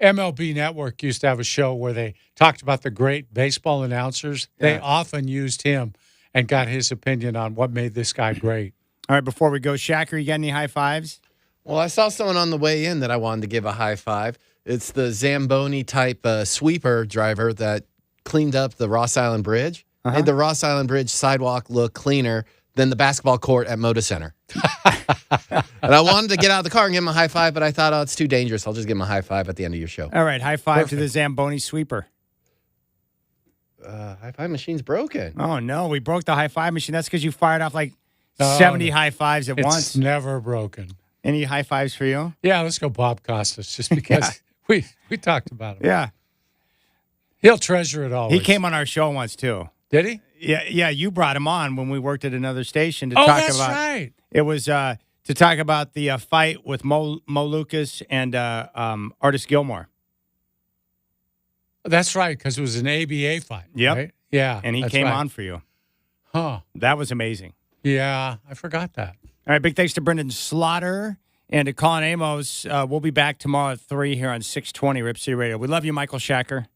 MLB Network used to have a show where they talked about the great baseball announcers. Yeah. They often used him and got his opinion on what made this guy great. All right, before we go, Shacker, you got any high fives? Well, I saw someone on the way in that I wanted to give a high five. It's the Zamboni-type sweeper driver that cleaned up the Ross Island Bridge. Made the Ross Island Bridge sidewalk look cleaner than the basketball court at Moda Center. And I wanted to get out of the car and give him a high five, but I thought, oh, it's too dangerous. I'll just give him a high five at the end of your show. All right, high five to the Zamboni sweeper. High five machine's broken. Oh, no, we broke the high five machine. That's because you fired off like Oh, 70 no. high fives at It's once. never broken. Any high fives for you? Yeah, let's go Bob Costas, just because we talked about him. Yeah. He'll treasure it all. He came on our show once, too. Did he? Yeah, you brought him on when we worked at another station to Oh, talk that's about. right. It was to talk about the fight with Mo Lucas and Artis Gilmore. That's right, because it was an ABA fight. Yep. Right? Yeah. And he that's came right. on for you. Huh. That was amazing. Yeah, I forgot that. All right, big thanks to Brendan Slaughter and to Colin Amos. We'll be back tomorrow at 3 here on 620 Rip City Radio. We love you, Michael Shacker.